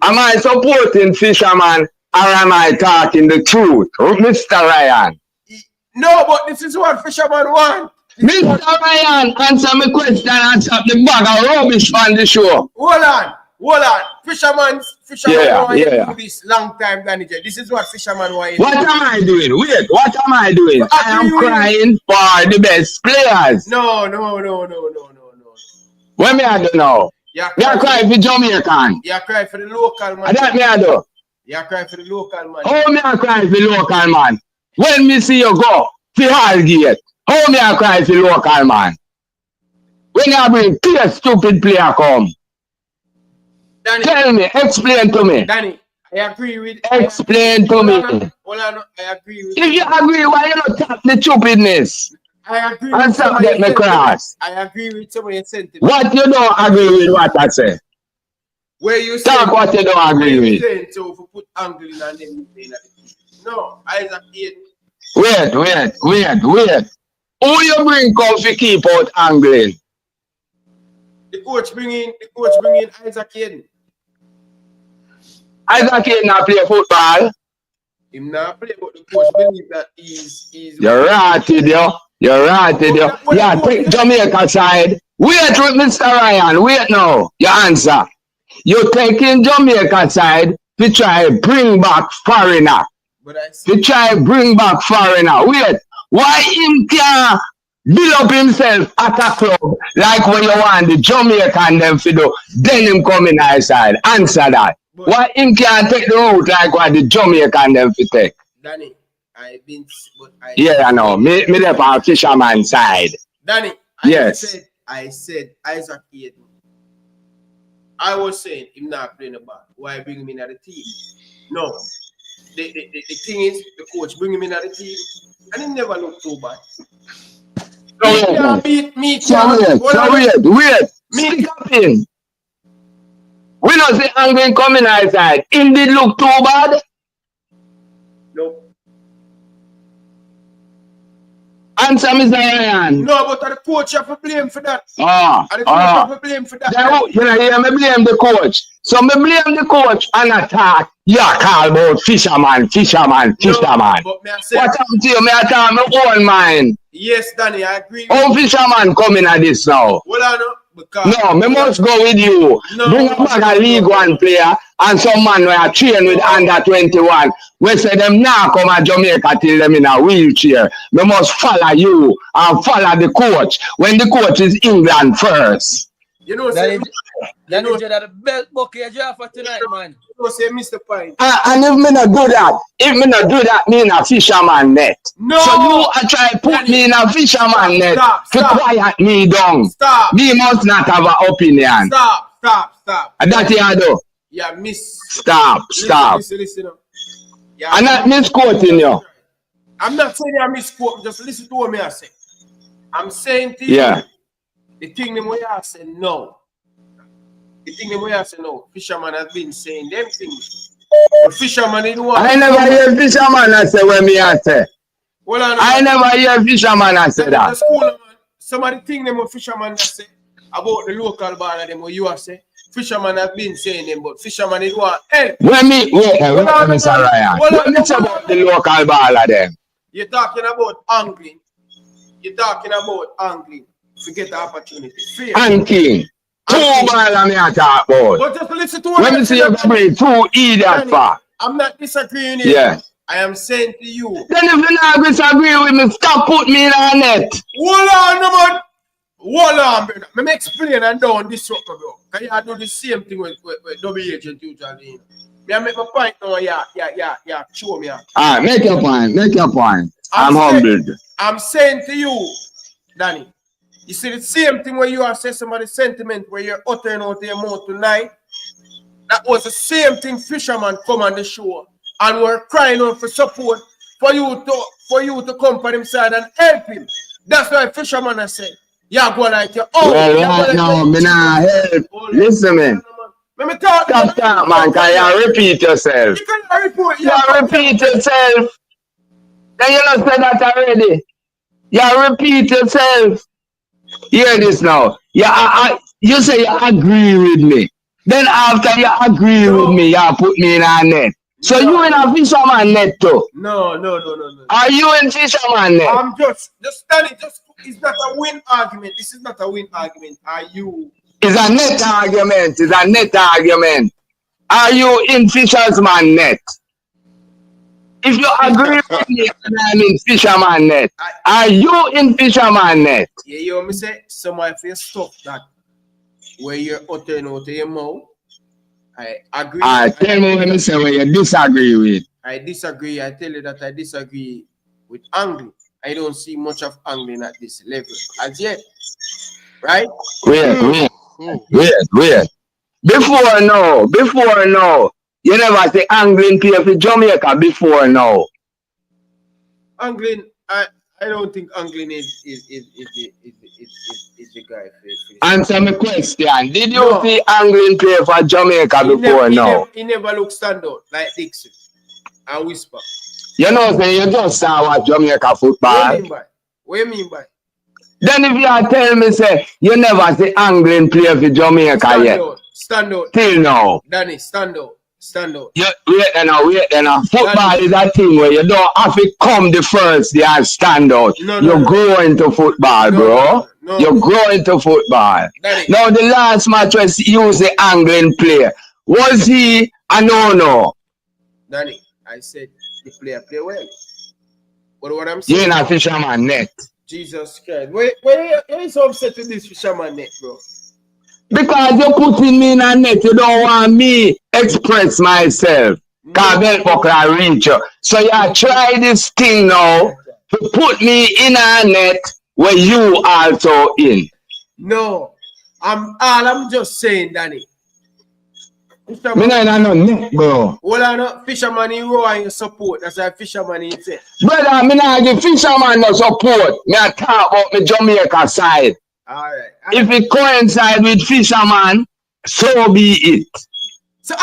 S: Am I supporting fisherman or am I talking the truth, Mr. Ryan?
A: No, but this is what fisherman want.
S: Mr. Ryan, answer my question and stop the bag of rubbish on the show.
A: Hold on. Fisherman
S: Yeah.
A: want to do this long time, Danny J. This is what fisherman want.
S: What am I doing? Wait, what am I doing? I am crying for the best players.
A: No.
S: What me I do now? Me I cry for Jamaican.
A: You cry for the local man.
S: And that me I do.
A: You cry for the local man.
S: How me I cry for local man? When me see you go to Hallgate, how me I cry for local man? When you bring clear stupid player come.
A: Danny,
S: tell me, explain to me.
A: Danny, I agree with.
S: Explain to me.
A: Hold on, I agree with.
S: If you agree, why you not tap the stupidness?
A: I agree
S: and
A: with
S: stop get me cross.
A: I agree with some of your sentiments.
S: What you don't agree with what I say?
A: Where you
S: talk what you don't agree with.
A: Saying, so if you put Anglin and then no, Isaac Hayden.
S: Wait. Who you bring come to keep out Anglin?
A: The coach bring in Isaac Hayden.
S: Isaac Hayden not play football.
A: Him not play, but the coach believe that he's
S: You're rotted, yo. Yeah, take Jamaica side. Wait with Mr. Ryan. Wait now. Your answer. You're taking Jamaica side to try bring back foreigner. Wait. Why him can't build up himself at a club like when you want the Jamaican them to do? Then him come in our side. Answer that. Why him can't take the route like what the Jamaican them to take?
A: Danny, I've been.
S: Yeah, I know. Me there on fisherman side.
A: Danny, I said Isaac Hayden. I was saying him not playing the ball. Why bring him in at the team? No. The thing is, the coach bring him in at the team, and he never looked too bad. Wait.
S: Stop him. We don't say Anglin coming outside. Him did look too bad.
A: No.
S: Answer, Mr. Ryan.
A: No, but the coach have to blame for that.
S: The coach have to blame for that. You know, me blame the coach. So me blame the coach and attack. You call about fisherman.
A: No, but me I say,
S: what happened to you? Me I talk my own mind.
A: Yes, Danny, I agree.
S: How fisherman coming at this now?
A: Well, I know.
S: No, me must go with you. Bring a bag of League One player and some man who are trained with under 21. We say them now come at Jamaica till them in a wheelchair. Me must follow you and follow the coach when the coach is England first.
A: You know,
T: That
A: say,
T: is the belt bucket you draw for tonight, man.
A: You know, say Mr. Pine.
S: And if me not do that, me in a fisherman net.
A: No.
S: So you are trying to put me in a fisherman net to quiet me down.
A: Stop.
S: Me must not have an opinion.
A: Stop.
S: And that you do.
A: Yeah, miss.
S: Stop.
A: Listen. Yeah,
S: I'm not misquoting you.
A: I'm not saying I misquote. Just listen to what me I say. I'm saying to you.
S: Yeah.
A: The thing them way I say no. The thing them way I say no. Fisherman has been saying them things. The fisherman is the one.
S: I never hear fisherman I say when me I say.
A: Well,
S: I never hear fisherman I say that.
A: Some of the thing them fisherman that say about the local bar them what you are say. Fisherman have been saying them, but fisherman is one help.
S: When me wait, Mr. Ryan. When me say about the local baller them.
A: You're talking about angling. Forget the opportunity.
S: Angling. Two baller me I talk about.
A: But just listen to what
S: when me see you bring two idiot for.
A: I'm not disagreeing with you.
S: Yeah.
A: I am saying to you.
S: Then if you not disagree with me, stop putting me in a net.
A: Hold on, brother. Let me explain and down this up, bro. Because you do the same thing with double agent usually. Me make my point now, yeah, show me.
S: Alright, make your point. I'm humbled.
A: I'm saying to you, Danny, you see the same thing where you are saying some of the sentiment where you're uttering out your mouth tonight. That was the same thing fisherman come on the show and were crying out for support for you to come for him side and help him. That's why fisherman I said. Yeah, go like your own.
S: Well, right now, me not help. Listen, man. Stop that, man, because you repeat yourself. You repeat yourself. Then you not say that already. You repeat yourself. Hear this now. You say you agree with me. Then after you agree with me, you put me in a net. So you in a fisherman net too?
A: No.
S: Are you in fisherman net?
A: I'm just studying. It's not a win argument. This is not a win argument. Are you?
S: It's a net argument. Are you in fisherman net? If you agree with me and I'm in fisherman net, are you in fisherman net?
A: Yeah, you me say some of your stuff that where you're uttering out your mouth. I agree.
S: Tell me when you say where you disagree with.
A: I disagree. I tell you that I disagree with angling. I don't see much of angling at this level as yet. Right?
S: Wait. Before now. You never say angling play for Jamaica before now.
A: Angling, I don't think angling is the guy for
S: Answer my question. Did you see angling play for Jamaica before now?
A: He never looked stand out like Dixon and Whisper.
S: You know, say you just saw what Jamaica football.
A: What you mean by?
S: Then if you are telling me, say, you never see angling play for Jamaica yet.
A: Stand out.
S: Till now.
A: Danny, stand out.
S: Wait now. Football is a thing where you don't have to come the first day and stand out. You grow into football, bro. You grow into football.
A: Danny.
S: Now the last match was use the angling player. Was he a no?
A: Danny, I said the player play well. But what I'm saying,
S: you're in a fisherman net.
A: Jesus Christ. Why are you so upset with this fisherman net, bro?
S: Because you're putting me in a net, you don't want me express myself. Because belt buckle reach you. So you try this thing now to put me in a net where you also in.
A: No. I'm just saying, Danny.
S: Me not in no net, bro.
A: Well, I know fisherman in row and you support. That's why fisherman in it.
S: Brother, me not give fisherman no support. Me I talk about me Jamaica side.
A: Alright.
S: If it coincide with fisherman, so be it. So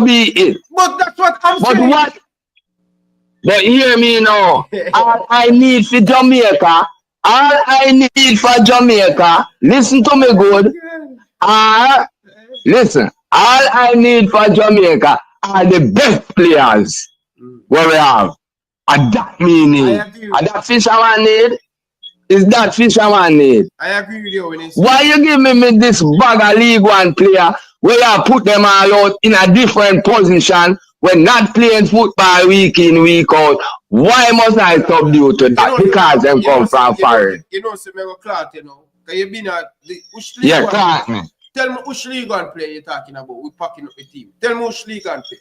S: be it.
A: But that's what I'm saying.
S: But hear me now. All I need for Jamaica, listen to me good. Listen, all I need for Jamaica are the best players where we have. And that meaning. And that fisherman need. Is that fisherman need?
A: I agree with you when it's
S: why you give me this bag of League One player where you put them all out in a different position when not playing football week in, week out? Why must I subdue to that? Because them come from foreign.
A: You know, see me go clout, you know. Because you been at the which league
S: Yeah,
A: one?
S: Clark, man.
A: Tell me which league one player you're talking about. We're packing up the team. Tell me which league one play.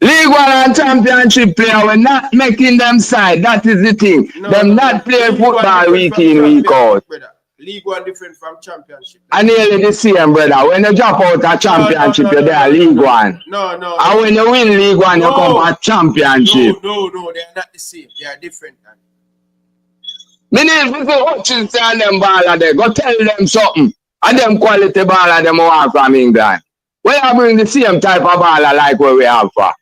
S: League One and Championship player, we're not making them side. That is the thing. Them not playing
A: League one
S: football
A: different
S: week
A: from
S: in, week out.
A: championship, brother. League one different from championship.
S: And nearly the same, brother. When you drop out a championship, you're there, League One.
A: No.
S: And when you win League One, you come for championship.
A: No, they are not the same. They are different. Man.
S: Me need to go Hutchinson and them baller there. Go tell them something. And them quality baller them want from England. Where you bring the same type of baller like what we have for?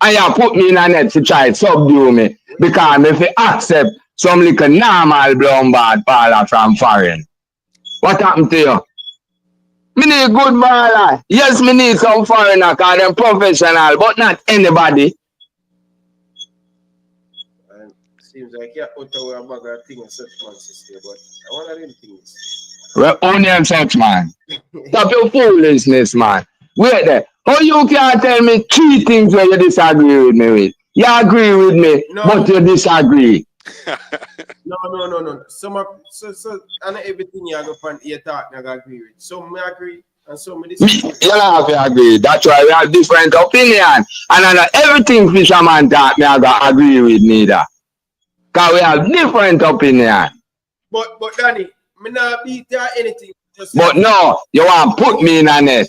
S: And you put me in a net to try to subdue me. Because if you accept some little normal blown bad baller from foreign, what happened to you? Me need good baller. Yes, me need some foreigner because they're professional, but not anybody.
A: Seems like you're out of a bag of things such man sister, but I want to them things.
S: Well, only am such man. Stop your foolishness, man. Wait there. How you can tell me 3 things where you disagree with me with? You agree with me, but you disagree.
A: No. Some and everything you go find you talk, I agree with. Some me agree and some me disagree.
S: You don't have to agree. That's why we have different opinion. And not everything fisherman talk, me I go agree with neither. Because we have different opinion.
A: But Danny, me not beat you or anything.
S: But no, you want to put me in a net.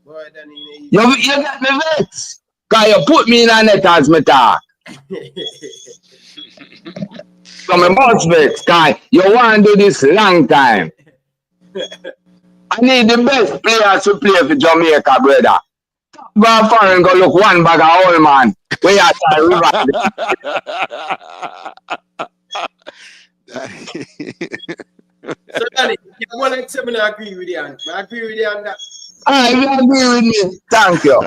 A: Boy, Danny,
S: You get me vexed. Because you put me in a net as me talk. So me must vex. Because you want to do this long time. I need the best players to play for Jamaica, brother. Go foreign, go look one bag of old man. Where you try river.
A: So Danny, you want to accept me, I agree with you. I agree with you on that.
S: Alright, you agree with me. Thank you.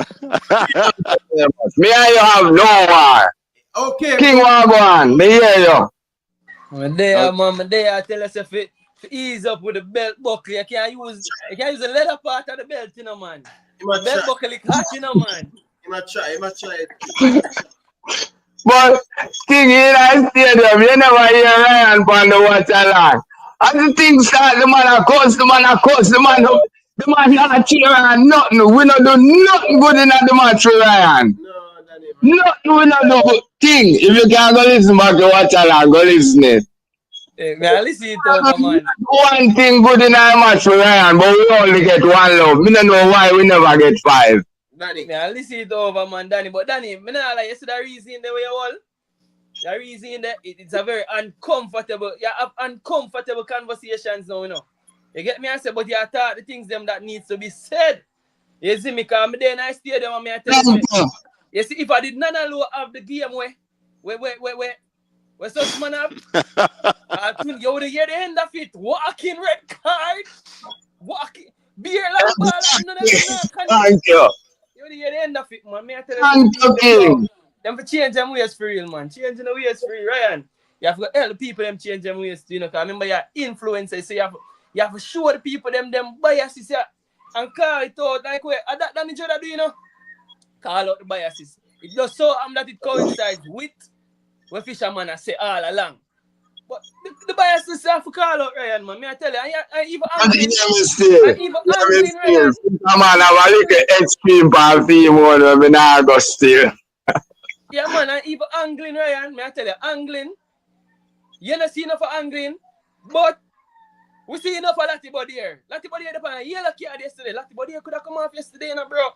S: Me and you have no war.
A: Okay.
S: King Wagwan, me hear you.
T: My day, man, my day, I tell us if it ease up with the belt buckle, you can't use the leather part of the belt, you know, man. The belt buckle is hot, you know, man.
A: You might try it.
S: But King in a stadium, you never hear Ryan on the waterline. As the thing start, the man a cuss, the man not cheer and nothing. We not do nothing good in the match for Ryan. Nothing we not do good thing. If you can't go listen back to waterline, go listen it.
T: Hey, man, listen it over, man.
S: One thing good in our match for Ryan, but we only get 1 love. Me don't know why we never get 5.
T: Danny, man, listen it over, man, Danny. But Danny, me not like you see the reason the way you all. The reason that it's a very uncomfortable. You have uncomfortable conversations now, you know. You get me? I say, but you thought the things them that needs to be said. You see me, because I'm there in the stadium and I tell you. You see, if I did not have the game where such man have, you would hear the end of it. Walking red card. Walking. Beer like ball.
S: Thank you.
T: You would hear the end of it, man. Me I tell
S: Thank you, King.
T: Them for change them ways for real, man. Changing the ways for real, Ryan. You have to help people them change them ways, you know, because remember you're influencers, so you have to show the people them biases, yeah, and call it out like where that each other do, you know. Call out the biases. It just so that it coincides with what fisherman I say all along. But the biases have to call out, Ryan, man. Me I tell you, I even Ryan.
S: Come on, I'm a little extreme for female when I now go still.
T: Yeah, man, and even angling, Ryan, may I tell you, angling, you don't see enough of angling, but we see enough of Latty Body here. Latty Body here, the yellow card yesterday. Latty Body here could have come off yesterday, you know, bro.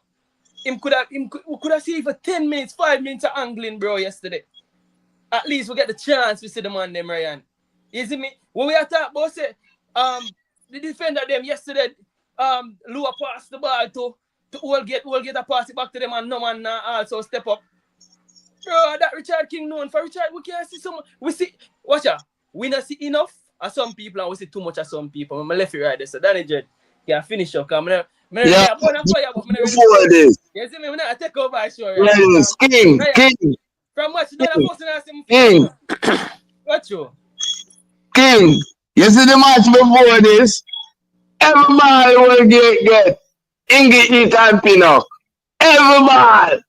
T: We could have seen for 10 minutes, 5 minutes of angling, bro, yesterday. At least we get the chance to see the man, them, Ryan. You see me? When we are talking about, say, the defender, them, yesterday, Lua passed the ball to all get a pass it back to them, and no man also step up. Bro, that Richard King known for Richard, we can't see some. We see, watch out. We not see enough of some people and we see too much of some people. I'm left it right there. So Danny Jed can finish up.
S: Yeah, before this.
T: You see me? I'm not take over, sure.
S: Yes, King.
T: From what you don't King. What you?
S: King, you see the match before this? Everybody will get Ingy eat and pin up. Everybody.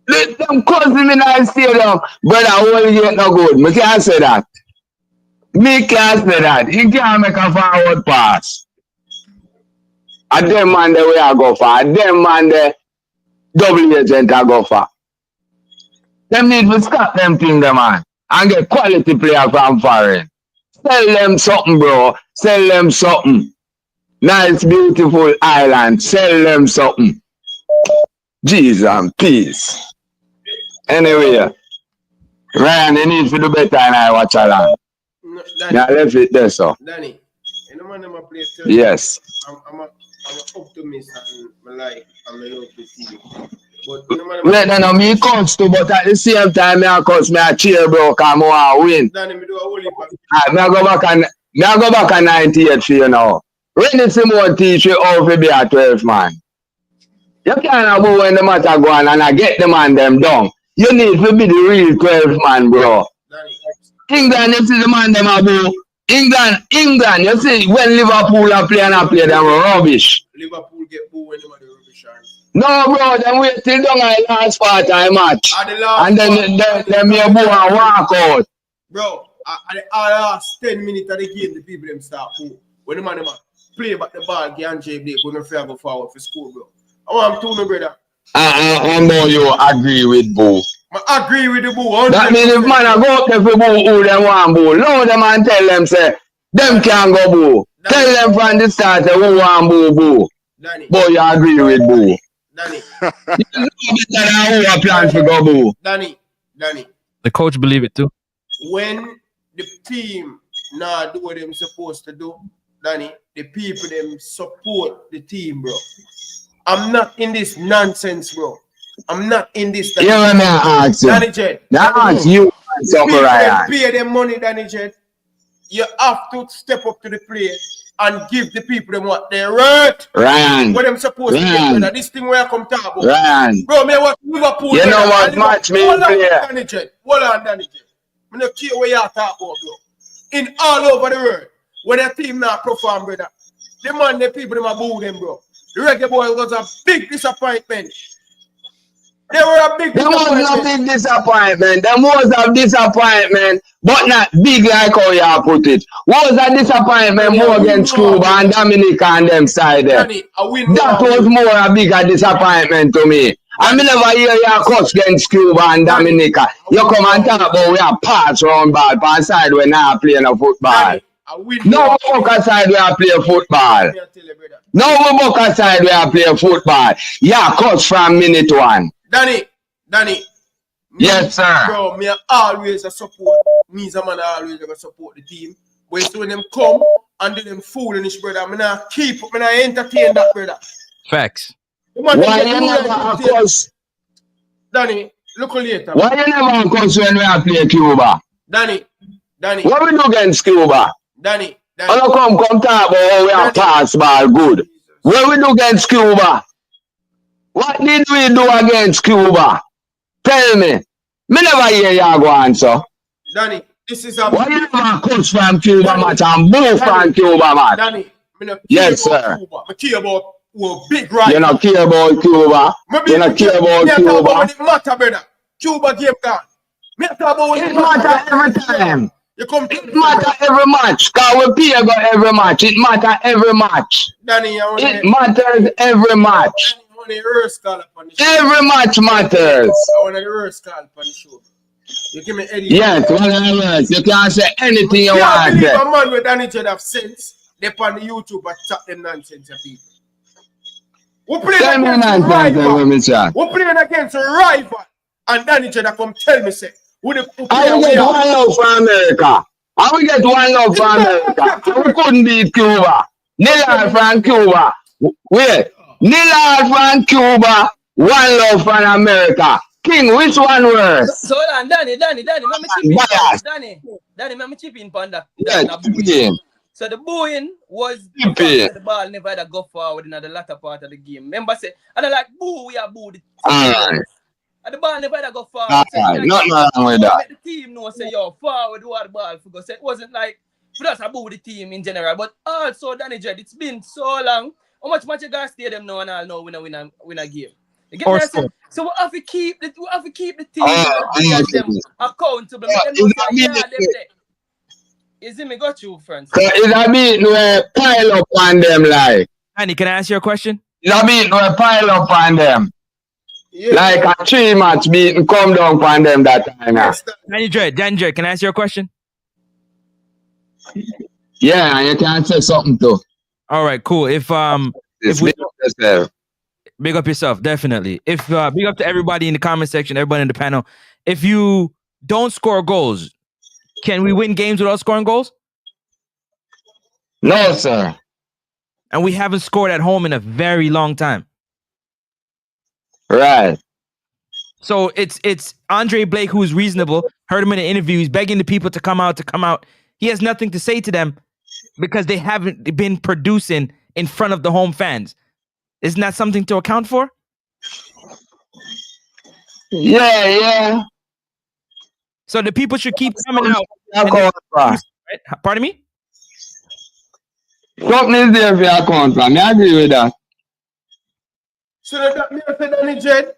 S: Let them cousin in the stadium. Brother, I won't get no good. I can't say that. Me can't say that. He can't make a forward pass. And them man the way I go for. And them man the double agent I go for. Them need to stop them thing, them man. And get quality player from foreign. Sell them something, bro. Sell them something. Nice, beautiful island. Sell them something. Jesus and peace. Anyway, Ryan, you need to do better than I watch along. I left it there, so.
A: Danny, you know man, I'm a player.
S: Yes.
A: I'm an optimist and I'm a love the team. But you know man,
S: Wait, no, me coach too, but at the same time, me a coach, me a cheer, bro, because I want to win.
A: Danny, me do a whole heap of...
S: Me a go back on 98 for you now. Rennie Simone teach you how to be a 12 man. You can't go when the matter go on and I get the man them down. You need to be the real 12 man, bro. England, you see the man them about. England, you see when Liverpool are playing and play them rubbish.
A: Liverpool get boo when they are rubbish.
S: No, bro, then wait till down the last part time match. And then me boo and walk out.
A: Bro, at the last 10 minutes of the game, the people them start boo. When the man them play back the ball, get Jay Blake, when they fair go forward for school, bro. I want to know, brother.
S: I know you agree with boo.
A: I agree with the boo. 100%.
S: That means if man a go up there for boo, who them want boo. Load them and tell them, say, them can go boo. Tell them from the start, who want boo.
A: Danny.
S: Boy, you agree with boo.
A: Danny.
S: You know better than who a plan to go boo.
A: Danny.
B: The coach believe it too.
A: When the team now do what they're supposed to do, Danny, the people them support the team, bro. I'm not in this nonsense, bro. I'm not in this.
S: Yeah, let me ask you.
A: Danny Jet.
S: Now ask you something, Ryan.
A: Pay them money, Danny Jet. You have to step up to the plate and give the people them what they worth.
S: Ryan.
A: What them supposed to get. This thing where I come talk about.
S: Ryan.
A: Bro, me what Liverpool.
S: You know what match me play?
A: Danny Jet. Hold on, Danny Jet. I don't care where you talk about, bro. In all over the world, when a team not perform, brother, the man, the people them are boo them, bro. The Reggae Boyz was a big disappointment. They were a big disappointment.
S: There was a big disappointment. There was a disappointment, but not big like how you put it. Was a disappointment more against Cuba and Dominica and them side there. That was more a bigger disappointment to me. I mean, never hear you coach against Cuba and Dominica. You come and talk about we are pass round ball on side when now playing a football. No book aside we are playing football. No book aside we are playing football. Yeah, coach from minute one.
A: Danny.
S: Yes, sir.
A: Bro, me always a support. Me as a man always a support the team. But when them come and do them foolish, brother, me not keep up, me not entertain that, brother.
B: Facts.
S: Why you never coach?
A: Danny, look later.
S: Why you never coach when we are playing Cuba?
A: Danny.
S: What we do against Cuba?
A: Danny.
S: How come talk about how we are pass ball good? What we do against Cuba? What did we do against Cuba? Tell me. Me never hear you go answer.
A: Danny, this is a...
S: Why you never coach from Cuba match and move from Cuba match?
A: Danny, me not
S: yes, sir.
A: Cuba. Me care about big right.
S: You not care about Cuba. You not care about Cuba.
A: When it matter, brother. Cuba game gone. Me talk about when
S: it matter every time.
A: You come
S: it matter every match. Because we pay about every match. It matter every match.
A: Danny,
S: it matters every match. Every match matters.
A: I want to reverse call on the show. You give me Eddie.
S: Yes, you can't say anything you want.
A: I a man with Danny Jet have sense. They on the YouTube and chat them nonsense of people. We're playing against rival. We're playing against a rival. And Danny Jet come tell me, say,
S: I will get one love for America. I will get one love for America. We couldn't beat Cuba. Nil from Cuba. Wait. Nil from Cuba. One love from America. King, which one worse?
T: So hold on, Danny, let me chip in. Danny, let me chip in on that. So the booing was the ball never had to go forward in the latter part of the game. Remember say, and I like boo, we are boo the team. And the ball never had to go forward.
S: Nothing wrong with that.
T: The team know say yo forward what the ball for go. So it wasn't like for us to boo the team in general, but also Danny Jet, it's been so long. How much you guys stay them now and all know win a game. You get me? So we have to keep the team and them accountable. Make them know say, yeah, them there. Is it me got you, Francis?
S: So it's a beat where pile up on them like.
B: Andy, can I ask you a question?
S: It's a beat where pile up on them.
A: Yeah,
S: Like a 3-match beat and come down on them that time.
B: Danny Dread, can I ask you a question?
S: Yeah, you can say something too.
B: All right, cool. If big up yourself, definitely. If big up to everybody in the comment section, everybody in the panel. If you don't score goals, can we win games without scoring goals?
S: No, sir.
B: And we haven't scored at home in a very long time.
S: Right.
B: So it's Andre Blake, who's reasonable. Heard him in an interview. He's begging the people to come out. He has nothing to say to them because they haven't been producing in front of the home fans. Isn't that something to account for?
S: Yeah.
B: So the people should keep coming out. Pardon me?
S: Something is there for your account, man. I agree with that.
A: So that me say Danny Jed.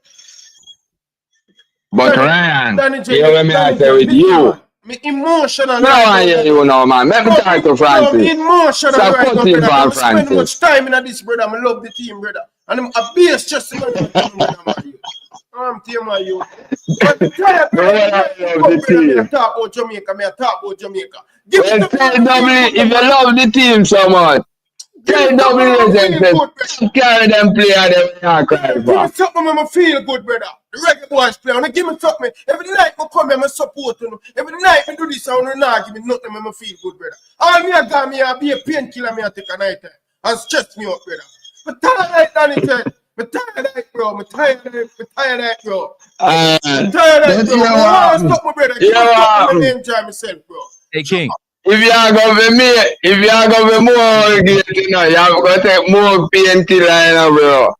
S: But Ryan,
A: Danny Jed,
S: you know what I say with you.
A: Me emotional.
S: No, I hear you now, man. Let me talk to Francis.
A: Me emotional
S: Stop
A: right now,
S: cutting
A: brother.
S: for
A: I spend
S: Francis.
A: much time in this, brother. I love the team, brother. And I'm a base just to I'm team of you. But the tired, I talk about Jamaica.
S: Well, if you love the team so much, carry them player them not cry
A: give
S: for.
A: me something when I feel good, brother. The Reggae Boyz play. And give me something. Every night I come here, I support you. Every night I do this, I want to not give me nothing when I feel good, brother. All me I got me, I be a painkiller, me I take a night time. And stress me up, brother. But tired like Danny said. I'm tired like, bro. I'm tired like, bro. I stop my brother. Give me something when I enjoy myself, bro.
B: Hey, King.
S: If you are going to me, if you are going to be more game, you know, you have got to take more painkiller, you know, bro.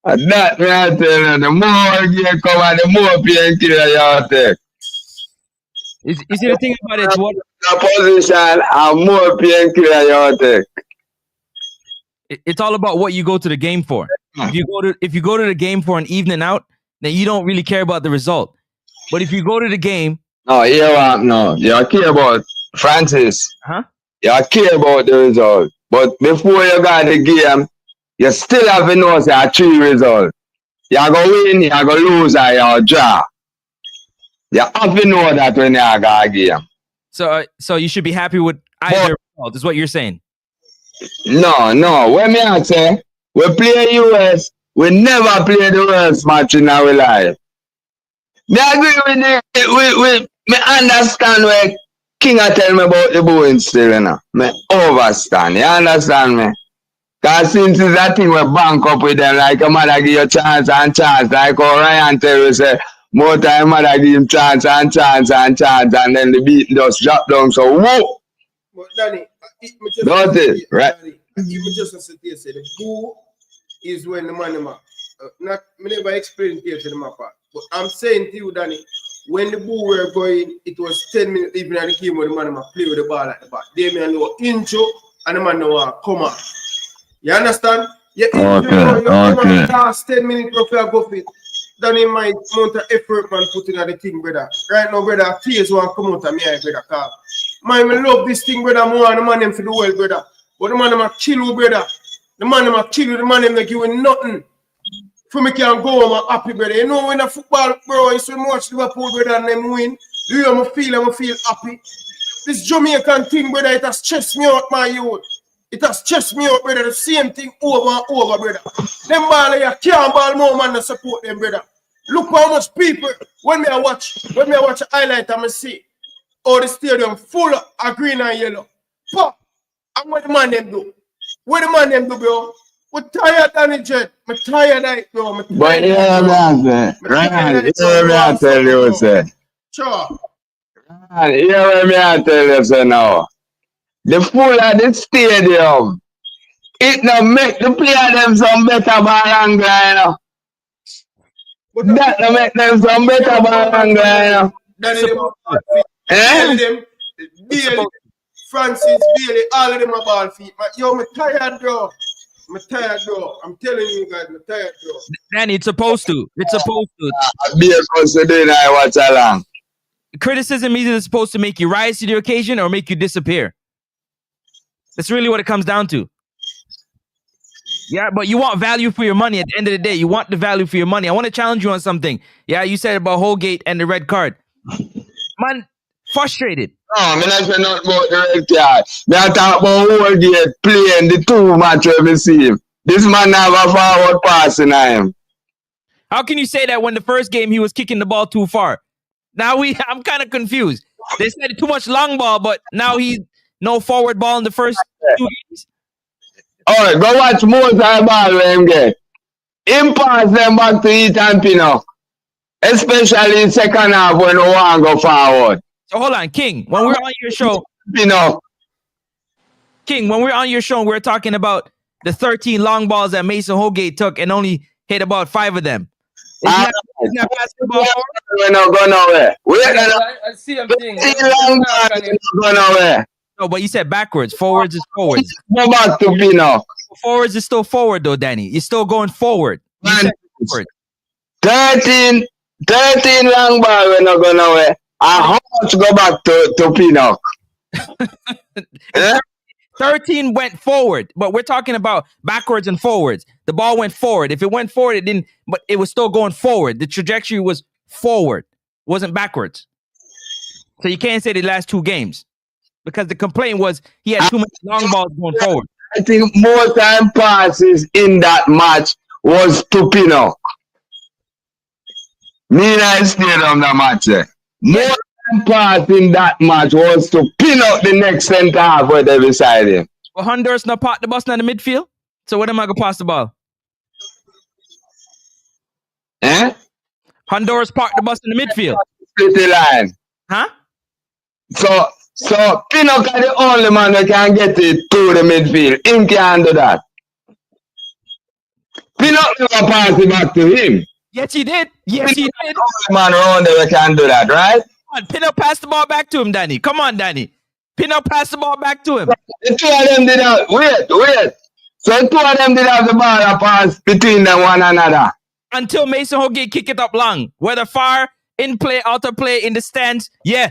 S: And that, me I tell you, the more game come and the more painkiller you have to take.
B: You see the thing about it, what
S: the position and more painkiller you have to take.
B: It's all about what you go to the game for. If you go to the game for an evening out, then you don't really care about the result. But if you go to the game,
S: no, you care about Francis. You care about the result. But before you got the game, you still have to know the 3 results. You're going to win, you're going to lose, or you're draw. You have to know that when you got a game.
B: So you should be happy with either result, is what you're saying.
S: No. When me I say, we play US, we never play the worst match in our life. Me agree with me understand where King tell me about the booing still, you know. Me overstand, you understand me? Because since it's that thing we bank up with them, like a mother give you chance, like how Ryan tell you, say, more time mother give him chance, and then the beat just drop down, so whoa!
A: But Danny,
S: Don't it, right?
A: You just say the boo is when the man not me never explain here to the mapper. But I'm saying to you, Danny, when the boo were going, it was 10 minutes even at the game where the man play with the ball at the back. They may know intro and the man know come on. You understand? Yeah, okay. Last 10 minutes before I go fit. Danny might amount of effort man putting at the thing, brother. Right now, brother, tears want come out of me, brother. Cause man, I love this thing, brother, more and the man them for the world, brother. But the man them kill you, brother. The man them kill you, the man them not give you nothing. For me can go home happy, brother. You know when the football, bro, it's so much Liverpool, brother, and them win. You know, I feel happy. This Jamaican thing, brother, it has stressed me out, my youth. It has stressed me out, brother. The same thing over and over, brother. Them ball here can't ball more man to support them, brother. Look how much people when I watch a highlight, I'm see all the stadium full of green and yellow. Pop, and what the man them do? What the man them do, bro? We're tired, Danny Jet. I'm tired, like, bro.
S: But yeah, man, Ryan, you know what I tell you, say.
A: Sure.
S: Ryan, you know what I tell you, say now. The full of the stadium, it not make the player them some better ball angler, you know. That not make them some better ball angler, you know.
A: Bailey, Francis, Bailey, all of them are ball feet. Yo, I'm tired, bro. I'm telling you guys, I'm tired, bro.
B: Danny, it's supposed to.
S: Be a considering I watch along.
B: criticism either supposed to make you rise to the occasion or make you disappear. That's really what it comes down to. Yeah, but you want value for your money at the end of the day. You want the value for your money. I want to challenge you on something. Yeah, you said about Holgate and the red card. Man, frustrated.
S: No, I'm not saying nothing about the red card. I talk about Holgate playing the 2 match we see him. This man have a forward pass in him.
B: How can you say that when the first game he was kicking the ball too far? Now I'm kind of confused. They said too much long ball, but now he's no forward ball in the first 2 games.
S: Alright, go watch most of ball when him get. Him pass them back to Ethan Pinnock. Especially in second half when no one go forward.
B: So hold on, King. When we're on your show,
S: Pinnock.
B: King, when we're on your show, we're talking about the 13 long balls that Mason Holgate took and only hit about 5 of them. Isn't that basketball?
S: We're not going nowhere.
T: I see him thing.
S: Go nowhere.
B: No, but you said backwards. Forwards is forwards.
S: Go back to Pinnock.
B: Forwards is still forward though, Danny. You're still going forward. You said forward.
S: 13 long ball we're not going nowhere. And how much go back to Pinnock?
B: 13 went forward, but we're talking about backwards and forwards. The ball went forward. If it went forward, it didn't, but it was still going forward. The trajectory was forward, wasn't backwards. So you can't say the last 2 games because the complaint was he had too many long balls going forward.
S: I think more time passes in that match was to Pinnock. Me and I stayed on the match. More time pass in that match was to pin up the next centre half where they beside him.
B: Well, Honduras not park the bus in the midfield. So where am I gonna pass the ball? Honduras park the bus in the midfield.
S: Split the line.
B: Huh?
S: So Pinnock is the only man that can get it to the midfield. Him can do that. Pinnock never pass it back to him.
B: Yes, he did. Yes, he did.
S: The only man around there that can do that, right?
B: Pinnock passed the ball back to him, Danny. Come on, Danny. Pinnock passed the ball back to him.
S: The 2 of them did that. Wait. So the 2 of them did have the ball that pass between them one another.
B: Until Mason Holgate kick it up long. Whether far, in play, out of play, in the stands. Yeah.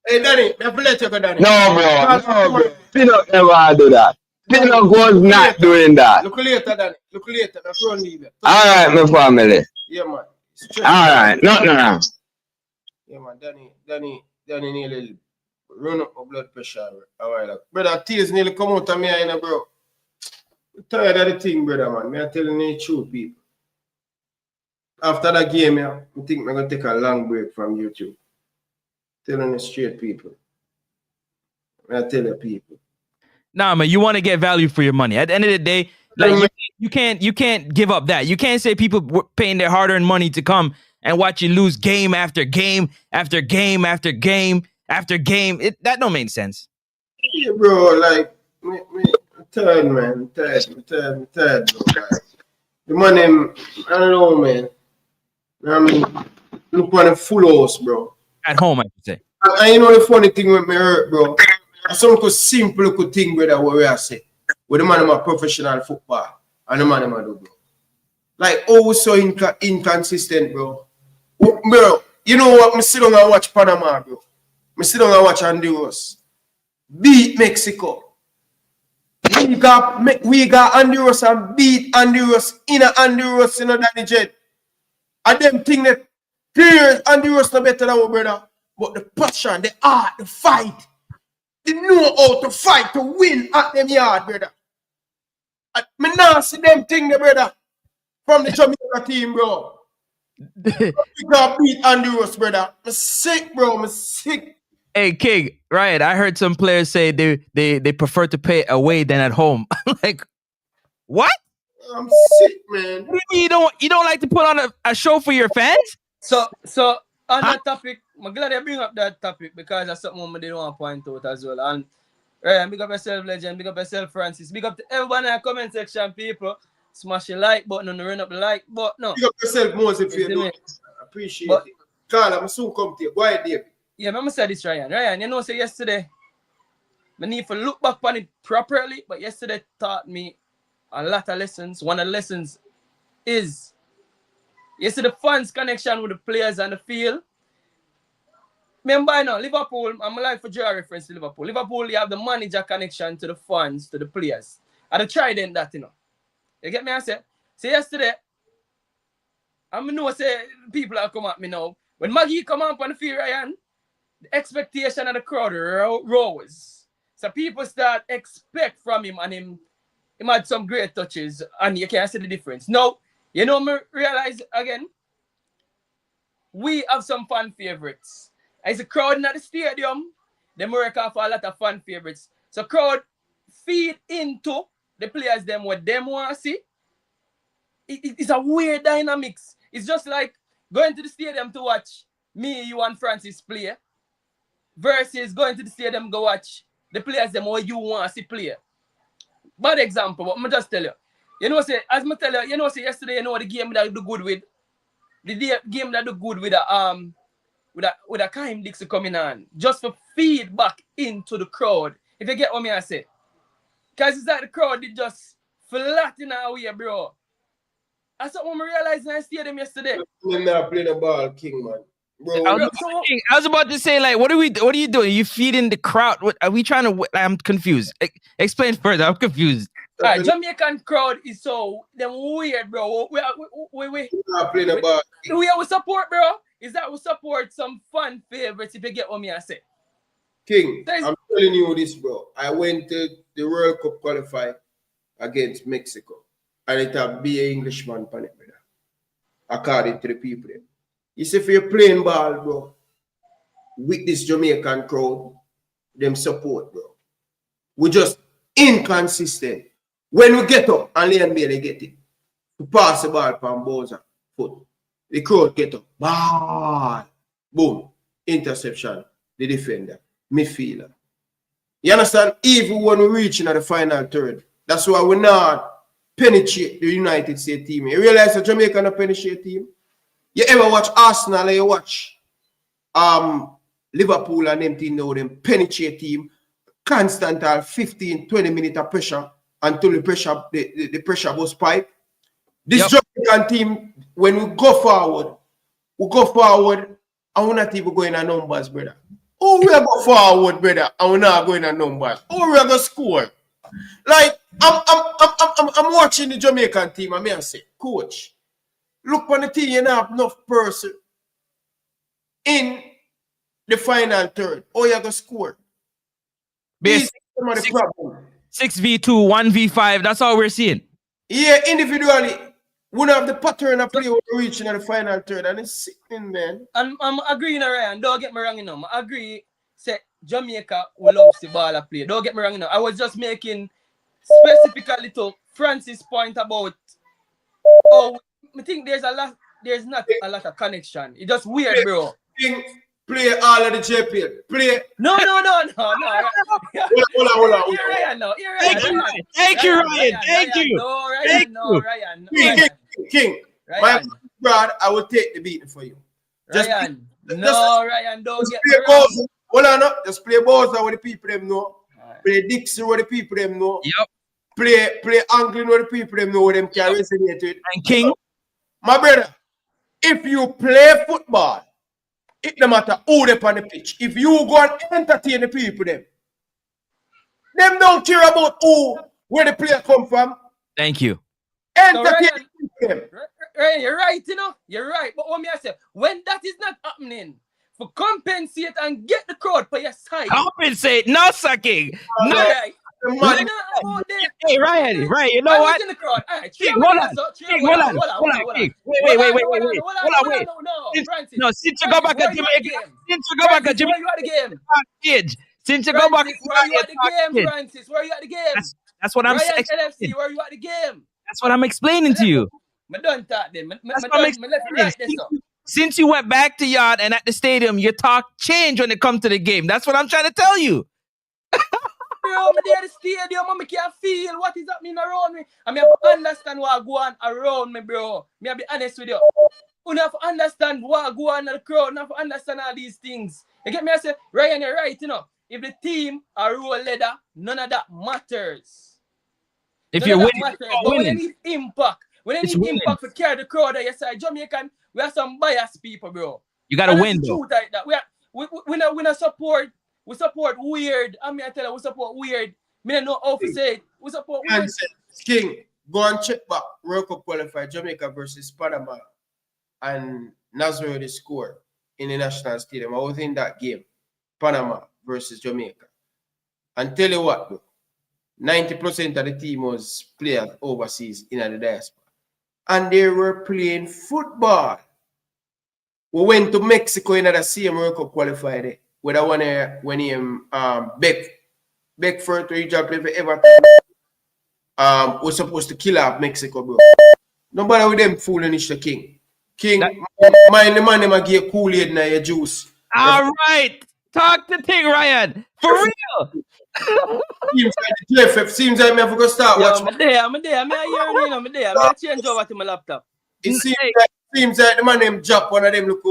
A: Hey, Danny, I let you go, Danny.
S: No, bro. Pinnock never do that. Pinnock was not doing that.
A: Look later, Danny. Look later. That's run leave it.
S: All right, my family.
A: Yeah, man.
S: All right, nothing wrong.
A: Yeah, man. Danny nearly run up my blood pressure a while ago. Brother, tears nearly come out of me, you know, bro. I'm tired of the thing, brother, man. I'm telling you the truth, people. After that game, I think I'm going to take a long break from YouTube. Telling the straight, people. I tell you, people.
B: Nah, man, you want to get value for your money. At the end of the day, like you can't give up that. You can't say people paying their hard-earned money to come and watch you lose game after game after game after game after game. That don't make sense.
A: Yeah, bro. Like, I'm tired, man. I'm tired, bro. Like, the money, I don't know, man. I mean, look on the full house, bro.
B: At home, I should say.
A: And you know the funny thing with me hurt, bro. Some simple thing, brother, what we are saying. With the man of my professional football and the man of my do, bro. Like, so inconsistent, bro. Bro, you know what? I sit down and watch Panama, bro. I sit down and watch Honduras. Beat Mexico. We got Honduras and beat Honduras in a Honduras in a Danny Jet. And them think that players Honduras no better than our brother. But the passion, the art, the fight. They know how to fight to win at them yard, brother. I now see them thing, the brother, from the Jamaica team, bro. We got beat Honduras, brother. I'm sick, bro. I'm sick.
B: Hey, King, right? I heard some players say they prefer to play away than at home. Like, what?
A: I'm sick, man.
B: You don't like to put on a show for your fans?
T: So on that topic, I'm glad you bring up that topic because that's something they don't want to point out as well. And right, big up yourself, legend. Big up yourself, Francis. Big up to everyone in the comment section, people. Smash the like button and run up the like button. No.
A: Big up yourself, Moses, if you do. Appreciate it. Carl, I'm soon come to you. Go ahead, David.
T: Yeah, I'm going to say this, Ryan. Ryan, you know, say yesterday, I need to look back on it properly, but yesterday taught me a lot of lessons. One of the lessons is, yesterday, the fans' connection with the players on the field Remember now, Liverpool, I'm like for draw reference to Liverpool. Liverpool, you have the manager connection to the fans, to the players. And I tried in that, you know. You get me? I say yesterday, I know say people are come at me now. When Maggie come up on the field, Ryan, the expectation of the crowd rose. So people start expect from him, and him had some great touches, and you can't see the difference. Now, you know me realize again, we have some fan favorites. As a crowd in the stadium, they work off a lot of fan favorites. So crowd feed into the players them what them want to see. It's a weird dynamics. It's just like going to the stadium to watch me, you, and Francis play versus going to the stadium go watch the players them what you want to see play. Bad example, but I'm just tell you. You know, say as I tell you, you know, say yesterday, you know the game that I do good with. The game that do good with a Kaim Dixie coming on, just for feedback into the crowd. If you get what I say. Because it's like the crowd did just flatten away, bro. That's what I realized in the stadium yesterday.
A: When I play the ball, King, man. Bro,
B: I was about to say, like, what are you doing? You feeding the crowd? What are we trying to? I'm confused. Explain further. I'm confused.
T: All right, Jamaican crowd is so them weird, bro. We support, bro. Is that we support some fan favorites? If you get what I say.
A: King, I'm telling you this, bro. I went to the World Cup qualify against Mexico, and it have be an Englishman pan it, brother. According to the people there. You see, if you're playing ball, bro, with this Jamaican crowd, them support, bro. We just inconsistent. When we get up and Leon Bailey get it, we pass the ball from Bowser foot. The crowd get up. Ball. Boom. Interception. The defender. Midfielder. You understand? Even when we reach into the final third, that's why we not penetrate the United States team. You realize that Jamaica not penetrate team? You ever watch Arsenal or you watch Liverpool and them team now, them penetrate team, constant 15-20 minutes of pressure until the pressure was pipe. This Jamaican team, when we go forward and we're not even going to numbers, brother. Oh, we are go forward, brother, and we're not going to numbers. Oh, we are going to score. Like, I'm watching the Jamaican team and I say, coach, look on the team, you don't have enough person in the final third. Oh, you're going to score. This is some of the problem. 6v2,
B: 1v5, that's all we're seeing.
A: Yeah, individually, we don't have the pattern of play when we're reaching the final third, and it's sickening, man.
T: And I'm agreeing, Ryan. Don't get me wrong, you know. I agree, say Jamaica will love the ball of play. Don't get me wrong, you know. I was just making specifically to Francis' point about I think there's not a lot of connection. It's just weird, bro.
A: Play all of the JPL. Play.
T: No.
A: Hold on.
T: You're Ryan now.
B: Thank you, Ryan. Thank you.
T: Ryan.
A: King. Ryan. My brother, I will take the beat for you.
T: Ryan. Ryan, don't get me
A: wrong. Hold on. Just play Bowser with the people them know. Play Dixie with the people them know.
B: Yep.
A: Play Anglin with the people them know. Them can resonate with.
B: And King.
A: My brother, if you play football, it no matter who they on the pitch. If you go and entertain the people, them don't care about where the player come from.
B: Thank you.
A: Entertain them.
T: Ryan, you're right, you know. You're right. But what me I say, when that is not happening, for compensate and get the crowd for your side.
B: Compensate, no sucking. No.
T: Right.
B: Hey, Ryan, you know what? Hold on. Wait. No, since you go back at Jamaica, since you go back at
T: Jamaica, Francis, where you at the game?
B: That's what I'm saying.
T: LFC, where you at the game?
B: That's what I'm explaining to you. Since you went back to yard and at the stadium, your talk changed when it comes to the game. That's what I'm trying to tell you.
T: Bro, I'm there at the stadium, I can't feel what is happening around me. I have to understand what go on around me, bro. I have to be honest with you. You have to understand what go on in the crowd. You have to understand all these things. You get me? I say, Ryan, you're right, you know. If the team are roll leather, none of that matters.
B: If you're winning,
T: when they need impact, impact to carry the crowd, you say, Jamaican, we are some biased people, bro.
B: You got to win, though.
T: Like that. we not support. We support weird. I mean, I tell you, we support weird. Me don't know how to say it. We support weird.
A: King, go and check back. World Cup qualified Jamaica versus Panama, and Nazareth the score in the national stadium. I was in that game, Panama versus Jamaica. And tell you what, bro, 90% of the team was players overseas in the diaspora, and they were playing football. We went to Mexico in the same World Cup qualified there. With that one when he Beckford to job play for Everton. Was supposed to kill off Mexico, bro. Nobody with them fooling the King. King, mind the man them a get Kool-Aid na your juice.
B: All right. Talk the thing, Ryan. For real.
A: Seems like me have to start watching.
T: I'm there. I'm there. I'm there. I'm change over to my laptop.
A: It seems like the man them drop one of them look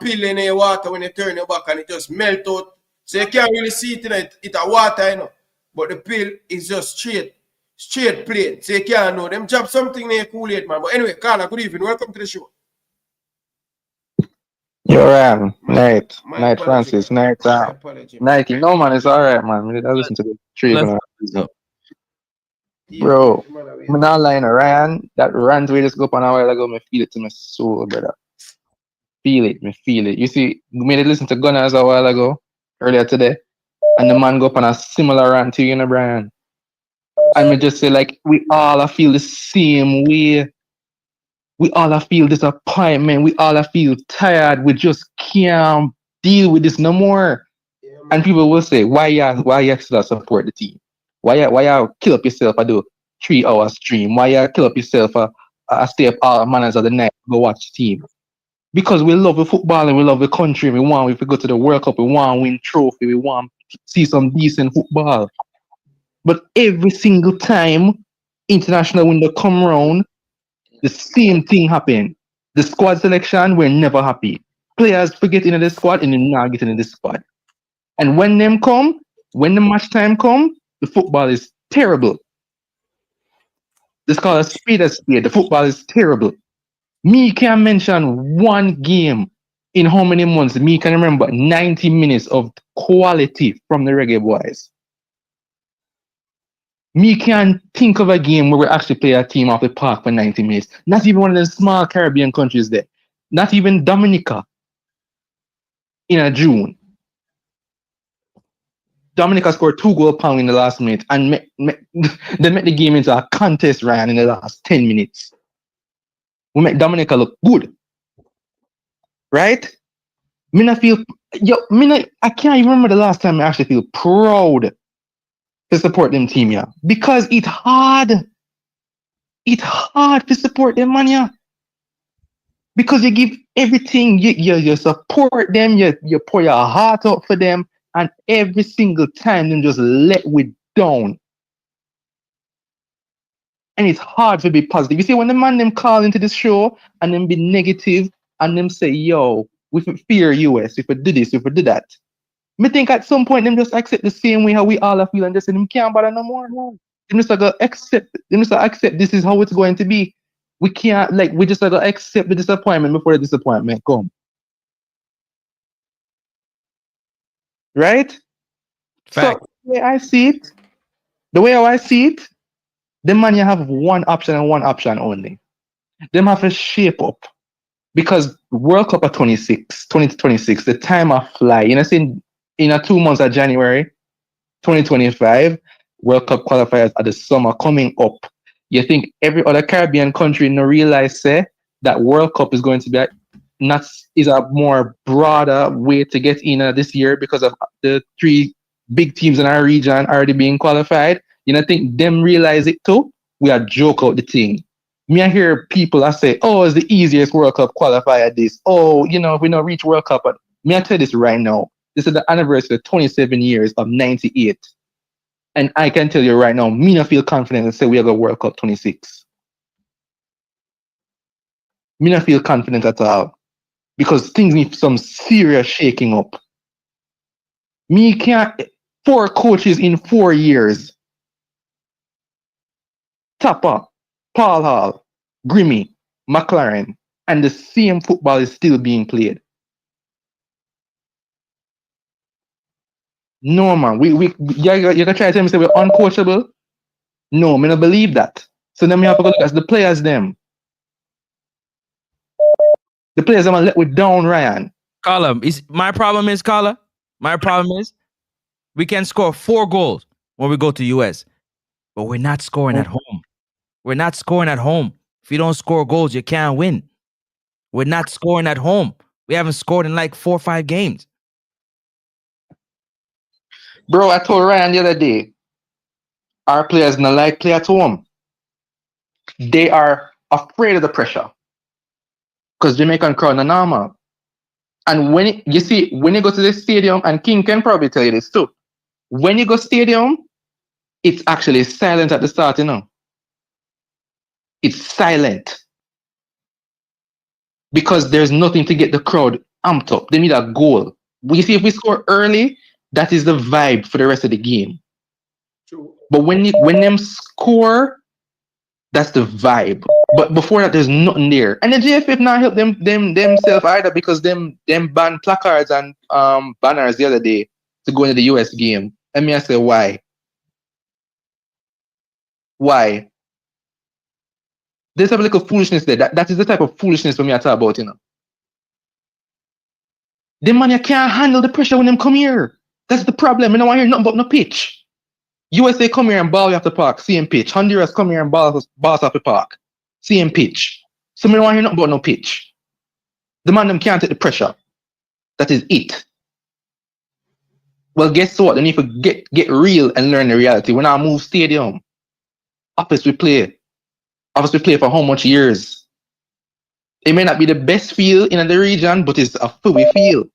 A: pill in the water when you turn your back and it just melt out. So you can't really see it in it. It's a water, you know. But the pill is just straight plain. So you can't know. Them drop something in your Kool-Aid, man. But anyway, Carla, good evening. Welcome to the show.
U: Yo, Ram. Night Francis. Night. Nike. No, man, it's alright, man. I listen to the three. Bro, I'm not lying, Ryan. That rant we just go up on a while ago, me feel it to my soul, brother. Feel it. You see, we made it listen to Gunners a while ago, earlier today, and the man go up on a similar rant to you, Brian. And me just say, like, we all feel the same way. We all feel disappointment. We all feel tired. We just can't deal with this no more. And people will say, why you still support the team? Why you kill up yourself and do 3-hour stream? Why you kill up yourself and stay up all manners of the night to go watch the team? Because we love the football and we love the country. We want, if we go to the World Cup, we want to win trophy. We want to see some decent football. But every single time international window come round, the same thing happen. The squad selection, we're never happy. Players forget into the squad and then not get into the squad. And when the match time come, the football is terrible. This called a speed. The football is terrible. Me can mention one game in how many months? Me can remember 90 minutes of quality from the Reggae Boyz. Me can think of a game where we actually play a team off the park for 90 minutes. Not even one of the small Caribbean countries there. Not even Dominica in a June. Dominica scored 2 goals in the last minute and they made the game into a contest, Ryan, in the last 10 minutes. We make Dominica look good. Right? I can't even remember the last time I actually feel proud to support them team, yeah. Because it's hard. It's hard to support them, man, yeah. Because you give everything, you support them, you pour your heart out for them, and every single time them just let we down. And it's hard to be positive. You see, when the man them call into this show and them be negative and them say, yo, we fear US, if we do this, if we do that. Me think at some point them just accept the same way how we all feel and just say them can't bother no more. Them just accept this is how it's going to be. We can't, we just accept the disappointment before the disappointment come. Right?
B: Fact.
U: So the way I see it, the man you have one option and one option only. Them have to shape up. Because World Cup at 2026, the time of fly. You know, in 2 months of January 2025, World Cup qualifiers at the summer coming up. You think every other Caribbean country no realize that World Cup is going to be is a more broader way to get in this year because of the 3 big teams in our region already being qualified. You know, think them realize it too? We are joke out the thing. Me, I hear people I say, oh, it's the easiest World Cup qualifier this. Oh, you know, if we don't reach World Cup. But me, I tell you this right now. This is the anniversary of 27 years of 98. And I can tell you right now, me not feel confident and say we have a World Cup 26. Me not feel confident at all. Because things need some serious shaking up. Me can't 4 coaches in 4 years. Tapper, Paul Hall, Grimmy, McLaren, and the same football is still being played. No, man. You can try to tell me say we're uncoachable. No, me not believe that. So then we have to go look at the players them. The players them are let with down, Ryan.
B: My problem is we can score 4 goals when we go to US, but we're not scoring at home. We're not scoring at home. If you don't score goals, you can't win. We're not scoring at home. We haven't scored in like 4 or 5 games.
U: Bro, I told Ryan the other day, our players not like play at home. They are afraid of the pressure. Because Jamaican crowd are normal. And when you go to the stadium, and King can probably tell you this too. When you go stadium, it's actually silent at the start, you know. It's silent. Because there's nothing to get the crowd amped up. They need a goal. You see, if we score early, that is the vibe for the rest of the game.
A: True.
U: But when them score, that's the vibe. But before that, there's nothing there. And the JFF not help themselves either, because them banned placards and banners the other day to go into the US game. And me I say, why? Why? There's a little foolishness there. That is the type of foolishness for me I talk about, you know. Them man you can't handle the pressure when them come here. That's the problem. I don't want to hear nothing about no pitch. USA come here and ball off the park, same pitch. Honduras come here and ball off the park, same pitch. So I don't want to hear nothing about no pitch. The man them can't take the pressure. That is it. Well, guess what? They need to get real and learn the reality. When I move stadium, office we play for how much years? It may not be the best field in the region, but it's a fully field.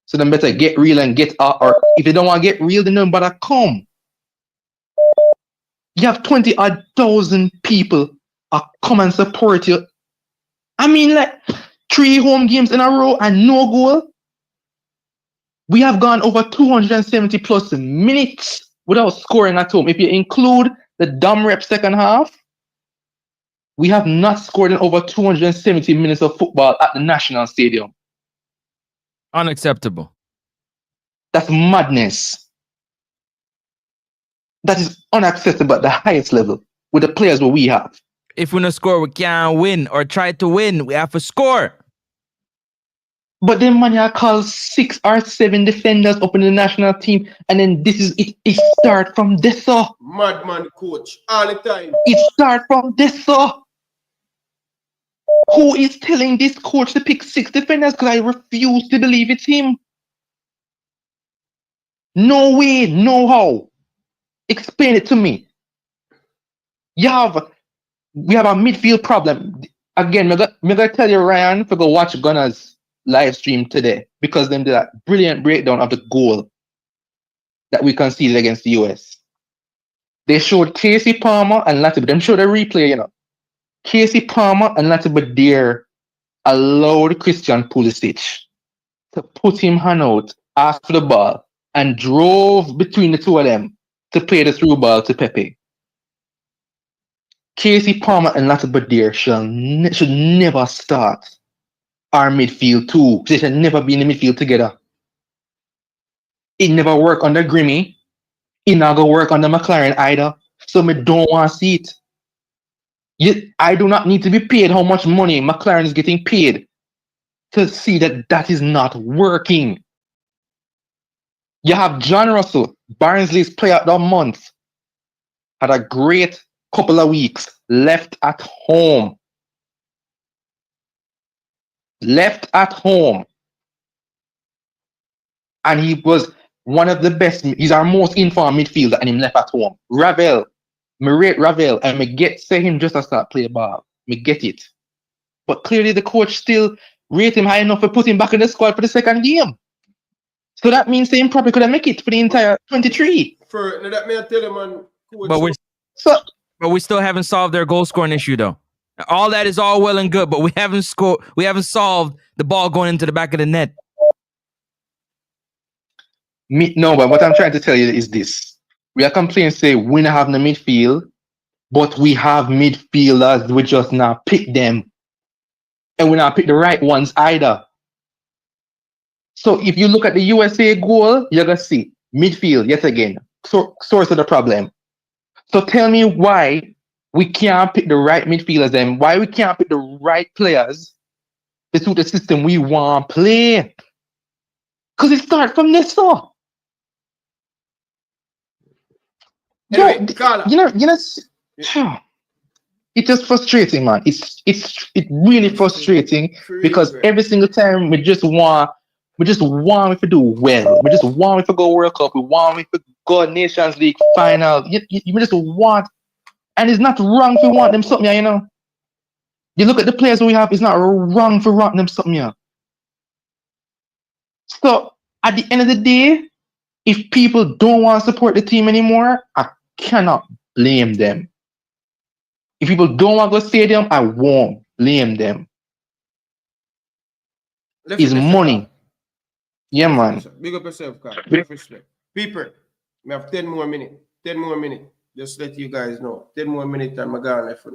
U: So then better get real and get out. Or if you don't want to get real, then don't bother come. You have 20,000 people come and support you. I mean, like 3 home games in a row and no goal. We have gone over 270 plus minutes without scoring at home. If you include the dumb rep second half, we have not scored in over 270 minutes of football at the National Stadium.
B: Unacceptable.
U: That's madness. That is unacceptable at the highest level with the players that we have.
B: If we don't score, we can't win or try to win. We have to score.
U: But then man, you call 6 or 7 defenders up in the national team, and then this is it. It start from this.
A: Madman coach all the time.
U: It start from this. Who is telling this coach to pick 6 defenders? Because I refuse to believe it's him. No way, no how. Explain it to me. We have a midfield problem. Again, I'm gonna tell you, Ryan, to go watch Gunner's live stream today, because them did that brilliant breakdown of the goal that we conceded against the US. They showed Casey Palmer and Latimer. Them showed a replay, you know. Casey Palmer and Latimer Dare allowed Christian Pulisic to put him hand out after the ball and drove between the two of them to play the through ball to Pepe. Casey Palmer and Latimer Dare should never start our midfield too. They should never be in the midfield together. It never worked under Grimmy. It not gonna work under McLaren either. So me don't want to see it. I do not need to be paid how much money McLaren is getting paid to see that is not working. You have John Russell, Barnsley's player of the month, had a great couple of weeks, left at home. And he was one of the best. He's our most informed midfielder, and him left at home. Ravel, me rate Ravel, and me say him just to start play ball. Me get it. But clearly the coach still rate him high enough to put him back in the squad for the second game. So that means they probably could have make it for the entire 23.
A: For that may I tell you, man. Coach,
B: But we still haven't solved their goal scoring issue, though. All that is all well and good, but we haven't solved the ball going into the back of the net.
U: No, but what I'm trying to tell you is this. We are complaining, say, we don't have no midfield, but we have midfielders, we just not pick them. And we not pick the right ones either. So if you look at the USA goal, you're gonna see midfield yet again. Source of the problem. So tell me why we can't pick the right midfielders and why we can't pick the right players to suit the system we want to play. Because it starts from this so.
A: Anyway, Carla.
U: It's just frustrating, man. It's really frustrating because every single time we just want to do well. We just want to go World Cup. We want to go Nations League final. You just want, and it's not wrong if you want them something, you know. You look at the players we have, it's not wrong for wanting them something, yeah. So at the end of the day, if people don't want to support the team anymore, I cannot blame them. If people don't want to go stadium, I won't blame them. It's money. Yeah, man.
A: Big up yourself, Carl. Respect. People, we have 10 more minutes. 10 more minutes. Just let you guys know. 10 more minutes and I'm going left.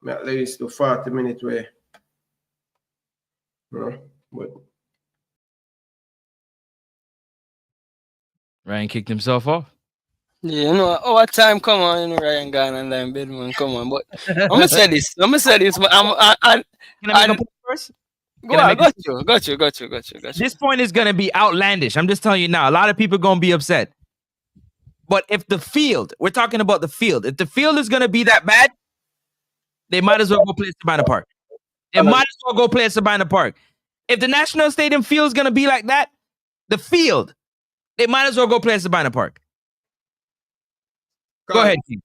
A: At least to 40 minutes where. But
B: Ryan kicked himself off.
T: Yeah, you know, our time come on, you know, Ryan gone and then Bedman come on. But I'm gonna say this. But
B: Can I make a point first?
T: Got you.
B: This point is gonna be outlandish. I'm just telling you now. A lot of people are gonna be upset. But if the field, we're talking about the field, if the field is gonna be that bad, they might as well go play at Sabina Park. They might as well go play at Sabina Park. If the National Stadium field is gonna be like that, the field, they might as well go play at Sabina Park. Go ahead, King.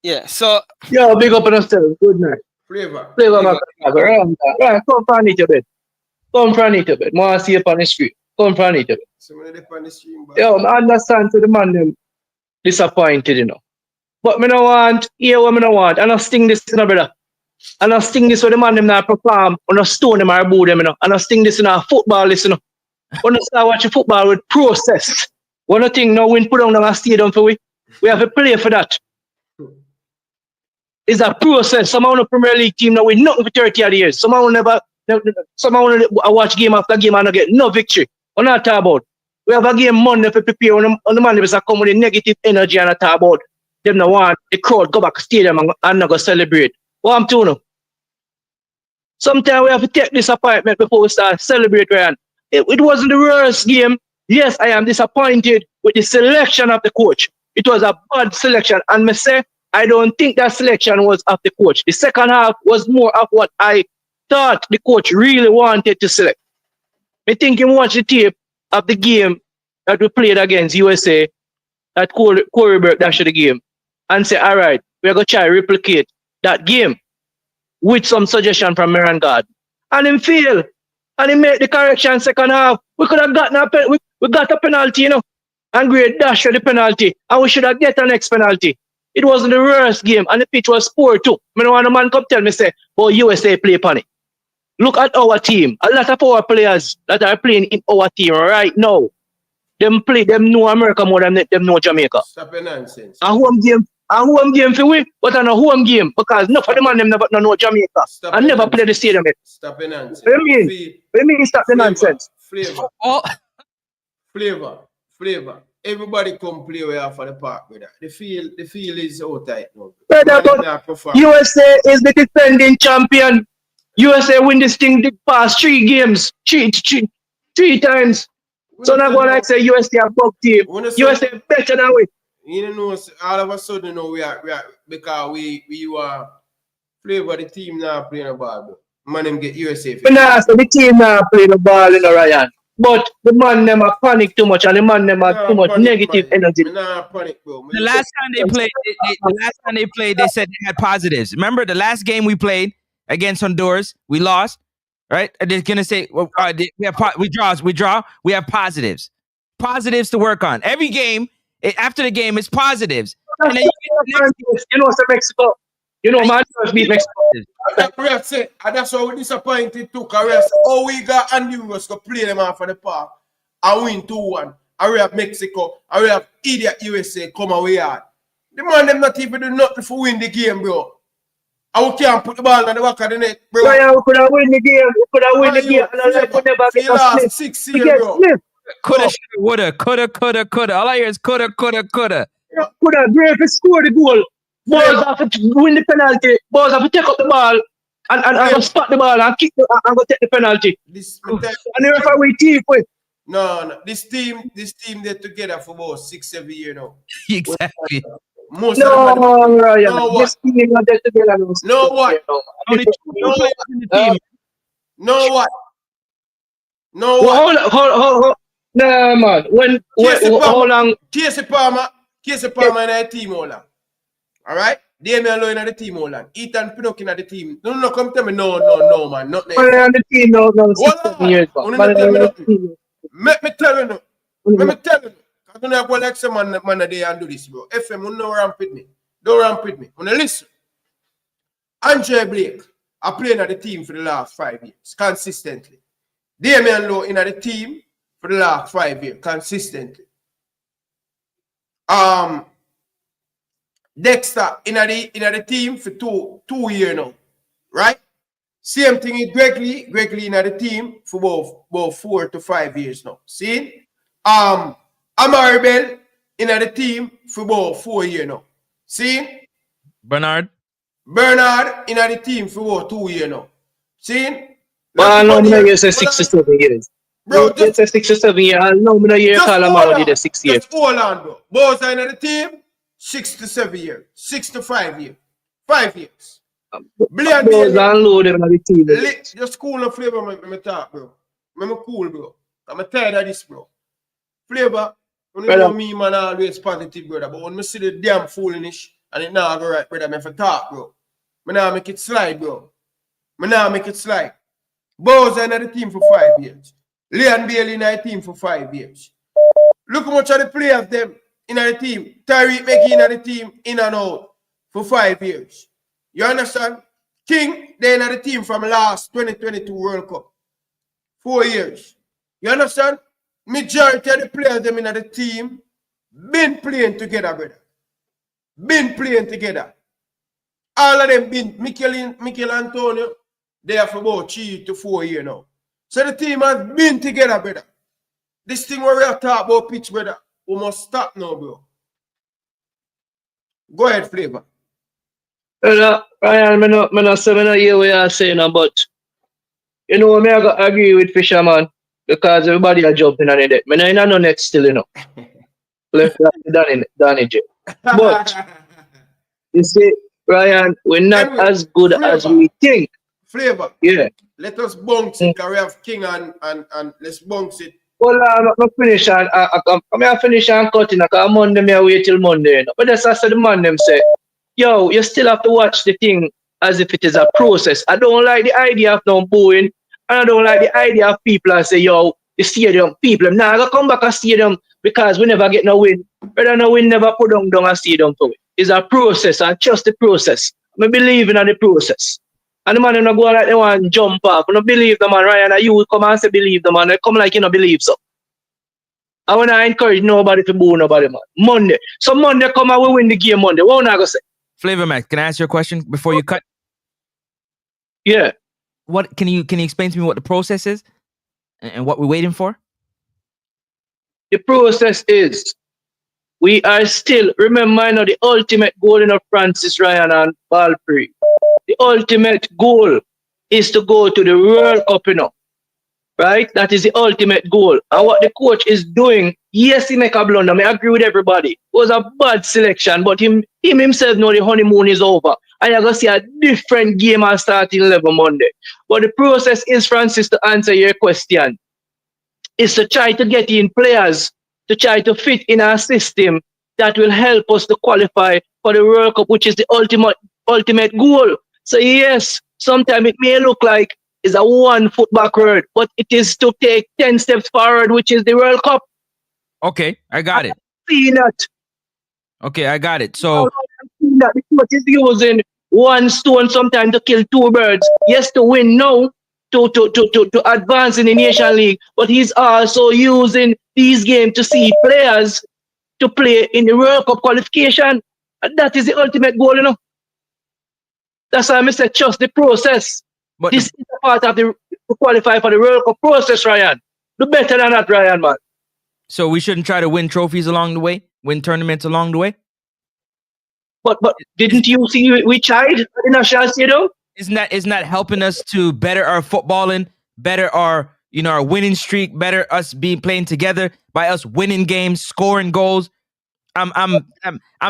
T: Yeah, so
P: yo, big up on yourself. Good night.
A: Flavor,
P: my right, come from it a bit. Come from it a bit. More see up on the street. Come from it a bit. Yo, I understand to the man them disappointed, you know. But me no want, what me no want. I don't sting this, you know, brother. I don't sting this with the man them not perform, or no stone them or boo them, you know. I don't sting this in our football, listen, you know. When you start watching football with process, one thing now we put down a stadium for we have to play for that. It's a process. Some on the Premier League team now with nothing for 30 odd years. Some will never watch game after game and not get no victory. We're not talking about. We have a game Monday for prepare on the Monday because come with the negative energy and talk about them no want the crowd go back to stadium and not go celebrate. What I'm doing now? Sometimes we have to take disappointment before we start celebrate, Ryan. It wasn't the worst game. Yes, I am disappointed with the selection of the coach. It was a bad selection. And me say, I don't think that selection was of the coach. The second half was more of what I thought the coach really wanted to select. I think him watch the tape of the game that we played against USA, that Corey Burke dash the game, and say, all right, we're going to try to replicate that game with some suggestion from Miran God. And him fail. And he made the correction second half. We could have gotten we got a penalty, you know, and great dash for the penalty. And we should have get the next penalty. It wasn't the worst game, and the pitch was poor too. I don't want a man come tell me, say, oh, USA play panic. Look at our team. A lot of our players that are playing in our team right now, them know America more than them know Jamaica.
A: Stop your nonsense.
P: A home game for we, but on a home game, because enough of the man them never know Jamaica. And never play the stadium.
A: Stop your nonsense.
P: What do you mean stop the nonsense?
A: Flavor. Everybody come play way off of the park with that. The field is out tight now.
P: USA is the defending champion. USA win this thing the past 3 games. Three times. So not going to say USA a bug team. USA better than we.
A: You know, all of a sudden, you know, we are because we are Flavor the team now playing the ball. Bro. Man, them get USA.
P: But nah, so the team now playing the ball in the Ryan. But the man them are panic too much, and the man them are too much negative energy.
A: Panic, bro.
B: The last time they played, they said they had positives. Remember the last game we played against Honduras, we lost, right? They're gonna say we draw. We have positives to work on. Every game after the game is positives. And then
P: you know, Mexico. You know, man, beat Mexico.
A: That's why we're disappointed too. Oh, we got Honduras to play them off of the park and win 2-1. And we have Mexico. And we have idiot USA come away hard. The man them not even do nothing for win the game, bro. And we can't put the ball in the back of the net, bro.
C: Ryan, we could have win the game. We could have win the game. And I could never
A: For
C: get
A: the
C: a
A: last
C: slip.
A: 6
C: We
A: years,
C: get
A: bro.
C: slip.
B: Coulda, shoulda, woulda, coulda. All I hear is coulda.
C: Could have great to score the goal. Boys have to win the penalty. Boys have to take up the ball and go spot the ball and kick and go take the penalty. And the referee team with.
A: No. This team they're together for about 6-7 years now.
B: Exactly.
A: Most
C: No,
A: of them
C: Ryan.
A: know what?
C: This team not just together.
A: Know what?
B: Only 2 players in the team.
A: Know what? Know
C: Well,
A: what?
C: hold. Nah, man. How long?
A: Casey Palmer in the team, hold on. All right? Damian Lowe in the team, hold on. Ethan Pinnock in the team. No, come tell me, no, man. Not next.
C: On the team now, 7 years back.
A: Let me tell you. I don't have like some man a day and do this, bro. FM, you don't ramp with me. Don't ramp with me. When you listen, Andre Blake, I played at the team for the last 5 years, consistently. Damian Lowe in the team for the last 5 years, consistently. Dexter in the team for two years now, right? Same thing with Greg Lee in the team for about 4 to 5 years now. See? Amari Bell in the team for about 4 years now. See?
B: Bernard
A: in the team for about 2 years now. See?
C: No, I'm going to say 6 to 7 years. Bro, just 6 to 7 years. No, I'm not here to call him out the 6 years.
A: Just hold on, bro. Both are in the team 6 to 7 years. 6 to 5 years. 5 years.
C: Those are loaded on the team.
A: Just cool and flavor, me talk, bro. I'm cool, bro. I'm tired of this, bro. Flavor, when you know me, man, always positive, brother. But when I see the damn foolish and it not go right, brother, I have to talk, bro. I now make it slide, bro. Bowser in the team for 5 years. Leon Bailey in the team for 5 years. Look how much of the players them in the team. Tyreek McGee in the team in and out for 5 years. You understand? King, they in the team from last 2022 World Cup. 4 years. You understand? Majority of the players them in the team been playing together, brother. Been playing together. All of them been Mikel Antonio, they are for about 3 to 4 years now. So the team has been together, brother. This thing where we are talking about pitch, brother, we must stop now, bro. Go ahead, Flavor.
C: Ryan, I'm not hear what you're saying, but you know, I gotta agree with Fisherman because everybody are jumping on it. I know no net still, you know. Left Danny J. But you see, Ryan, we're not as good as we think.
A: Flavor.
C: Yeah.
A: Let us bounce it, because we have King and let's bounce it.
C: Well, I'm not finish and I finish and cutting. I come Monday, I wait till Monday. You know? But that's what the man them say. Yo, you still have to watch the thing as if it is a process. I don't like the idea of no booing, and I don't like the idea of people that say, yo, the stadium, people, now I gotta come back a stadium because we never get no win. But no win never put down a stadium for it. It's a process and trust the process. I believe in the process. And the man not go like they want to jump off. I don't believe the man, Ryan, and you come and say believe the man. They come like you don't believe so. I want to encourage nobody to boo nobody, man. Monday. So Monday come and we win the game Monday. What am I going to say?
B: Flavor Max, can I ask you a question before you cut?
C: Yeah.
B: What can you explain to me what the process is and what we're waiting for?
C: The process is we are still, remember, I know the ultimate goal in Francis Ryan and Balpri. The ultimate goal is to go to the World Cup, you know. Right? That is the ultimate goal. And what the coach is doing, yes, he make a blunder. I agree with everybody. It was a bad selection, but him himself know the honeymoon is over. And you're going to see a different game on starting 11 Monday. But the process is, Francis, to answer your question, is to try to get in players, to try to fit in our system that will help us to qualify for the World Cup, which is the ultimate goal. So yes, sometimes it may look like it's a 1 foot backward, but it is to take 10 steps forward, which is the World Cup.
B: Okay, I got it.
C: See that.
B: Okay, I got it. So
C: that the coach is using one stone sometimes to kill 2 birds. Yes, to win now, to advance in the Nation League, but he's also using these games to see players to play in the World Cup qualification. And that is the ultimate goal, you know. That's why I say trust the process.
B: But
C: this is a part of the to qualify for the World Cup process, Ryan. Do better than that, Ryan, man.
B: So we shouldn't try to win trophies along the way, win tournaments along the way.
C: But didn't you see we tried at the national stadium?
B: Isn't that helping us to better our footballing, better our our winning streak, better us playing together by us winning games, scoring goals? I'm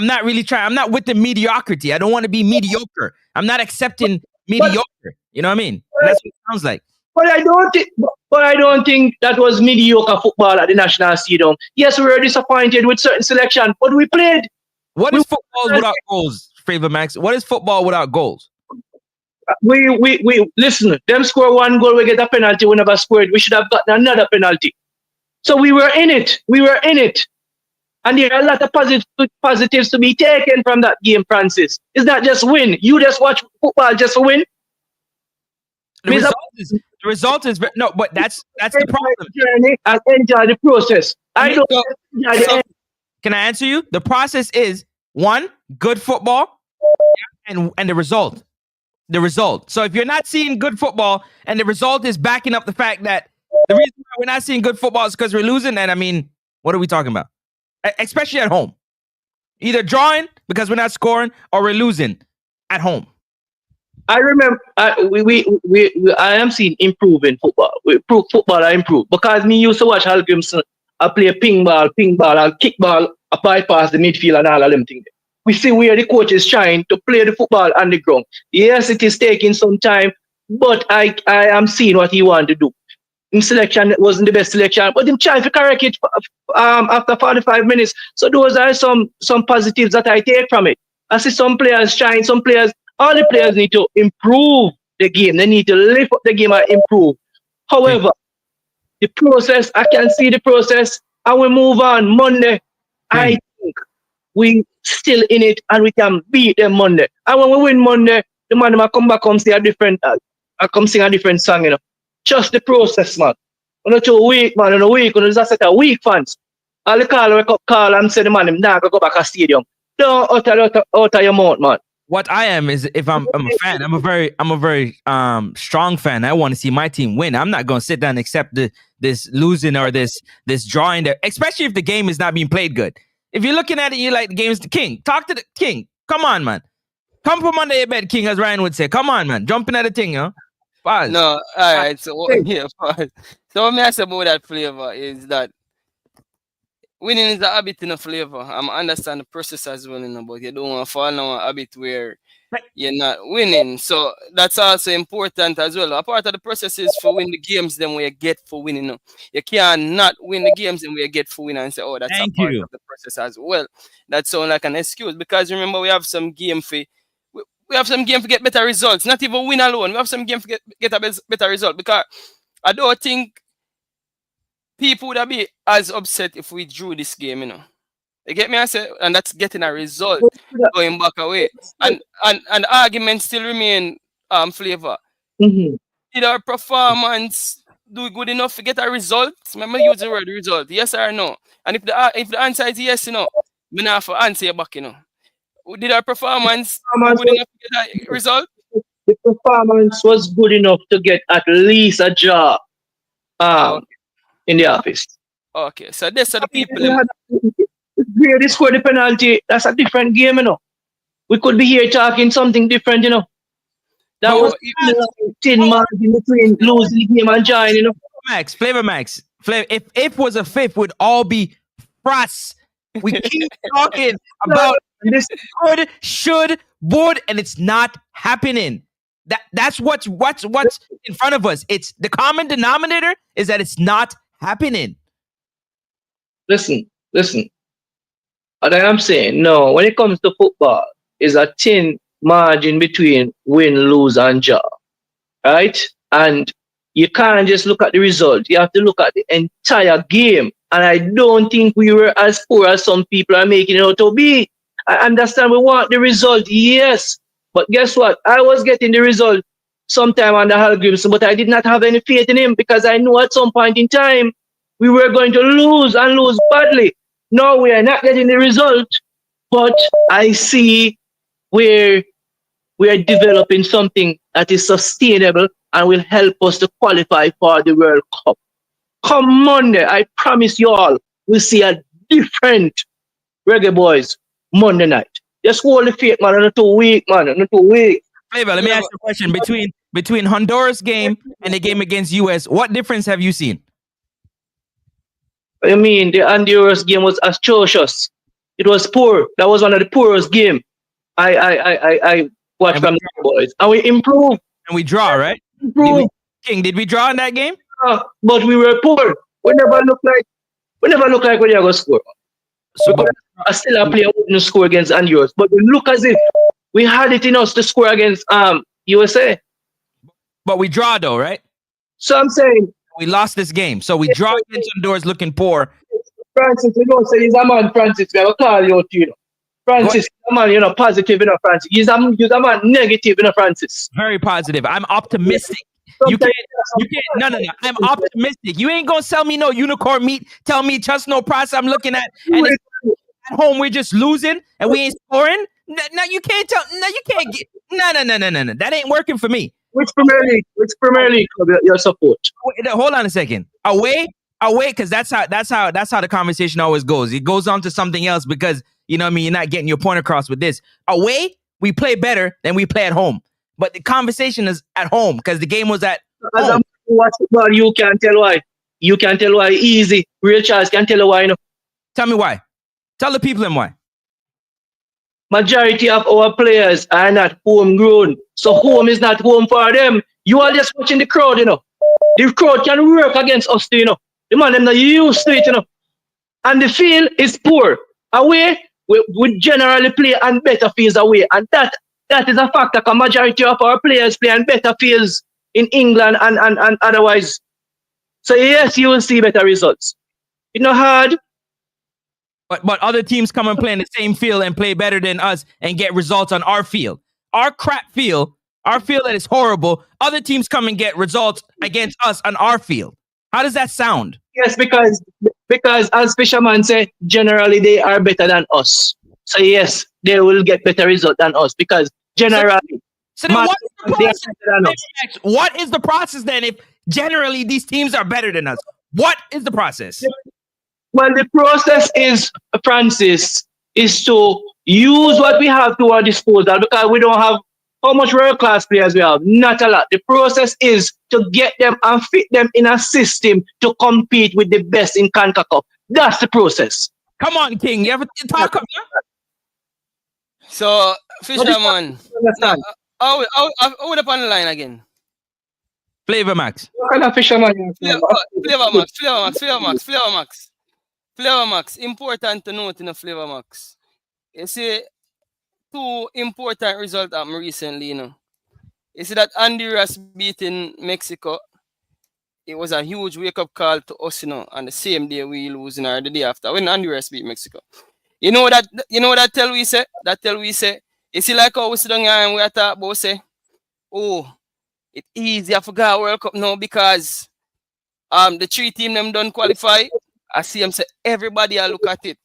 B: not really trying. I'm not with the mediocrity. I don't want to be mediocre. I'm not accepting mediocre. You know what I mean? That's what it sounds like.
C: But I don't think that was mediocre football at the national stadium. Yes, we were disappointed with certain selection, but we played.
B: What is football without goals, Flavor Max? What is football without goals?
C: We listen. Them score one goal, we get a penalty. We never scored. We should have gotten another penalty. So we were in it. We were in it. And there are a lot of positives to be taken from that game, Francis. It's not just win. You just watch football just to win.
B: The result is no, but that's the problem.
C: Journey and enjoy the process. I don't enjoy the end.
B: Can I answer you? The process is one, good football, and the result. The result. So if you're not seeing good football and the result is backing up the fact that the reason why we're not seeing good football is because we're losing, then I mean, what are we talking about? Especially at home. Either drawing because we're not scoring or we're losing at home.
C: I remember I am seeing improving football. Football I improve because me used to watch Hal Grimson. I play ping ball, and kickball, I bypass the midfield and all of them things. We see where the coach is trying to play the football on the ground. Yes, it is taking some time, but I am seeing what he wanted to do. In selection, it wasn't the best selection, but him trying to correct it after 45 minutes. So those are some positives that I take from it. I see some players trying, all the players need to improve the game. They need to lift up the game and improve. However, the process, I can see the process, and we move on Monday. I think we still in it, and we can beat them Monday. And when we win Monday, the man will come back and say come sing a different song, Just the process, man. On a week, man, on a week, on a set of week fans. All the call and say the man, nah, go back to stadium. Don't out of your mouth, man.
B: What I am is, if I'm a fan, I'm a very strong fan. I want to see my team win. I'm not going to sit down and accept this losing or this drawing there, especially if the game is not being played good. If you're looking at it, you like the game's the king. Talk to the king. Come on, man. Come from under your bed, king, as Ryan would say. Come on, man. Jumping at the thing, Pause.
T: No, all right. So yeah, pause. So what I say about that flavor is that winning is a habit in a flavor. I understand the process as well, but you don't want to fall in a habit where you're not winning. So that's also important as well. A part of the process is for win the games, then we get for winning. You cannot win the games and we get for winning and say, oh, that's a part of the process as well. That sounds like an excuse because remember we have some game for get better results. Not even win alone. We have some game to get a better result because I don't think people would be as upset if we drew this game, You get me? I say, and that's getting a result going back away. And the argument still remain flavor.
C: Mm-hmm.
T: Did our performance do good enough to get a result? Remember use the word result, yes or no? And if the answer is yes, we not have to answer you back, Did our performance good enough to get a result?
C: The performance was good enough to get at least a job in the office.
T: Okay, so this are the people.
C: They scored the penalty. That's a different game, We could be here talking something different, That was thin margin between losing the game and joining,
B: Flavor Max. If was a fifth, would all be frass. We keep talking about this could, should, would, and it's not happening. That's what's in front of us. It's the common denominator is that it's not happening.
C: Listen. What I am saying, no, when it comes to football, is a thin margin between win, lose, and draw. Right? And you can't just look at the result. You have to look at the entire game. And I don't think we were as poor as some people are making it out to be. I understand we want the result, yes. But guess what? I was getting the result sometime under Hal Grimson, but I did not have any faith in him because I knew at some point in time we were going to lose and lose badly. No, we are not getting the result, but I see where we are developing something that is sustainable and will help us to qualify for the World Cup. Come Monday, I promise you all, we'll see a different Reggae Boyz Monday night. Just hold the faith, man. Not 2 weeks, man. Not 2 weeks.
B: Flavor, let me ask you a question. Between Honduras game and the game against US, what difference have you seen?
C: I mean, the Honduras game was atrocious. It was poor. That was one of the poorest games I watched from the boys. And we improved.
B: And we draw, right? Did we draw in that game?
C: But we were poor. We never look like we're going to score. So I still a player wouldn't score against Honduras. But we look as if we had it in us to score against USA.
B: But we draw though, right?
C: So I'm saying
B: we lost this game. So we draw against Honduras looking poor.
C: Francis, you don't say he's a man, Francis. We will call you out, you know. Francis, a man, you know, positive, you know, Francis. He's a man negative, you know, Francis.
B: Very positive. I'm optimistic. You can't. No. I'm optimistic. You ain't gonna sell me no unicorn meat. Tell me just no price I'm looking at. And at home we're just losing and we ain't scoring. No, you can't tell. No, you can't get. No. That ain't working for me.
C: Which Premier League club your support?
B: Hold on a second. Away, because that's how the conversation always goes. It goes on to something else because you know what I mean. You're not getting your point across with this. Away, we play better than we play at home. But the conversation is at home because the game was at home.
C: As a watch football, you can't tell why. You can't tell why. Easy. Real Charles can't tell you why. You know.
B: Tell me why. Tell the people them why.
C: Majority of our players are not homegrown. So home is not home for them. You are just watching the crowd, you know. The crowd can work against us, you know. The man, them not used to it, you know. And the field is poor. Away, we generally play on better fields away. And that is a factor because majority of our players play on better fields in England and otherwise. So yes, you will see better results. It's not hard.
B: But other teams come and play in the same field and play better than us and get results on our field. Our crap field, our field that is horrible, other teams come and get results against us on our field. How does that sound?
C: Yes, because as Fisherman said, generally they are better than us. So yes, they will get better results than us because generally.
B: So then what is the process? What is the process then if generally these teams are better than us? What is the process?
C: Well, the process is, Francis, is to use what we have to our disposal because we don't have how much world-class players we have. Not a lot. The process is to get them and fit them in a system to compete with the best in CONCACAF. That's the process.
B: Come on, King. You ever talk about that?
T: So, Fisherman, how would up on the line again?
B: Flavor Max.
C: What kind of Fisherman?
T: Flavor Max, important to note in the Flavor Max. You see, 2 important results happened recently, you know. You see that Honduras beating Mexico. It was a huge wake-up call to us, you know, on the same day we lose, or the day after, when Honduras beat Mexico. You know that tell we say? That tell we say, you see like how we sit down here and we are talking about say, oh, it's easy, I forgot World Cup now because the 3 team them don't qualify. I see them say everybody I look at it.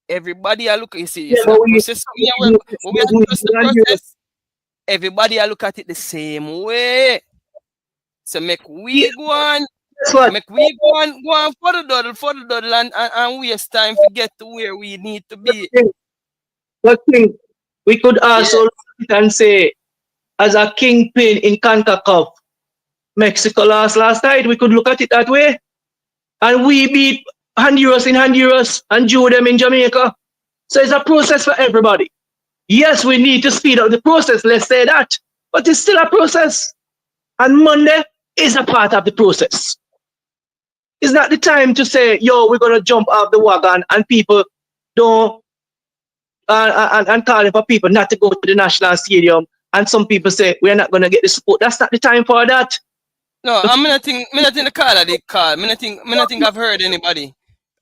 T: Everybody I look at you see process. Everybody I look at it the same way. So make we go on for the doddle and waste time to get to where we need to be.
C: But we could also look at it and say, as a kingpin in CONCACAF, Mexico lost last night. We could look at it that way. And we beat Honduras in Honduras and drew them in Jamaica. So it's a process for everybody. Yes, we need to speed up the process, let's say that. But it's still a process. And Monday is a part of the process. It's not the time to say, yo, we're going to jump off the wagon and people don't, and calling for people not to go to the national stadium. And some people say, we're not going to get the support. That's not the time for that.
T: No, I'm not think the caller they call. I'm not think I've heard anybody.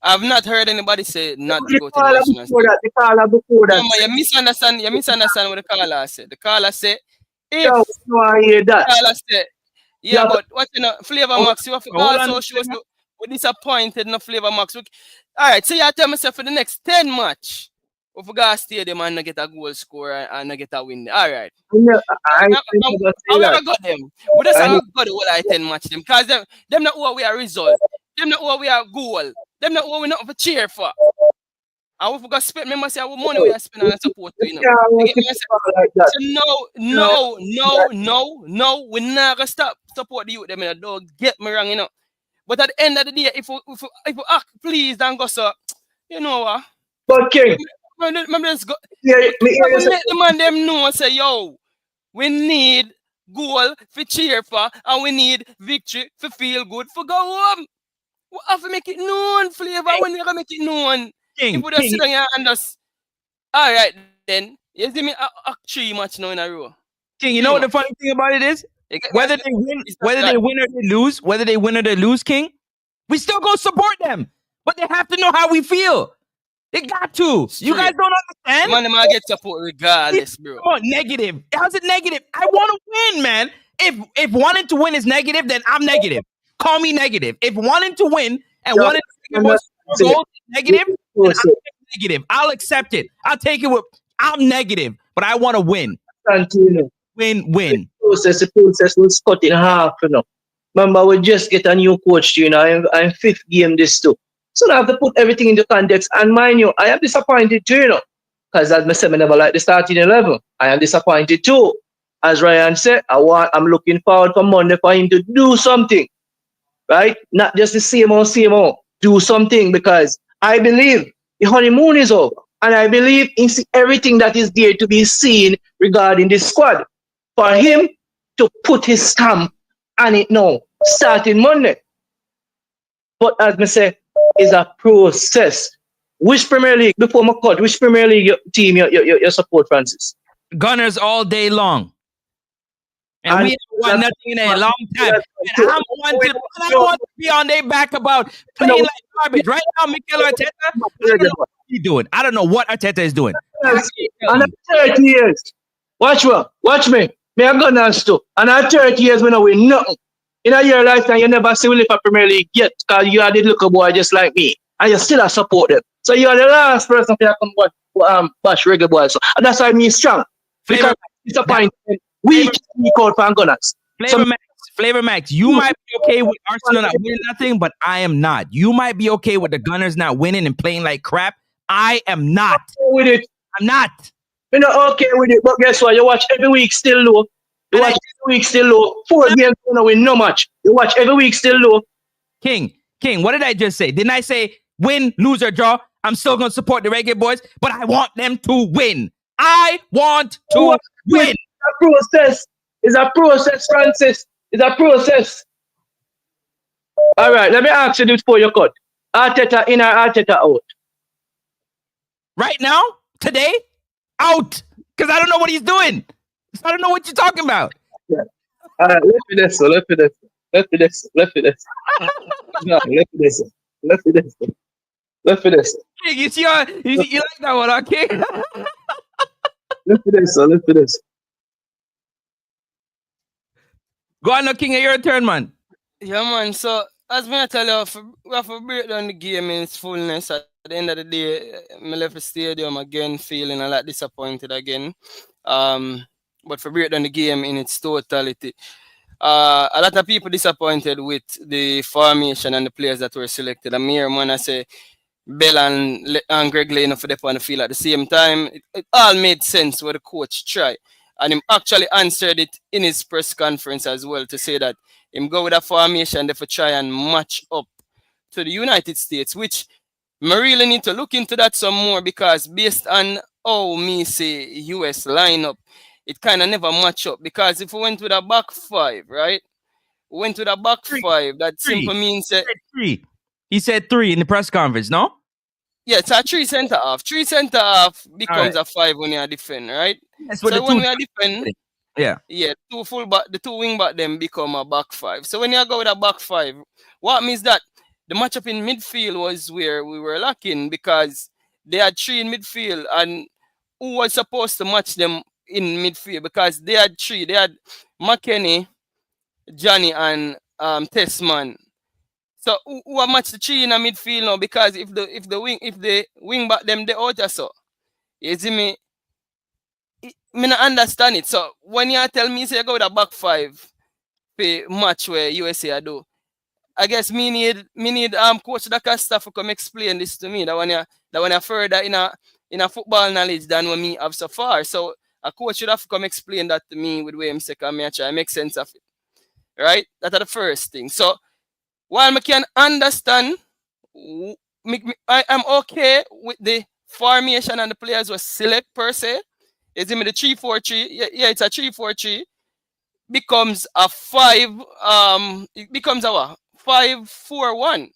T: I've not heard anybody say not to go to the national stadium.
C: The caller before that.
T: No, you misunderstand what the caller said. The caller said, if
C: no, I hear that.
T: The caller said, yeah, but what you know, Flavor Max, you have to also show us we're disappointed in the Flavor Max. All right, so you tell myself for the next 10 match, we forgot stadium and not get a goal score and not get a win. All right.
C: I never say
T: How we
C: that.
T: ever got them? We just
C: I
T: have
C: know.
T: got the whole I 10 match them because them not what we are result. Them not what we are goal. Them not what we not for cheer for. And we forgot spend. Remember say our money we are spending on support to, you know.
C: Yeah, I
T: You
C: want
T: get
C: to
T: me? I say,
C: talk like that.
T: so no, we not gonna stop support the youth them, you know. Don't get me wrong, you know. But at the end of the day, if we act pleased and go so, you know what?
C: But King,
T: Let's go.
C: yeah, me hear you say,
T: Let the man them know say, yo, we need goal for cheer for and we need victory for feel good for go home. We have to make it known, Flavor. When we gonna make it known, if we just sit down here and just, all right, then you see me a 3 match now in a row.
B: King, you know what the funny thing about it is? Whether they win or they lose, King, we still gonna support them. But they have to know how we feel. They got to. You guys don't understand?
T: Man, them get support regardless, bro.
B: Come on, negative. How's it negative? I want to win, man. If wanting to win is negative, then I'm negative. Call me negative. If wanting to win and wanting to get more goals is negative, then I'm negative. I'll accept it. I'll take it with. I'm negative, but I want to win.
C: Continue.
B: Win.
C: The process will cut in half, you know. Remember, we just get a new coach, you know. I'm fifth game this too. So I have to put everything into context. And mind you, I am disappointed too, you know. Because as I said, I never like the starting 11. I am disappointed too. As Ryan said, I'm looking forward for Monday for him to do something. Right? Not just the same old. Do something, because I believe the honeymoon is over. And I believe in everything that is there to be seen regarding this squad. For him to put his stamp on it now, starting Monday. But as I say, it's a process. Which Premier League, before my cut, which Premier League team you support, Francis?
B: Gunners all day long. And we haven't won nothing in a long time. And I want to be on their back about playing like garbage. Right now, Mikel Arteta, I don't know what he's doing. I don't know what Arteta is doing.
C: And 30 years. Watch me. Me a Gunners too. And at 30 years, we don't win nothing. In a year lifetime, you never see we live a Premier League yet, because you are the little boy just like me. And you still support them. So you are the last person to come bash Reggae Boyz. So, and that's why I'm strong. Because disappointed. We out for Gunners.
B: Flavor Max, you might be okay with Arsenal not winning nothing, but I am not. You might be okay with the Gunners not winning and playing like crap. I am not.
C: With it.
B: I'm not.
C: You're not okay with it, but guess what? You watch every week still low. You watch every week still low. 4 games, you don't win no match. You watch every week still low.
B: King, what did I just say? Didn't I say win, lose, or draw? I'm still going to support the Reggae Boyz, but I want them to win. I want to win.
C: It's a process, Francis. It's a process. All right, let me ask you this before you cut. Arteta in or Arteta out?
B: Right now? Today? Out. Because I don't know what he's doing. I don't know what you're talking about.
C: Yeah. All right, let's do this. No, let's do this.
B: King, you see you like that one, okay?
C: Let's do this.
B: Go on, no, King, your turn, man.
T: Yeah, man. So, as me I tell you, we have to break down the game in its fullness. At the end of the day, I left the stadium again feeling a lot disappointed again. But for break down the game in its totality, a lot of people disappointed with the formation and the players that were selected. I'm here, man, I say Bell and Greg Lane for them on the field at the same time. It all made sense what the coach tried. And him actually answered it in his press conference as well, to say that him go with a formation to try and match up to the United States, which I really need to look into that some more, because based on how me say US lineup, it kind of never match up. Because if we went with a back five, right? We went with a back five, that simply means that...
B: Three. He said 3 in the press conference, no?
T: Yeah, it's a 3 center half. 3 center half becomes a 5 when you defend, right? So when we defend, the two wing back them become a back 5. So when you go with a back 5, what means that the matchup in midfield was where we were lacking, because they had 3 in midfield, and who was supposed to match them in midfield? Because they had 3. They had McKennie, Johnny, and Tessman. So who match the 3 in the midfield now? Because if the wing back them they out so. You see me? Me not understand it. So when you tell me say you go with a back five pay match where USA I do, I guess me need Coach D'Acosta to come explain this to me. That when you further in a football knowledge than what me have so far. So a coach should have to come explain that to me with way him second me try make sense of it. Right? That's the first thing. So while I can understand, I am okay with the formation and the players were select per se. Is it me the 3-4-3? Yeah, it's a 3-4-3. Becomes a 5. It becomes a what? 5-4-1. It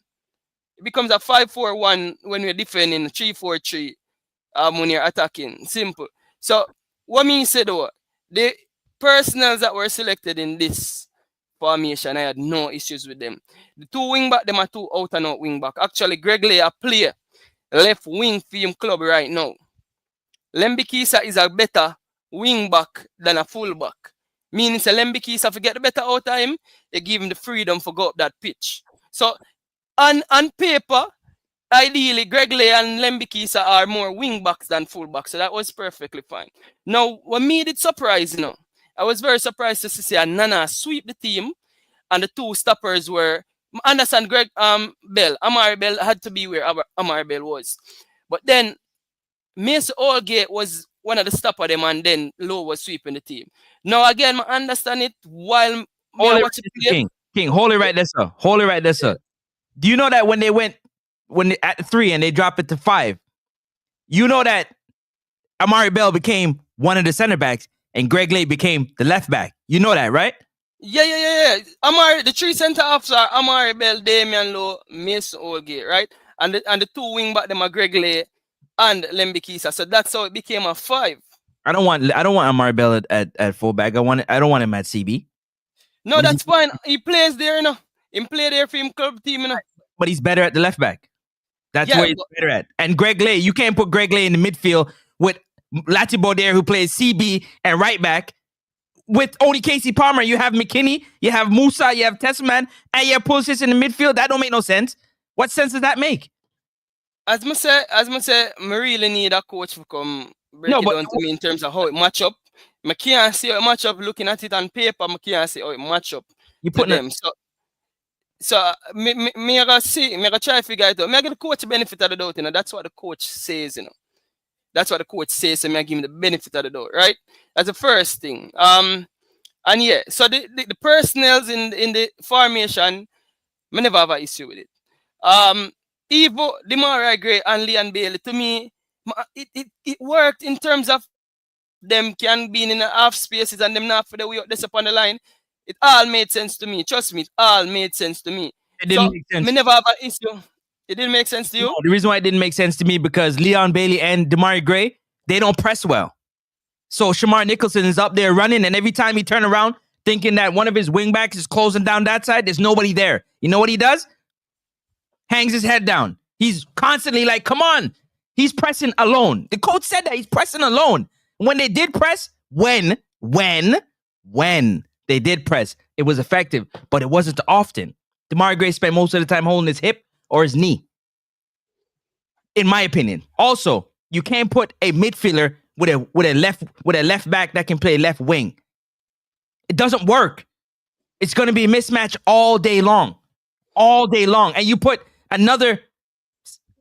T: becomes a 5-4-1 when we're defending 3-4-3. When you're attacking. Simple. So what me say though, the personnel that were selected in this formation, I had no issues with them. The two wing back, them are two out and out wing back. Actually, Greg Lay a player left wing for him club right now. Lembikisa is a better wing back than a full back. Meaning say Lembikisa to get the better out of him, they give him the freedom to go up that pitch. So on paper, ideally Greg Lay and Lembikisa are more wing backs than full backs. So that was perfectly fine. Now, what made it surprising, I was very surprised to see Nana sweep the team, and the two stoppers were understand Greg Bell. Amari Bell had to be where Amari Bell was. But then Mace Allgate was one of the stopper them, and then Lowe was sweeping the team. Now again, I understand it while
B: Hold it, King, hold it right there, sir. Hold it right there, sir. Do you know that when they at 3 and they dropped it to 5, you know that Amari Bell became one of the center backs and Greg Lay became the left back. You know that, right?
T: Yeah. Amari, the 3 center halves are Amari Bell, Damian Lowe, Mace Allgate, right? And the 2 wing back them are Greg Lay and Lembikisa. So that's how it became a 5.
B: I don't want Amari Bell at fullback. I don't want him at CB.
T: No, that's fine. He plays there, He play there for him club team,
B: But he's better at the left back. That's where he's better at. And Greg Lay, you can't put Greg Lay in the midfield with Latibo there who plays CB and right back. With only Casey Palmer, you have McKinney, you have Musa, you have Tessman, and you have Pulisic in the midfield. That don't make no sense. What sense does that make?
T: As I say, I really need a coach to come break it down to me in terms of how it match up. I can't see how it match up looking at it on paper. I can't see how it match up
B: you put
T: them. So me gonna try to figure it out. Me give the coach the benefit of the doubt, That's what the coach says, That's what the coach says, so me give him the benefit of the doubt, right? That's the first thing. And yeah, so the personnels in the formation, I never have an issue with it. Evo, Demarai Gray, and Leon Bailey, to me, it worked in terms of them can be in the half spaces and them not for the way up this upon the line. It all made sense to me. Trust me, it all made sense to me.
B: It didn't make sense.
T: Me never have an issue. It didn't make sense to you?
B: No, the reason why it didn't make sense to me because Leon Bailey and Damari Gray, they don't press well. So Shamar Nicholson is up there running, and every time he turn around thinking that one of his wingbacks is closing down that side, there's nobody there. You know what he does? Hangs his head down. He's constantly like, come on. He's pressing alone. The coach said that he's pressing alone. When they did press, when they did press, it was effective, but it wasn't often. Damari Gray spent most of the time holding his hip or his knee, in my opinion. Also, you can't put a midfielder with a left back that can play left wing. It doesn't work. It's going to be a mismatch all day long. And you put another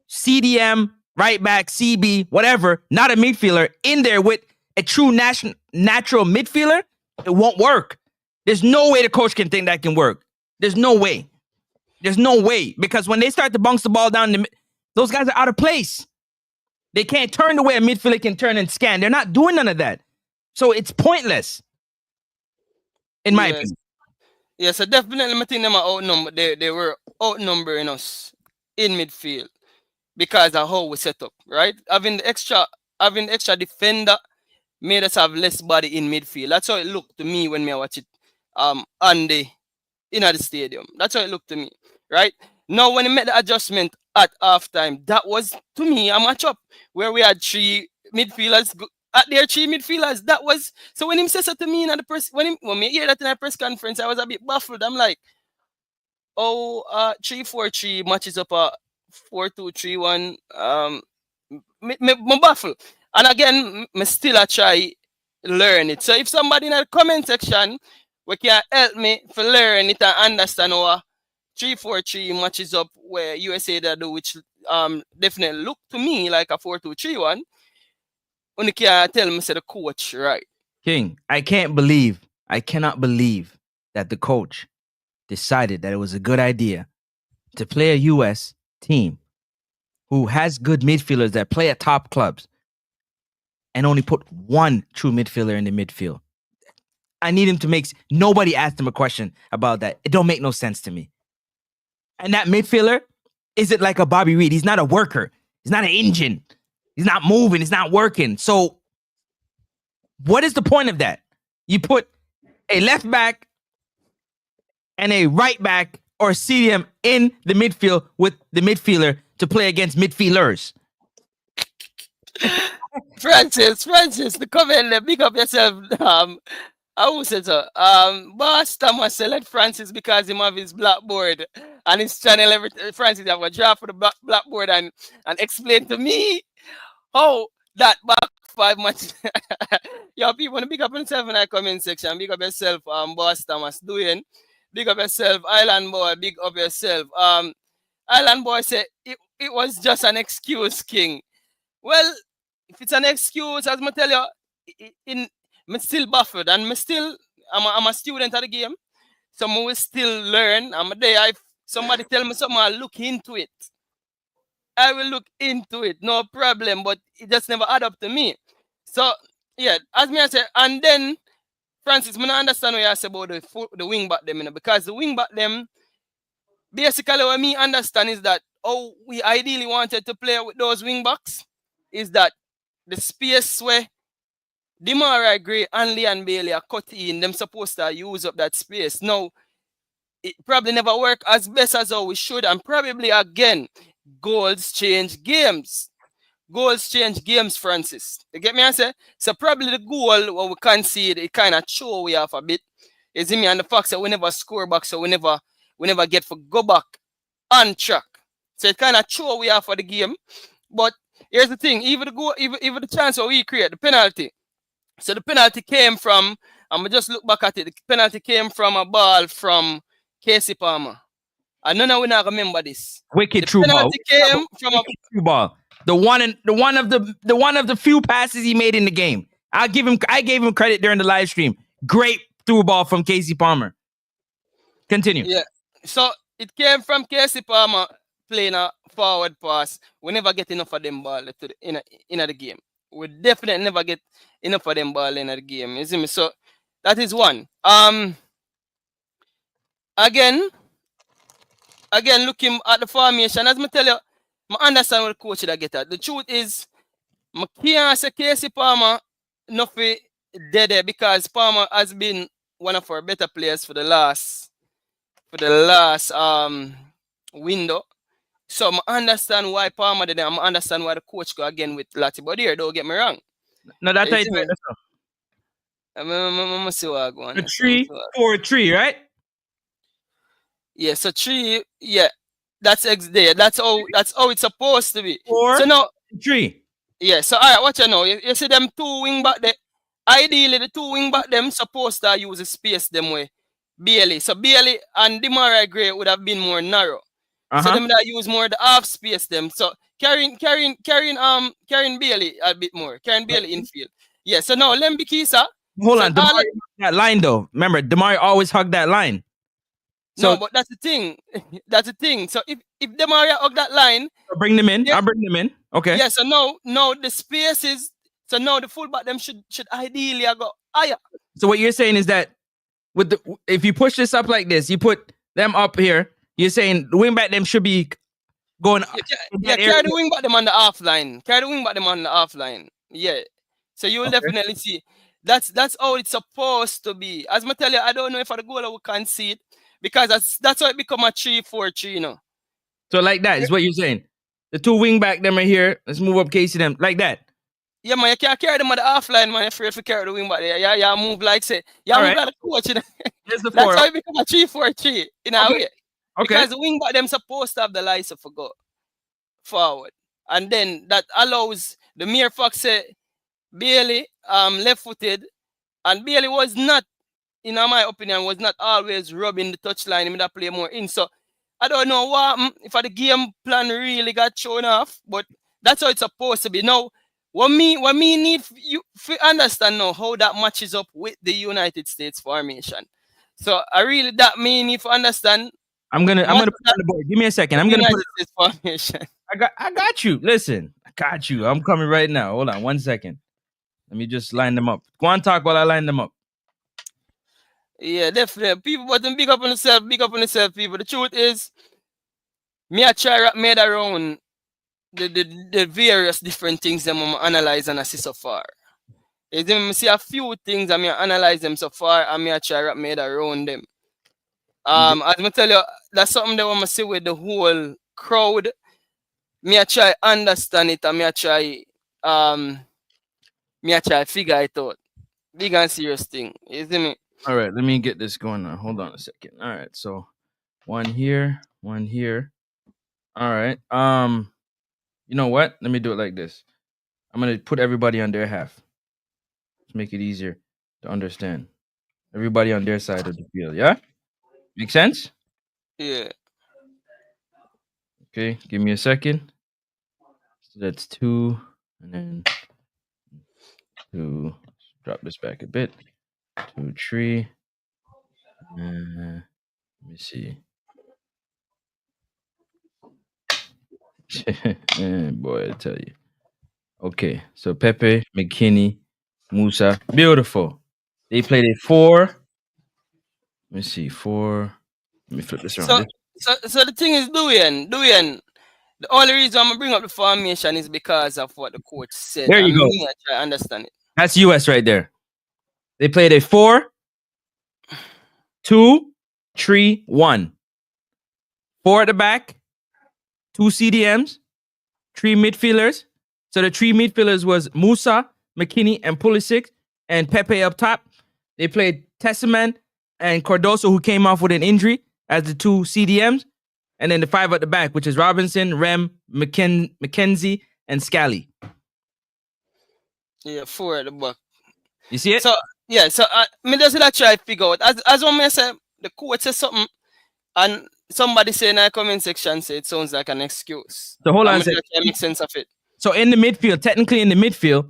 B: CDM, right back, CB, whatever, not a midfielder, in there with a true natural midfielder, it won't work. There's no way the coach can think that can work. There's no way. Because when they start to bounce the ball down, those guys are out of place. They can't turn the way a midfielder can turn and scan. They're not doing none of that. So it's pointless, in my opinion.
T: Yeah, so definitely I think them are outnumbered. They were outnumbering us in midfield because of how we set up, right? Having the extra defender made us have less body in midfield. That's how it looked to me when I watch it in the stadium. That's how it looked to me, right? Now, when he made the adjustment at halftime, that was, to me, a matchup where we had 3 midfielders at their 3 midfielders. That was, so when he said that to me in the press, when me hear that in the press conference, I was a bit baffled. I'm like, 3-4-3 matches up a 4-2-3-1. Me baffled. And again, me still a try learn it. So if somebody in the comment section we can help me to learn it and understand how 3-4-3 matches up where USA that do, which definitely look to me like a 4-2-3-1. When you can tell me say the coach right.
B: King, I cannot believe that the coach decided that it was a good idea to play a US team who has good midfielders that play at top clubs and only put one true midfielder in the midfield. I need him to make... Nobody asked him a question about that. It don't make no sense to me. And that midfielder, is it like a Bobby Reed? He's not a worker. He's not an engine. He's not moving. He's not working. So what is the point of that? You put a left back and a right back or CDM in the midfield with the midfielder to play against midfielders.
T: Francis, the comment there, big up yourself. I will say so. Boss Thomas select Francis because him have his blackboard and his channel. Francis have a draft for the blackboard and explain to me how that back 5 matches. Yo, people, big up yourself in the comment section. Big up yourself, Boss Thomas doing. Big up yourself, Island Boy. Big up yourself. Island Boy said it was just an excuse, King. Well, if it's an excuse, as I tell you, I'm still buffered and I'm a student of the game. So I will still learn. I'm there. If somebody tell me something, I'll look into it. I will look into it, no problem, but it just never add up to me. So, yeah, as me I say, and then, Francis, I don't understand what you say about the wing back them, because the wing back them, basically what me understand is that we ideally wanted to play with those wing backs is that the space where Demarai Gray and Leon Bailey are cut in, them supposed to use up that space. Now, it probably never work as best as how we should, and probably again, goals change games. Goals change games, Francis. You get me? I say? So probably the goal what we concede, it kind of show we have a bit. Is me and the fact that we never score back, so we never get for go back on track. So it kind of show we have for the game. But here's the thing, even the chance where we create the penalty. So the penalty came from, I'm just look back at it, the penalty came from a ball from Casey Palmer. And none of we not remember this.
B: Wicked true ball.
T: Came from a
B: true ball. The one of the few passes he made in the game. I gave him credit during the live stream. Great through ball from Casey Palmer. Continue.
T: Yeah. So it came from Casey Palmer playing a forward pass. We never get enough of them ball in the game. We definitely never get enough of them ball in the game. You see me? So that is one. Again, looking at the formation, as I tell you, I understand what the coach should get at. The truth is, I can't say Casey Palmer nothing dead there because Palmer has been one of our better players for the last window. So I understand why Palmer did it. I understand why the coach go again with Lati. But here, don't get me wrong.
B: No, that's how you do it.
T: I'm see what I go on.
B: A 3-4-3, right?
T: Yeah, so 3, yeah. That's there. That's how it's supposed to be.
B: 4,
T: so now
B: 3.
T: Yeah, so all right, watch you know. You see them two wing back there. Ideally, the two wing back them supposed to use the space them way. Bailey. So Bailey and Demarai Gray would have been more narrow. So them that use more the half space them. So carrying Bailey a bit more. Carrying Bailey infield. Yeah, so now Lembi Kisa.
B: Hold on, Damari that line though. Remember, Damari always hugged that line. So,
T: no, but that's the thing. That's the thing. So if Demarai hug that line,
B: bring them in. I'll bring them in. Okay.
T: Yeah, so now the spaces. So now the fullback them should ideally go higher.
B: So what you're saying is that if you push this up like this, you put them up here. You're saying the wing back them should be going.
T: Yeah, carry the wing back them on the half line. Carry the wing back them on the half line. Yeah. So you will definitely see. That's how it's supposed to be. As I tell you, I don't know if for the goal we can see it because that's how it become a 3-4-3, you know.
B: So like that is what you're saying. The two wing back them are here. Let's move up Casey them like that.
T: Yeah, man, you can't carry them at the half line, man. You're afraid to carry the wing back there. Yeah, move like say. Yeah, move like the coach, you know. That's how it become a 3-4-3 in a way.
B: Okay.
T: Because the wing back them supposed to have the license for go forward. And then that allows the mere fact say Bailey left-footed, and Bailey was not, in my opinion, was not always rubbing the touchline. He that play more in. So I don't know what if the game plan really got shown off, but that's how it's supposed to be. Now, what me need you to understand now how that matches up with the United States formation. So I really that me need to understand.
B: I'm gonna put it on the board. Give me a second. I'm gonna put it.
T: States formation.
B: I got you. Listen, I got you. I'm coming right now. Hold on 1 second. Let me just line them up. Go on, talk while I line them up.
T: Yeah, definitely. People, but them big up on yourself, people. The truth is, me I try wrap made around the various different things that I'm analyze and assist so far. Is them see a few things that me analyze them so far, and me I try wrap made around them. As I tell you, that's something that I see with the whole crowd. Me I try understand it, and me I try figure it out. Big and serious thing. You see me?
B: All right, let me get this going now. Hold on a second. All right, so one here. All right. You know what? Let me do it like this. I'm gonna put everybody on their half to make it easier to understand. Everybody on their side of the field. Yeah, make sense?
T: Yeah.
B: Okay, give me a second. So that's 2, and then 2. Drop this back a bit. 2, 3. Let me see. Boy, I tell you. Okay, so Pepe, McKinney, Musa, beautiful. They played a 4. Let me see, 4. Let me flip this around.
T: So the thing is, Duyan. The only reason I'm gonna bring up the formation is because of what the coach said.
B: There you go.
T: I try to understand it.
B: That's US right there. They played a 4, 2, 3, 1. 4 at the back, 2 CDMs, 3 midfielders. So the 3 midfielders was Musa, McKinney, and Pulisic, and Pepe up top. They played Testament and Cardoso, who came off with an injury, as the 2 CDMs. And then the 5 at the back, which is Robinson, Rem, McKenzie, and Scally.
T: Yeah, 4 at the back.
B: You see it?
T: So yeah, so me just like try to figure out. As one may say, the coach says something, and somebody say in the comment section say it sounds like an excuse.
B: So hold on a
T: I'm
B: second.
T: try to make sense of it.
B: So in the midfield, technically in the midfield,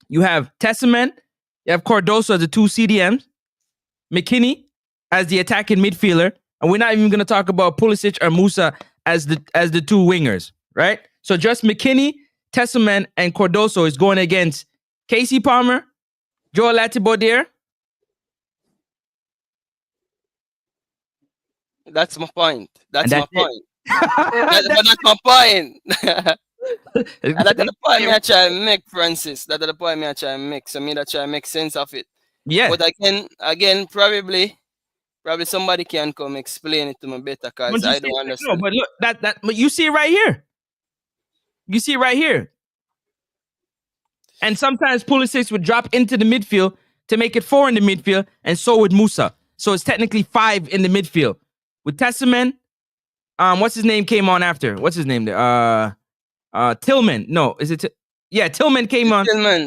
B: you have Testament, you have Cardoso as the 2 CDMs, McKinney as the attacking midfielder, and we're not even going to talk about Pulisic or Musa as the 2 wingers, right? So just McKinney, Testament, and Cardoso is going against Casey Palmer, Joel Latibaudiere.
T: That's my point. That's my
B: it.
T: point. That's my point. That's the point me I try to make, Francis. That's the point me I try to make. So me that try to make sense of it.
B: Yeah.
T: But again, probably somebody can come explain it to me better, because I don't understand.
B: No, but look, but you see it right here. You see it right here. And sometimes Pulisic would drop into the midfield to make it 4 in the midfield, and so would Musa. So it's technically 5 in the midfield. With Testament, what's his name came on after? What's his name there? Tillman. No, is it? Yeah, Tillman came on.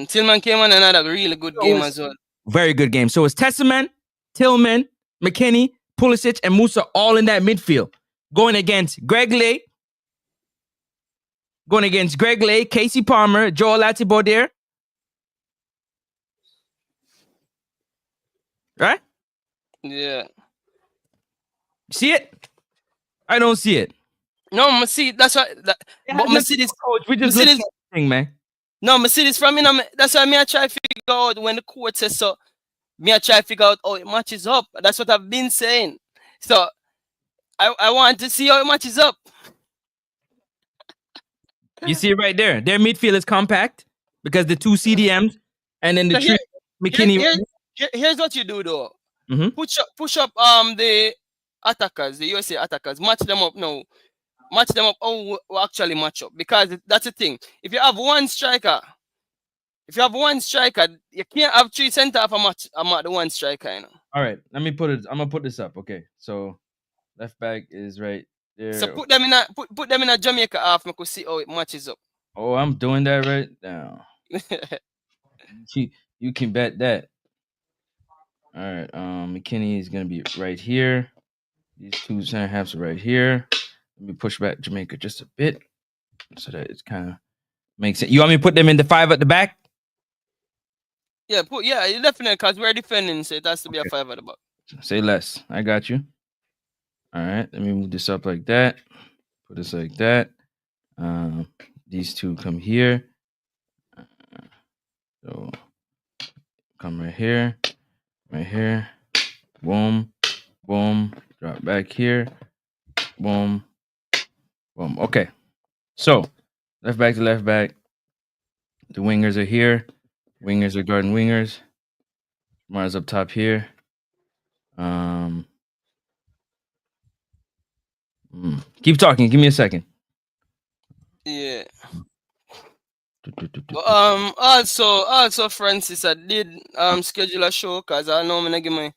T: Tillman came on another really good game as well.
B: Very good game. So it's Testament, Tillman, McKinney, Pulisic, and Musa all in that midfield. Going against Greg Lay, Casey Palmer, Joel Latibaudiere. Right?
T: Yeah.
B: See it? I don't see it.
T: No, I see. That's why. But I see this.
B: Coach, we just listen to the thing, man.
T: No, I see this from me. That's why me I try to figure out when the coach says so. Me I try to figure out how it matches up. That's what I've been saying. So I want to see how it matches up.
B: You see it right there. Their midfield is compact because the 2 CDMs and then the 3 McKinney.
T: Here's what you do though.
B: Mm-hmm.
T: Push up the attackers, the USA attackers. Match them up now. Match them up how we actually match up, because that's the thing. If you have one striker, you can't have 3 center half a match. I'm at the one striker, you know.
B: All right, let me put it. I'm gonna put this up. Okay, so left back is right there.
T: So put them in a Jamaica half. I could see how it matches up.
B: Oh, I'm doing that right now. You can bet that. All right. McKinney is gonna be right here. These two center halves are right here. Let me push back Jamaica just a bit so that it kind of makes it. You want me to put them in the 5 at the back?
T: Yeah, definitely, because we're defending, so it has to be a 5 at the back.
B: Say less. I got you. All right. Let me move this up like that. Put this like that. These two come here. So come right here. Right here. Boom. Boom. Drop back here. Boom. Boom. Okay. So left back to left back. The wingers are here. Wingers are guarding wingers. Mars up top here. Keep talking. Give me a second.
T: Yeah. But also Francis, I did schedule a show because I know I'm gonna give my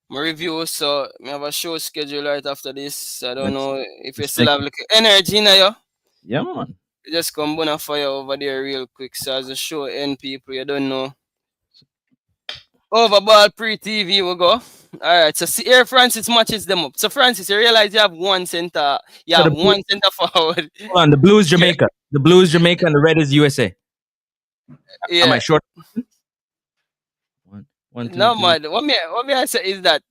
T: review, so I have a show schedule right after this. I don't know if you still have like energy in you.
B: Yeah, man.
T: Just come on a fire over there real quick. So as the show end, people, you don't know. Overball pre-TV we go. Alright, so see here Francis matches them up. So Francis, you realize you have one center, one center forward.
B: Hold on, the blue is Jamaica. The blue is Jamaica and the red is USA.
T: Yeah.
B: Am I short? One, two,
T: No
B: three.
T: man, what me I say is that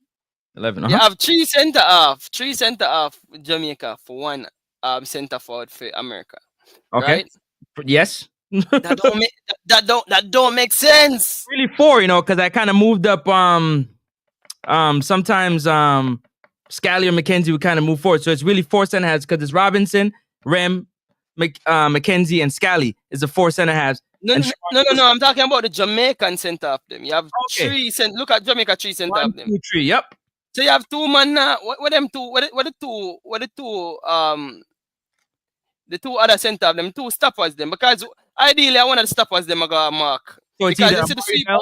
B: 11.
T: you have three center half Jamaica for one center forward for America.
B: Okay.
T: Right?
B: Yes.
T: that don't make sense.
B: Really 4, because I kind of moved up. Sometimes Scally or McKenzie would kind of move forward, so it's really 4 center halves because it's Robinson, Rem, McKenzie, and Scally is the 4 center halves.
T: No. I'm talking about the Jamaican center of them. You have three center. Look at Jamaica 3 center of them.
B: 1, 2, 3. Yep.
T: So you have 2 man now. What them two? What the two other center of them? 2 stoppers them, because ideally I wanted to stoppers them I got mark.
B: So it's
T: because
B: either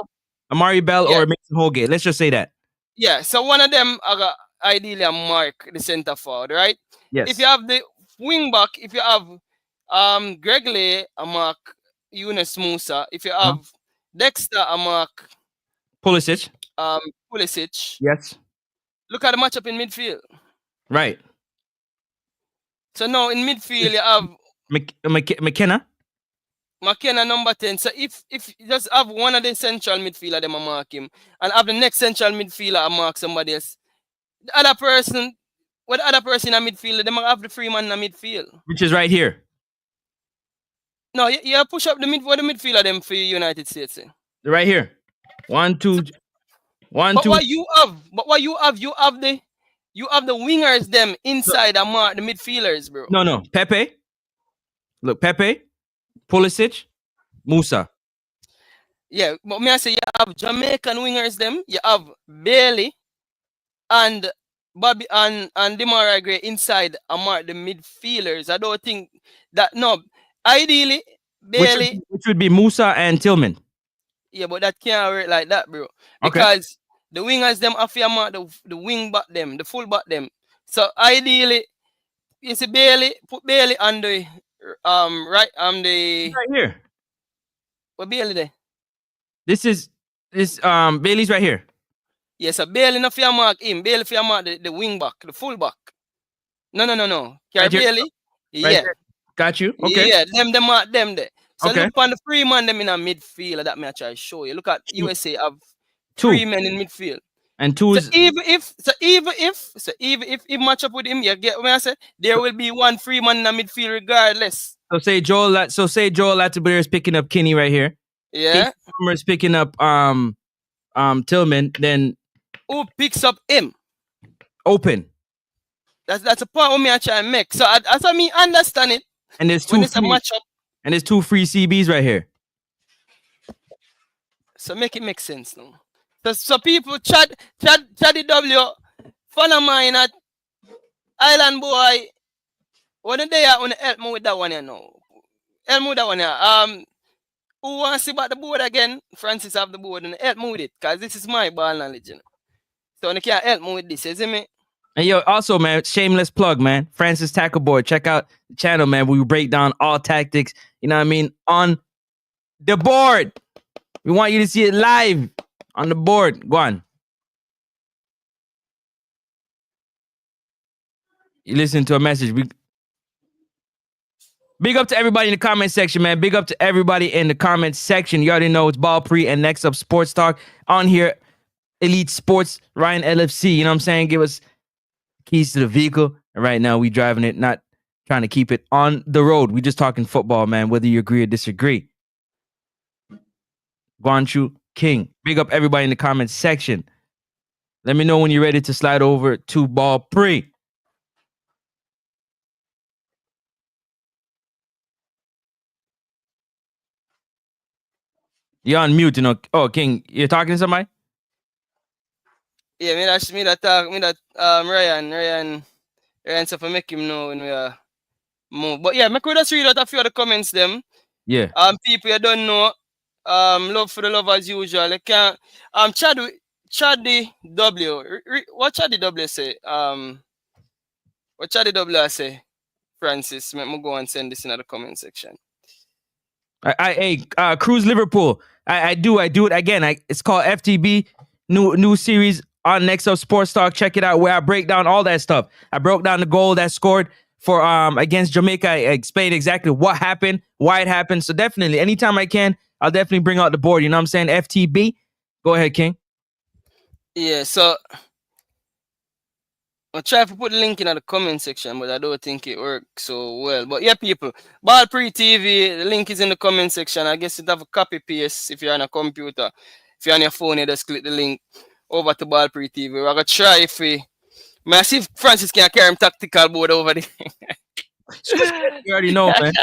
B: Amari Bell or Mason Holgate. Let's just say that.
T: Yeah, so one of them I got ideally a mark the center forward, right?
B: Yes.
T: If you have the wing back, if you have Greg Lay, a mark Yunus Musa. If you have Dexter, a mark
B: Pulisic.
T: Pulisic.
B: Yes.
T: Look at the matchup in midfield.
B: Right.
T: So now in midfield you have
B: McKenna
T: number 10. So if you just have one of the central midfielder, them mark him, and have the next central midfielder mark somebody else. The other person in a midfield, they might have the free man in a midfield.
B: Which is right here.
T: No, you push up the midfielder them for United States.
B: They're right here. 1, 2, 1,
T: but
B: 2.
T: What you have the wingers them inside the midfielders, bro.
B: No. Pepe. Look, Pepe, Pulisic, Musa.
T: Yeah, but me I say you have Jamaican wingers them. You have Bailey and Bobby and Demarai Gray inside among the midfielders. I don't think that ideally Bailey,
B: which would be Musa and Tillman.
T: Yeah, but that can't work like that, bro. Because the wingers them have the wing back them, the full back them. So ideally, you see Bailey, put Bailey on the right
B: here.
T: What Bailey there?
B: This Bailey's right here.
T: Yes, so Bailey no fear mark him. Bailey fear mark the wing back, the full back. No. Right Bailey?
B: Right
T: yeah.
B: There. Got you. Okay.
T: Yeah, them mark them there. So look on the 3 man them in a midfield that me I try to show you. Look at USA have 3 men in midfield.
B: And 2 is
T: even if match up with him, you get what I said? There will be 1 free man in the midfield regardless.
B: So say Joel Latibeaudiere is picking up Kinney right here.
T: Yeah.
B: Palmer is picking up Tillman. Then
T: who picks up him?
B: Open.
T: That's a point what me I try and make. So as I mean understand it.
B: And there's 2
T: when it's a matchup.
B: And there's 2 free CBs right here.
T: So make it make sense now. So people Chaddy W, fan of mine at Island Boy. When they are on help me with that one, you know. Help me with that one, yeah. Who wants to see about the board again? Francis have the board and help me with it, because this is my ball knowledge, you know. So you can't help me with this, you see me?
B: And yo, also, man, shameless plug, man. Francis Tackle Board. Check out the channel, man. We break down all tactics, you know what I mean, on the board. We want you to see it live on the board. Go on. You listen to a message. Big up to everybody in the comment section, man. Big up to everybody in the comment section. You already know it's Ball Pre and Next Up Sports Talk on here. Elite Sports, Ryan LFC. You know what I'm saying? Give us keys to the vehicle. And right now we driving it, not trying to keep it on the road. We just talking football, man, whether you agree or disagree. Guanchu King. Big up everybody in the comment section. Let me know when you're ready to slide over to Ball Pre. You're on mute, you know. Oh, King, you're talking to somebody?
T: Yeah, Ryan so for make him know when we are move. But yeah, make we just read out a few of the comments them.
B: Yeah.
T: People you don't know. Love for the love as usual. You can Chaddy W. What Chaddy W say? What Chaddy W say? Francis, let me go and send this in the comment section.
B: Cruise Liverpool. I do it again. It's called FTB, new series on Next Up Sports Talk. Check it out where I break down all that stuff. I broke down the goal that scored for against Jamaica. I explained exactly what happened, why it happened. So definitely, anytime I can, I'll definitely bring out the board. You know what I'm saying? FTB. Go ahead, King.
T: Yeah, so I'll try to put the link in the comment section, but I don't think it works so well. But yeah, people, Ball Pre TV, the link is in the comment section. I guess you have a copy paste if you're on a computer. If you're on your phone, you just click the link over to Ball Pre TV. We're gonna try if we. I see if Francis can carry him tactical board over there.
B: You already know, man.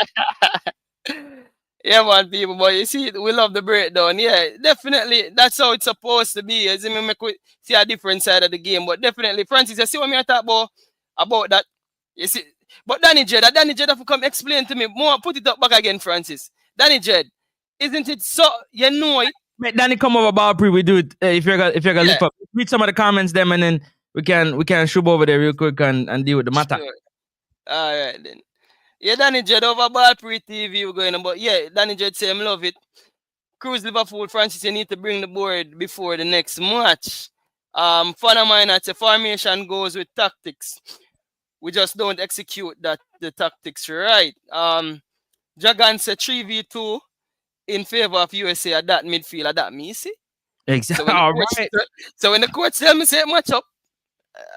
T: Yeah, man, people, but you see, we love the breakdown. Yeah, definitely, that's how it's supposed to be. As in, make we see a different side of the game. But definitely, Francis, you see what me talk about that. You see, but Danny Jed have to come explain to me more. Put it up back again, Francis. Danny Jed, isn't it so? You know it.
B: Danny, come over Ball Pre. We do it. If you're gonna lift up, read some of the comments, them, and then we can shoot over there real quick and deal with the matter.
T: Sure. All right then. Yeah, Danny Jed over Ball Pre TV we're going on, but yeah, Danny Jed say I love it. Cruise Liverpool, Francis, you need to bring the board before the next match. Fan of mine, it's a formation goes with tactics. We just don't execute the tactics right. Jagan said 3v2 in favor of USA at that midfield, at that me see.
B: Exactly.
T: So when the coach tell me say match up,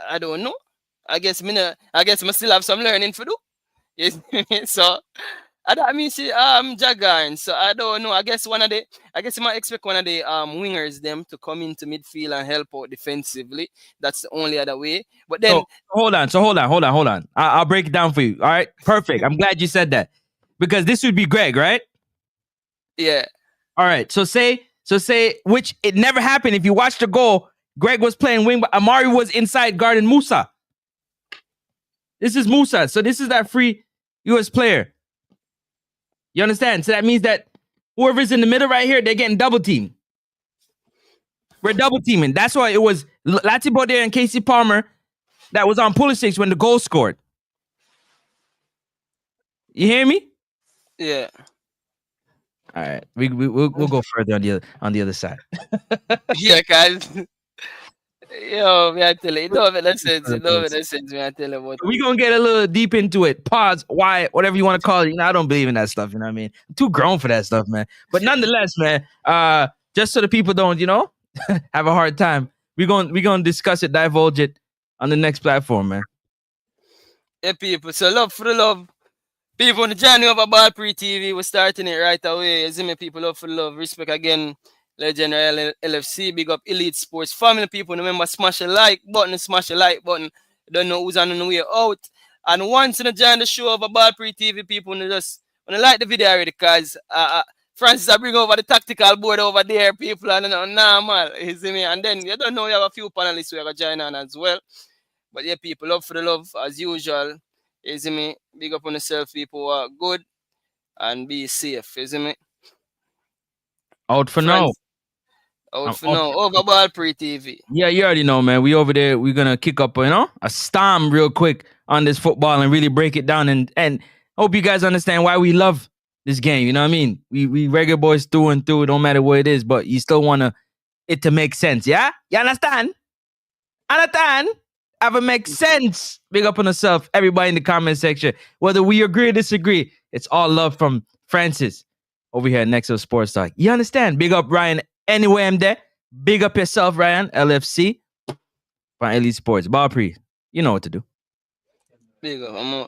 T: I don't know. I guess I still have some learning to do. Yes. So I mean see Jagan. So I don't know. I guess you might expect one of the wingers them to come into midfield and help out defensively. That's the only other way. But then
B: hold on. I'll break it down for you. All right. Perfect. I'm glad you said that. Because this would be Greg, right?
T: Yeah.
B: All right. So say which it never happened. If you watch the goal, Greg was playing wing, but Amari was inside guarding Musa. This is Musa. So this is that free US player. You understand? So that means that whoever's in the middle right here, they're getting double teamed. We're double teaming. That's why it was Lati there and Casey Palmer that was on Pulisic when the goal scored. You hear me?
T: Yeah.
B: All right. We'll go further on the other side.
T: Yeah, guys. Yo, me I tell you, it don't make no sense. Me I tell you what.
B: We're gonna get a little deep into it. Pause, why, whatever you want to call it. You know, I don't believe in that stuff, you know what I mean? I'm too grown for that stuff, man. But nonetheless, man, just so the people don't, have a hard time, we're gonna discuss it, divulge it on the next platform, man.
T: Yeah, people. So love for the love. People on the journey of a Ball Pre TV, we're starting it right away. You see me, people, love for the love. Respect again. Legend LFC, big up Elite Sports family. People, remember, smash the like button. You don't know who's on the way out. And once you join the show of a Ball Pre TV, people, when you like the video already, because Francis, I bring over the tactical board over there, people, and normal. You see me? And then you don't know, you have a few panelists who are going to join on as well. But yeah, people, love for the love as usual. You see me? Big up on yourself, people. Are good and be safe. You see me?
B: Out for now.
T: Over Ball Pre TV.
B: Yeah, you already know, man. We over there. We're gonna kick up, a storm real quick on this football and really break it down. And hope you guys understand why we love this game. You know what I mean? We Reggae Boys through and through. It don't matter what it is, but you still want it to make sense. Yeah? You understand? Understand? Have it make sense. Big up on yourself. Everybody in the comment section. Whether we agree or disagree, it's all love from Francis over here at Nexo Sports Talk. You understand? Big up Ryan. Anyway, I'm there. Big up yourself, Ryan. LFC. From Elite Sports. Ball Pre. You know what to do.
T: Big up. I'm